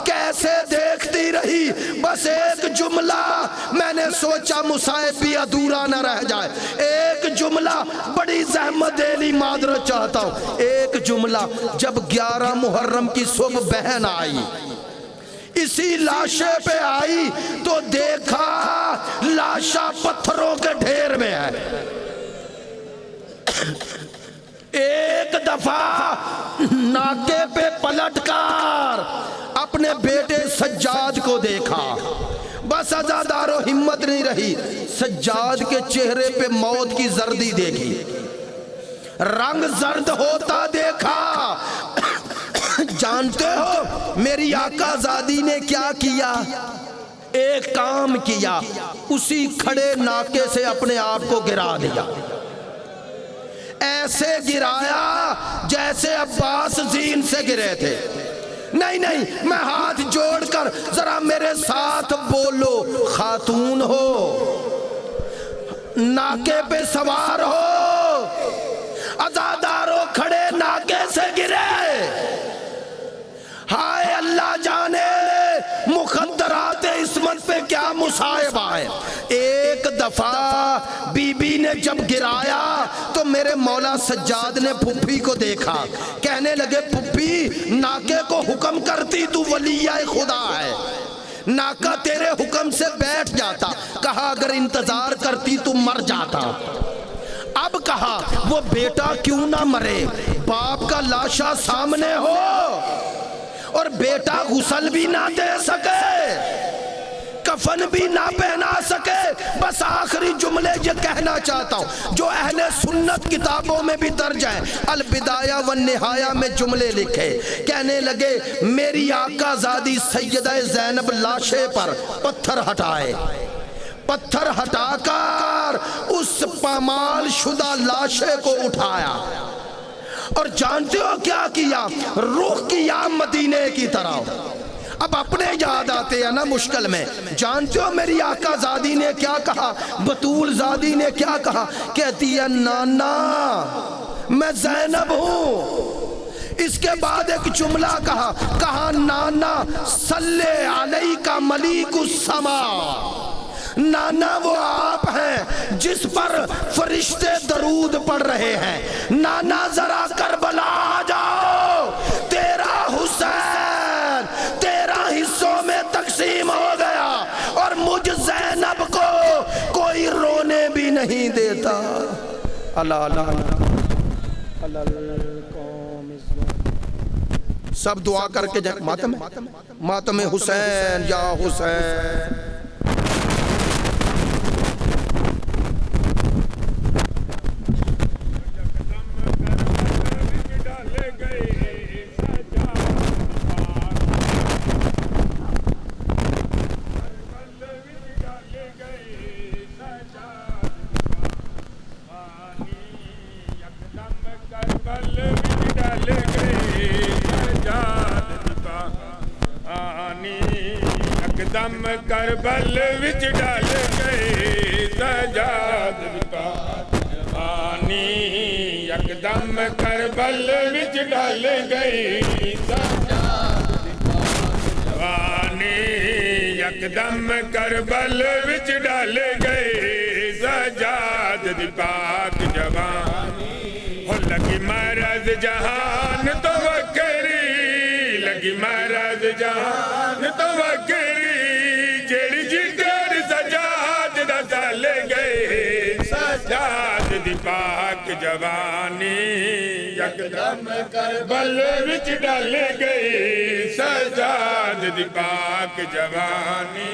کیسے دیکھتی رہی۔ بس ایک جملہ میں نے سوچا مصائب بھی ادھورا نہ رہ جائے، ایک جملہ بڑی زحمت دینی معذرت چاہتا ہوں، ایک جملہ جب 11 محرم کی صبح بہن آئی، اسی لاشے پہ آئی تو دیکھا لاشا پتھروں کے ڈھیر میں ہے۔ ایک دفعہ ناکے پہ پلٹ کر اپنے بیٹے سجاد کو دیکھا، بس عزادارو ہمت نہیں رہی، سجاد کے چہرے پہ موت کی زردی دیکھی، رنگ زرد ہوتا دیکھا۔ جانتے ہو میری آقا زادی نے کیا کیا؟ ایک کام کیا، اسی کھڑے ناکے سے اپنے آپ کو گرا دیا، ایسے گرایا جیسے عباس زین سے گرے تھے۔ نہیں میں ہاتھ جوڑ کر ذرا میرے ساتھ بولو، خاتون ہو، ناکے پہ سوار ہو، عزادارو کھڑے ناکے سے گرے، ہائے اللہ جانے مقدر مصائب آئے. ایک دفعہ بی بی نے جب گرایا تو میرے مولا سجاد نے پھپھی کو دیکھا, کہنے لگے پھپھی ناکے کو حکم کرتی تو ولیہ خدا ہے, ناکا تیرے حکم سے بیٹھ جاتا. کہا اگر انتظار کرتی تو مر جاتا. اب کہا وہ بیٹا کیوں نہ مرے, باپ کا لاشا سامنے ہو اور بیٹا غسل بھی نہ دے سکے, کفن بھی نہ پہنا سکے. بس آخری جملے یہ کہنا چاہتا ہوں جو اہل سنت کتابوں میں بھی درج ہیں, البدایہ والنہایہ میں جملے لکھے. کہنے لگے میری آقا زادی سیدہ زینب لاشے پر پتھر ہٹائے, پتھر ہٹا کر اس پامال شدہ لاشے کو اٹھایا اور جانتے ہو کیا کیا, رخ کیا مدینے کی طرف. اب اپنے یاد آتے ہیں نا مشکل میں. جانتے ہو میری آقا زادی نے کیا کہا, بطول زادی نے کیا کہا, کہتی ہے نانا میں زینب ہوں. اس کے بعد ایک جملہ کہا نانا صلی علیکہ ملیک السماء, نانا وہ آپ ہیں جس پر فرشتے درود پڑھ رہے ہیں. نانا ذرا کربلا آ جاؤ, تیرا حسین تیرا حصوں میں تقسیم ہو گیا اور مجھ زینب کو کوئی رونے بھی نہیں دیتا. اللہ اللہ سب دعا کر کے جائیں. ماتم حسین یا حسین. دم کربل وچ ڈال گئے سجاد پانی, یکدم کربل وچ ڈال گئے سجاد پانی, یکدم کربل وچ ڈال گئے سجاد دی پاک جوانی. ہو لگی مرض جہان تو وکری, لگی مرض جہان تو وکری, جیڑی جگر سجاد دا ڈال گئے سجاد دی پاک جوانی. یکدم کربل وچ ڈال گئے سجاد دی پاک جوانی.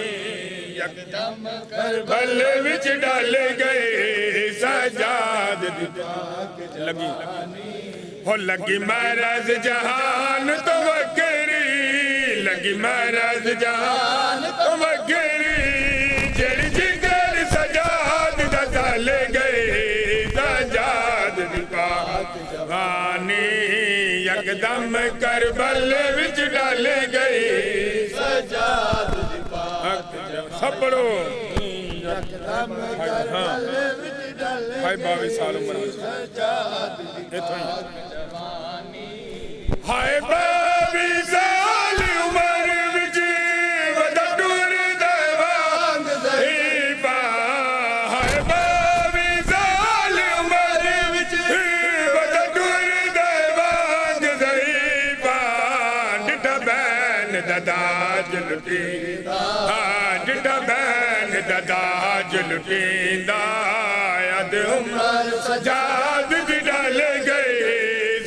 یکدم کربل وچ ڈال گئے سجاد دی پاک جوانی. ہو لگی مرض جہان تو وکری, لگی مرض جہان تو وکری, جڑی جگر سجاد دا ڈال گئے سجاد دی پاک جوانی. یکدم کربل وچ ڈال گئے سجاد دی پاک جوانی. سب پڑھو یکدم کربل وچ ڈال گئے سجاد دی پاک جوانی. ہائے باوی سال عمر وچ ودا ٹور دے وانگ ضعیفا, ہائے باوی سال عمر وچ ودا ٹور دے وانگ ضعیفا. ڈٹا بین دا داج لٹیندا, ڈٹا بین دا داج لٹیندا, ید عمر سجاد دی ڈال گئے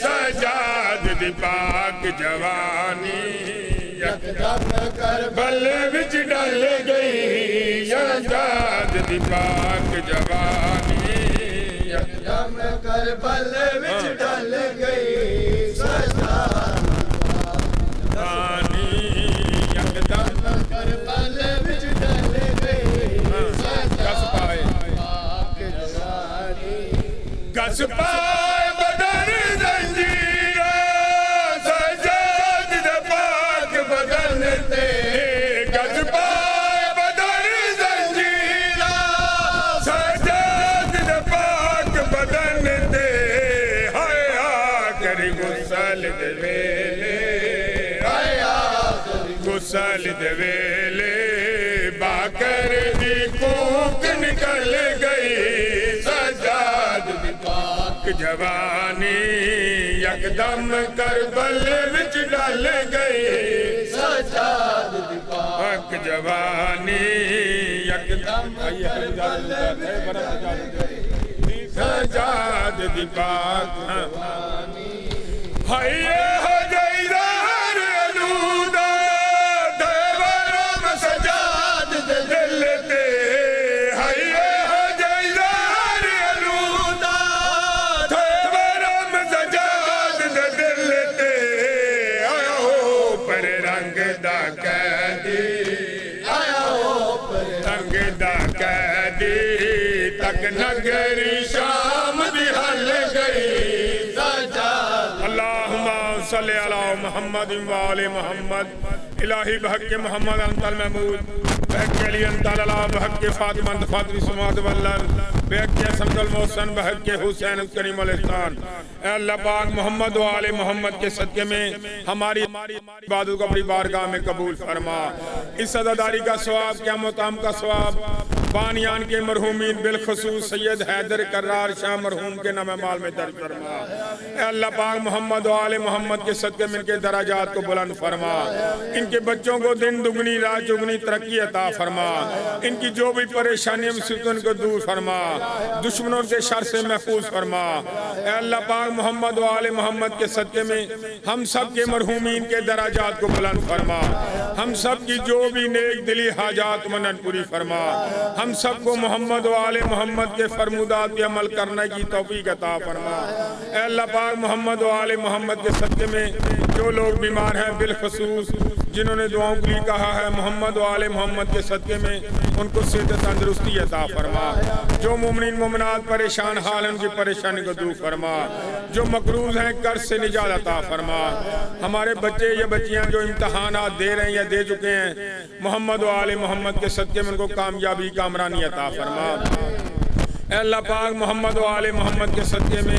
سجاد دی پاک جوانی. یکدم کربل وچ ڈال گئی سجاد دی پاک جوانی. یکدم کربل وچ ڈال گئی سجاد دی پاک جوانی. یکدم کربل وچ ڈال گئی سجاد دی پاک جوانی. گس پائے بدن زنجیر سجاد دے پاک بدن تے, گس پائے بدن زنجیر سجاد دے پاک بدن تے. ہائے آخری غسل دے ویلے, ہائے آخری غسل دے ویلے, کر دی کوک نکل گئی سجاد دی پاک جوانی یکدم کربل وچ ڈل گئی سجاد دی پاک جوانی یکدم سجاد دی پاک ہائے ہو جائیدار علودا دیورم سجاد دے دل تے ہائے ہو جائیدار علودا دیورم سجاد دے دل تے آیا ہو پر رنگ دا قیدی آیا ہو پر رنگ دا قیدی تک نگری شام دی حل گئی صلی علی محمد وآل محمد الہی بحق محمد انت المحمود بحق علی انت اللہ بحق فاطمہ انت فاطمی سماعت واللہ بحق حسن المحسن بحق حسین کریم الاسلام اے اللہ پاک محمد وآل محمد کے صدقے میں ہماری عبادت کو اپنی بارگاہ میں قبول فرما اس عزاداری کا ثواب قیامت تام کا ثواب بانیان کے مرحومین بالخصوص سید حیدر کرار شاہ مرحوم کے نام مال میں درج فرما اے اللہ پاک محمد و آل محمد کے صدقے میں ان کے درجات کو بلند فرما ان کے بچوں کو دن دگنی رات چگنی ترقی عطا فرما ان کی جو بھی پریشانی مصیبتوں کو دور فرما دشمنوں کے شر سے محفوظ فرما اے اللہ پاک محمد و آل محمد کے صدقے میں ہم سب کے مرحومین کے درجات کو بلند فرما ہم سب کی جو بھی نیک دلی حاجات منن پوری فرما ہم سب کو محمد و آل محمد کے فرمودات پہ عمل کرنے کی توفیق عطا فرما اے اللہ پاک محمد و آل محمد کے صدقے میں جو لوگ بیمار ہیں بالخصوص جنہوں نے دعاؤں کے لیے کہا ہے محمد و آل محمد کے صدقے میں ان کو صحت تندرستی عطا فرما جو مومنین مومنات پریشان حال ہیں ان کی پریشانی کو دور فرما جو مقروض ہیں قرض سے نجات عطا فرما ہمارے بچے یا بچیاں جو امتحانات دے رہے ہیں یا دے چکے ہیں محمد و آل محمد کے صدقے میں ان کو کامیابی کامرانی عطا فرما اے اللہ پاک محمد و آل محمد کے صدقے میں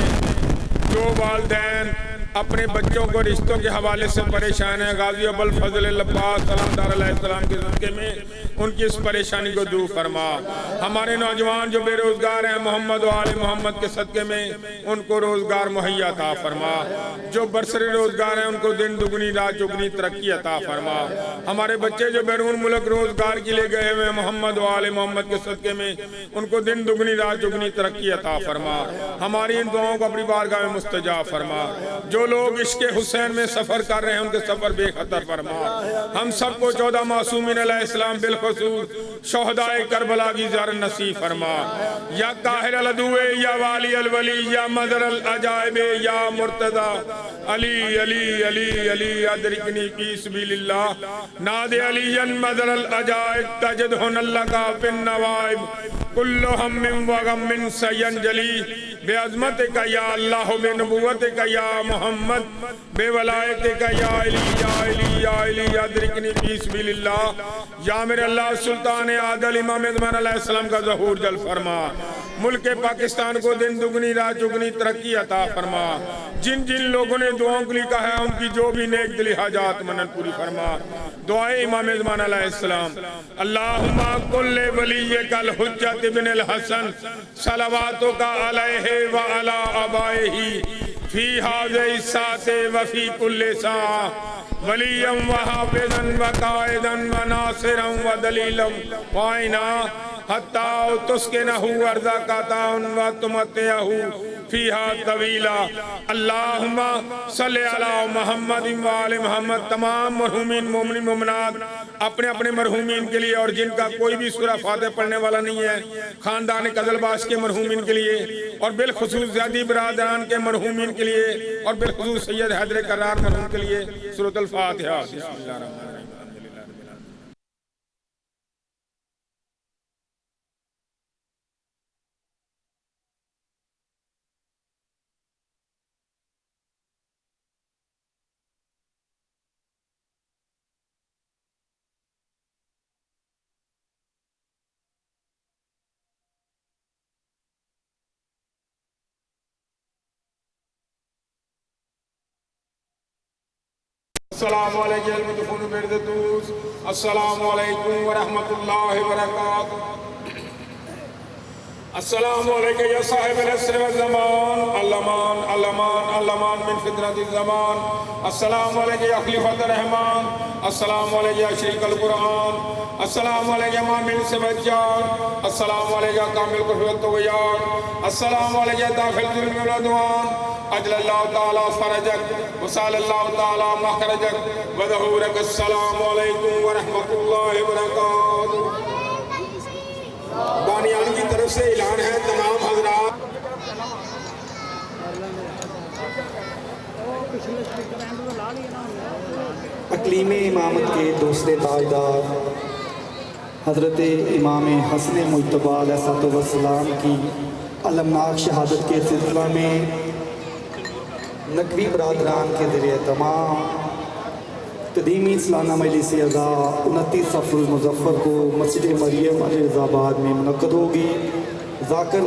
جو والدین اپنے بچوں کو رشتوں کے حوالے سے پریشان ہیں غازی ابو الفضل العباس سلام دار علیہ السلام کے صدقے میں ان کی اس پریشانی کو دور فرما ہمارے نوجوان جو بے روزگار ہیں محمد و آل محمد کے صدقے میں ان کو روزگار مہیا عطا فرما جو برسر روزگار ہیں ان کو دن دگنی رات چگنی ترقی عطا فرما ہمارے بچے جو بیرون ملک روزگار کے لیے گئے ہوئے محمد و آل محمد کے صدقے میں ان کو دن دگنی رات چگنی ترقی عطا فرما ہماری ان دعاؤں کو اپنی بارگاہ میں مستجاب فرما جو لوگ عشق حسین میں سفر کر رہے ہیں ان کے سفر بے خطر فرما ہم سب کو 14 معصومین علیہ السلام بالخصوص شہدائے کربلا کی زیارت نصیب فرما یا قاہر العدوے یا والی الولی یا مظہر العجائب یا مرتضی علی علی علی علی ادرکنی فی سبیل اللہ ناد علی مظہر العجائب تجدہن اللہ کا فی النوائب کل ہم و غم سینجلی بے عظمتک یا اللہ بے نبوتک یا محمد بے ولایتک یا علی ادرکنی فی سبیل اللہ یا میرے اللہ سلطان عادل امام اعظم علیہ السلام کا ظہور جل فرما ملک پاکستان کو دن دگنی رات چگنی ترقی عطا فرما جن جن لوگوں نے دعاؤں کے لیے کہا ہے ان کی جو بھی نیک دلی حاجات منن پوری فرما دعائے امام اعظم علیہ السلام اللہم کل ولیک الحجت بن الحسن صلواتک علیہ وعلی آبائہ فی هذه الساعة وفی کل ساعة ولیا وحافظا وقائدا وناصرا ودلیلا وعینا حتی تسکنہ ارزاقاتا وتمتعہ فیہا طویلا اللہم صلی علی محمد وآل محمد تمام مرحومین مومنین مومنات اپنے اپنے مرحومین کے لیے اور جن کا کوئی بھی سورہ فاتح پڑھنے والا نہیں ہے خاندان قزلباش کے مرحومین کے لیے اور بالخصوص زیادی برادران کے مرحومین کے لیے اور بالخصوص سید حیدر کرار مرحوم کے لیے سورۃ الفاتحہ بسم اللہ الرحمن الرحیم السلام علیکم المدفون بردتوس السلام علیکم ورحمۃ اللہ وبرکاتہ السلام علیکم یا صاحب العصر والزمان علمان علمان علمان من فتنة الزمان السلام علیکم یا خلیفۃ الرحمان السلام علیکم یا شریک القرآن السلام علیکم یا من سبجان السلام علیکم یا کامل کفر والطغیان السلام علیکم یا داخل ظلم والعدوان اجل اللہ تعالی فرجک وسال اللہ تعالی مخرجک وظہورک السلام علیکم ورحمۃ اللہ وبرکاتہ بانیان کی طرف سے اعلان ہے تمام حضرات اقلیم امامت کے دوسرے تاجدار حضرت امام حسن مجتبی علیہ السلام کی المناک شہادت کے سلسلہ میں نقوی برادران کے ذریعے تمام قدیمی سالانہ مجلس عزا 29 صفر المظفر کو مسجد مریم علیہ آباد میں منعقد ہوگی۔ ذاکر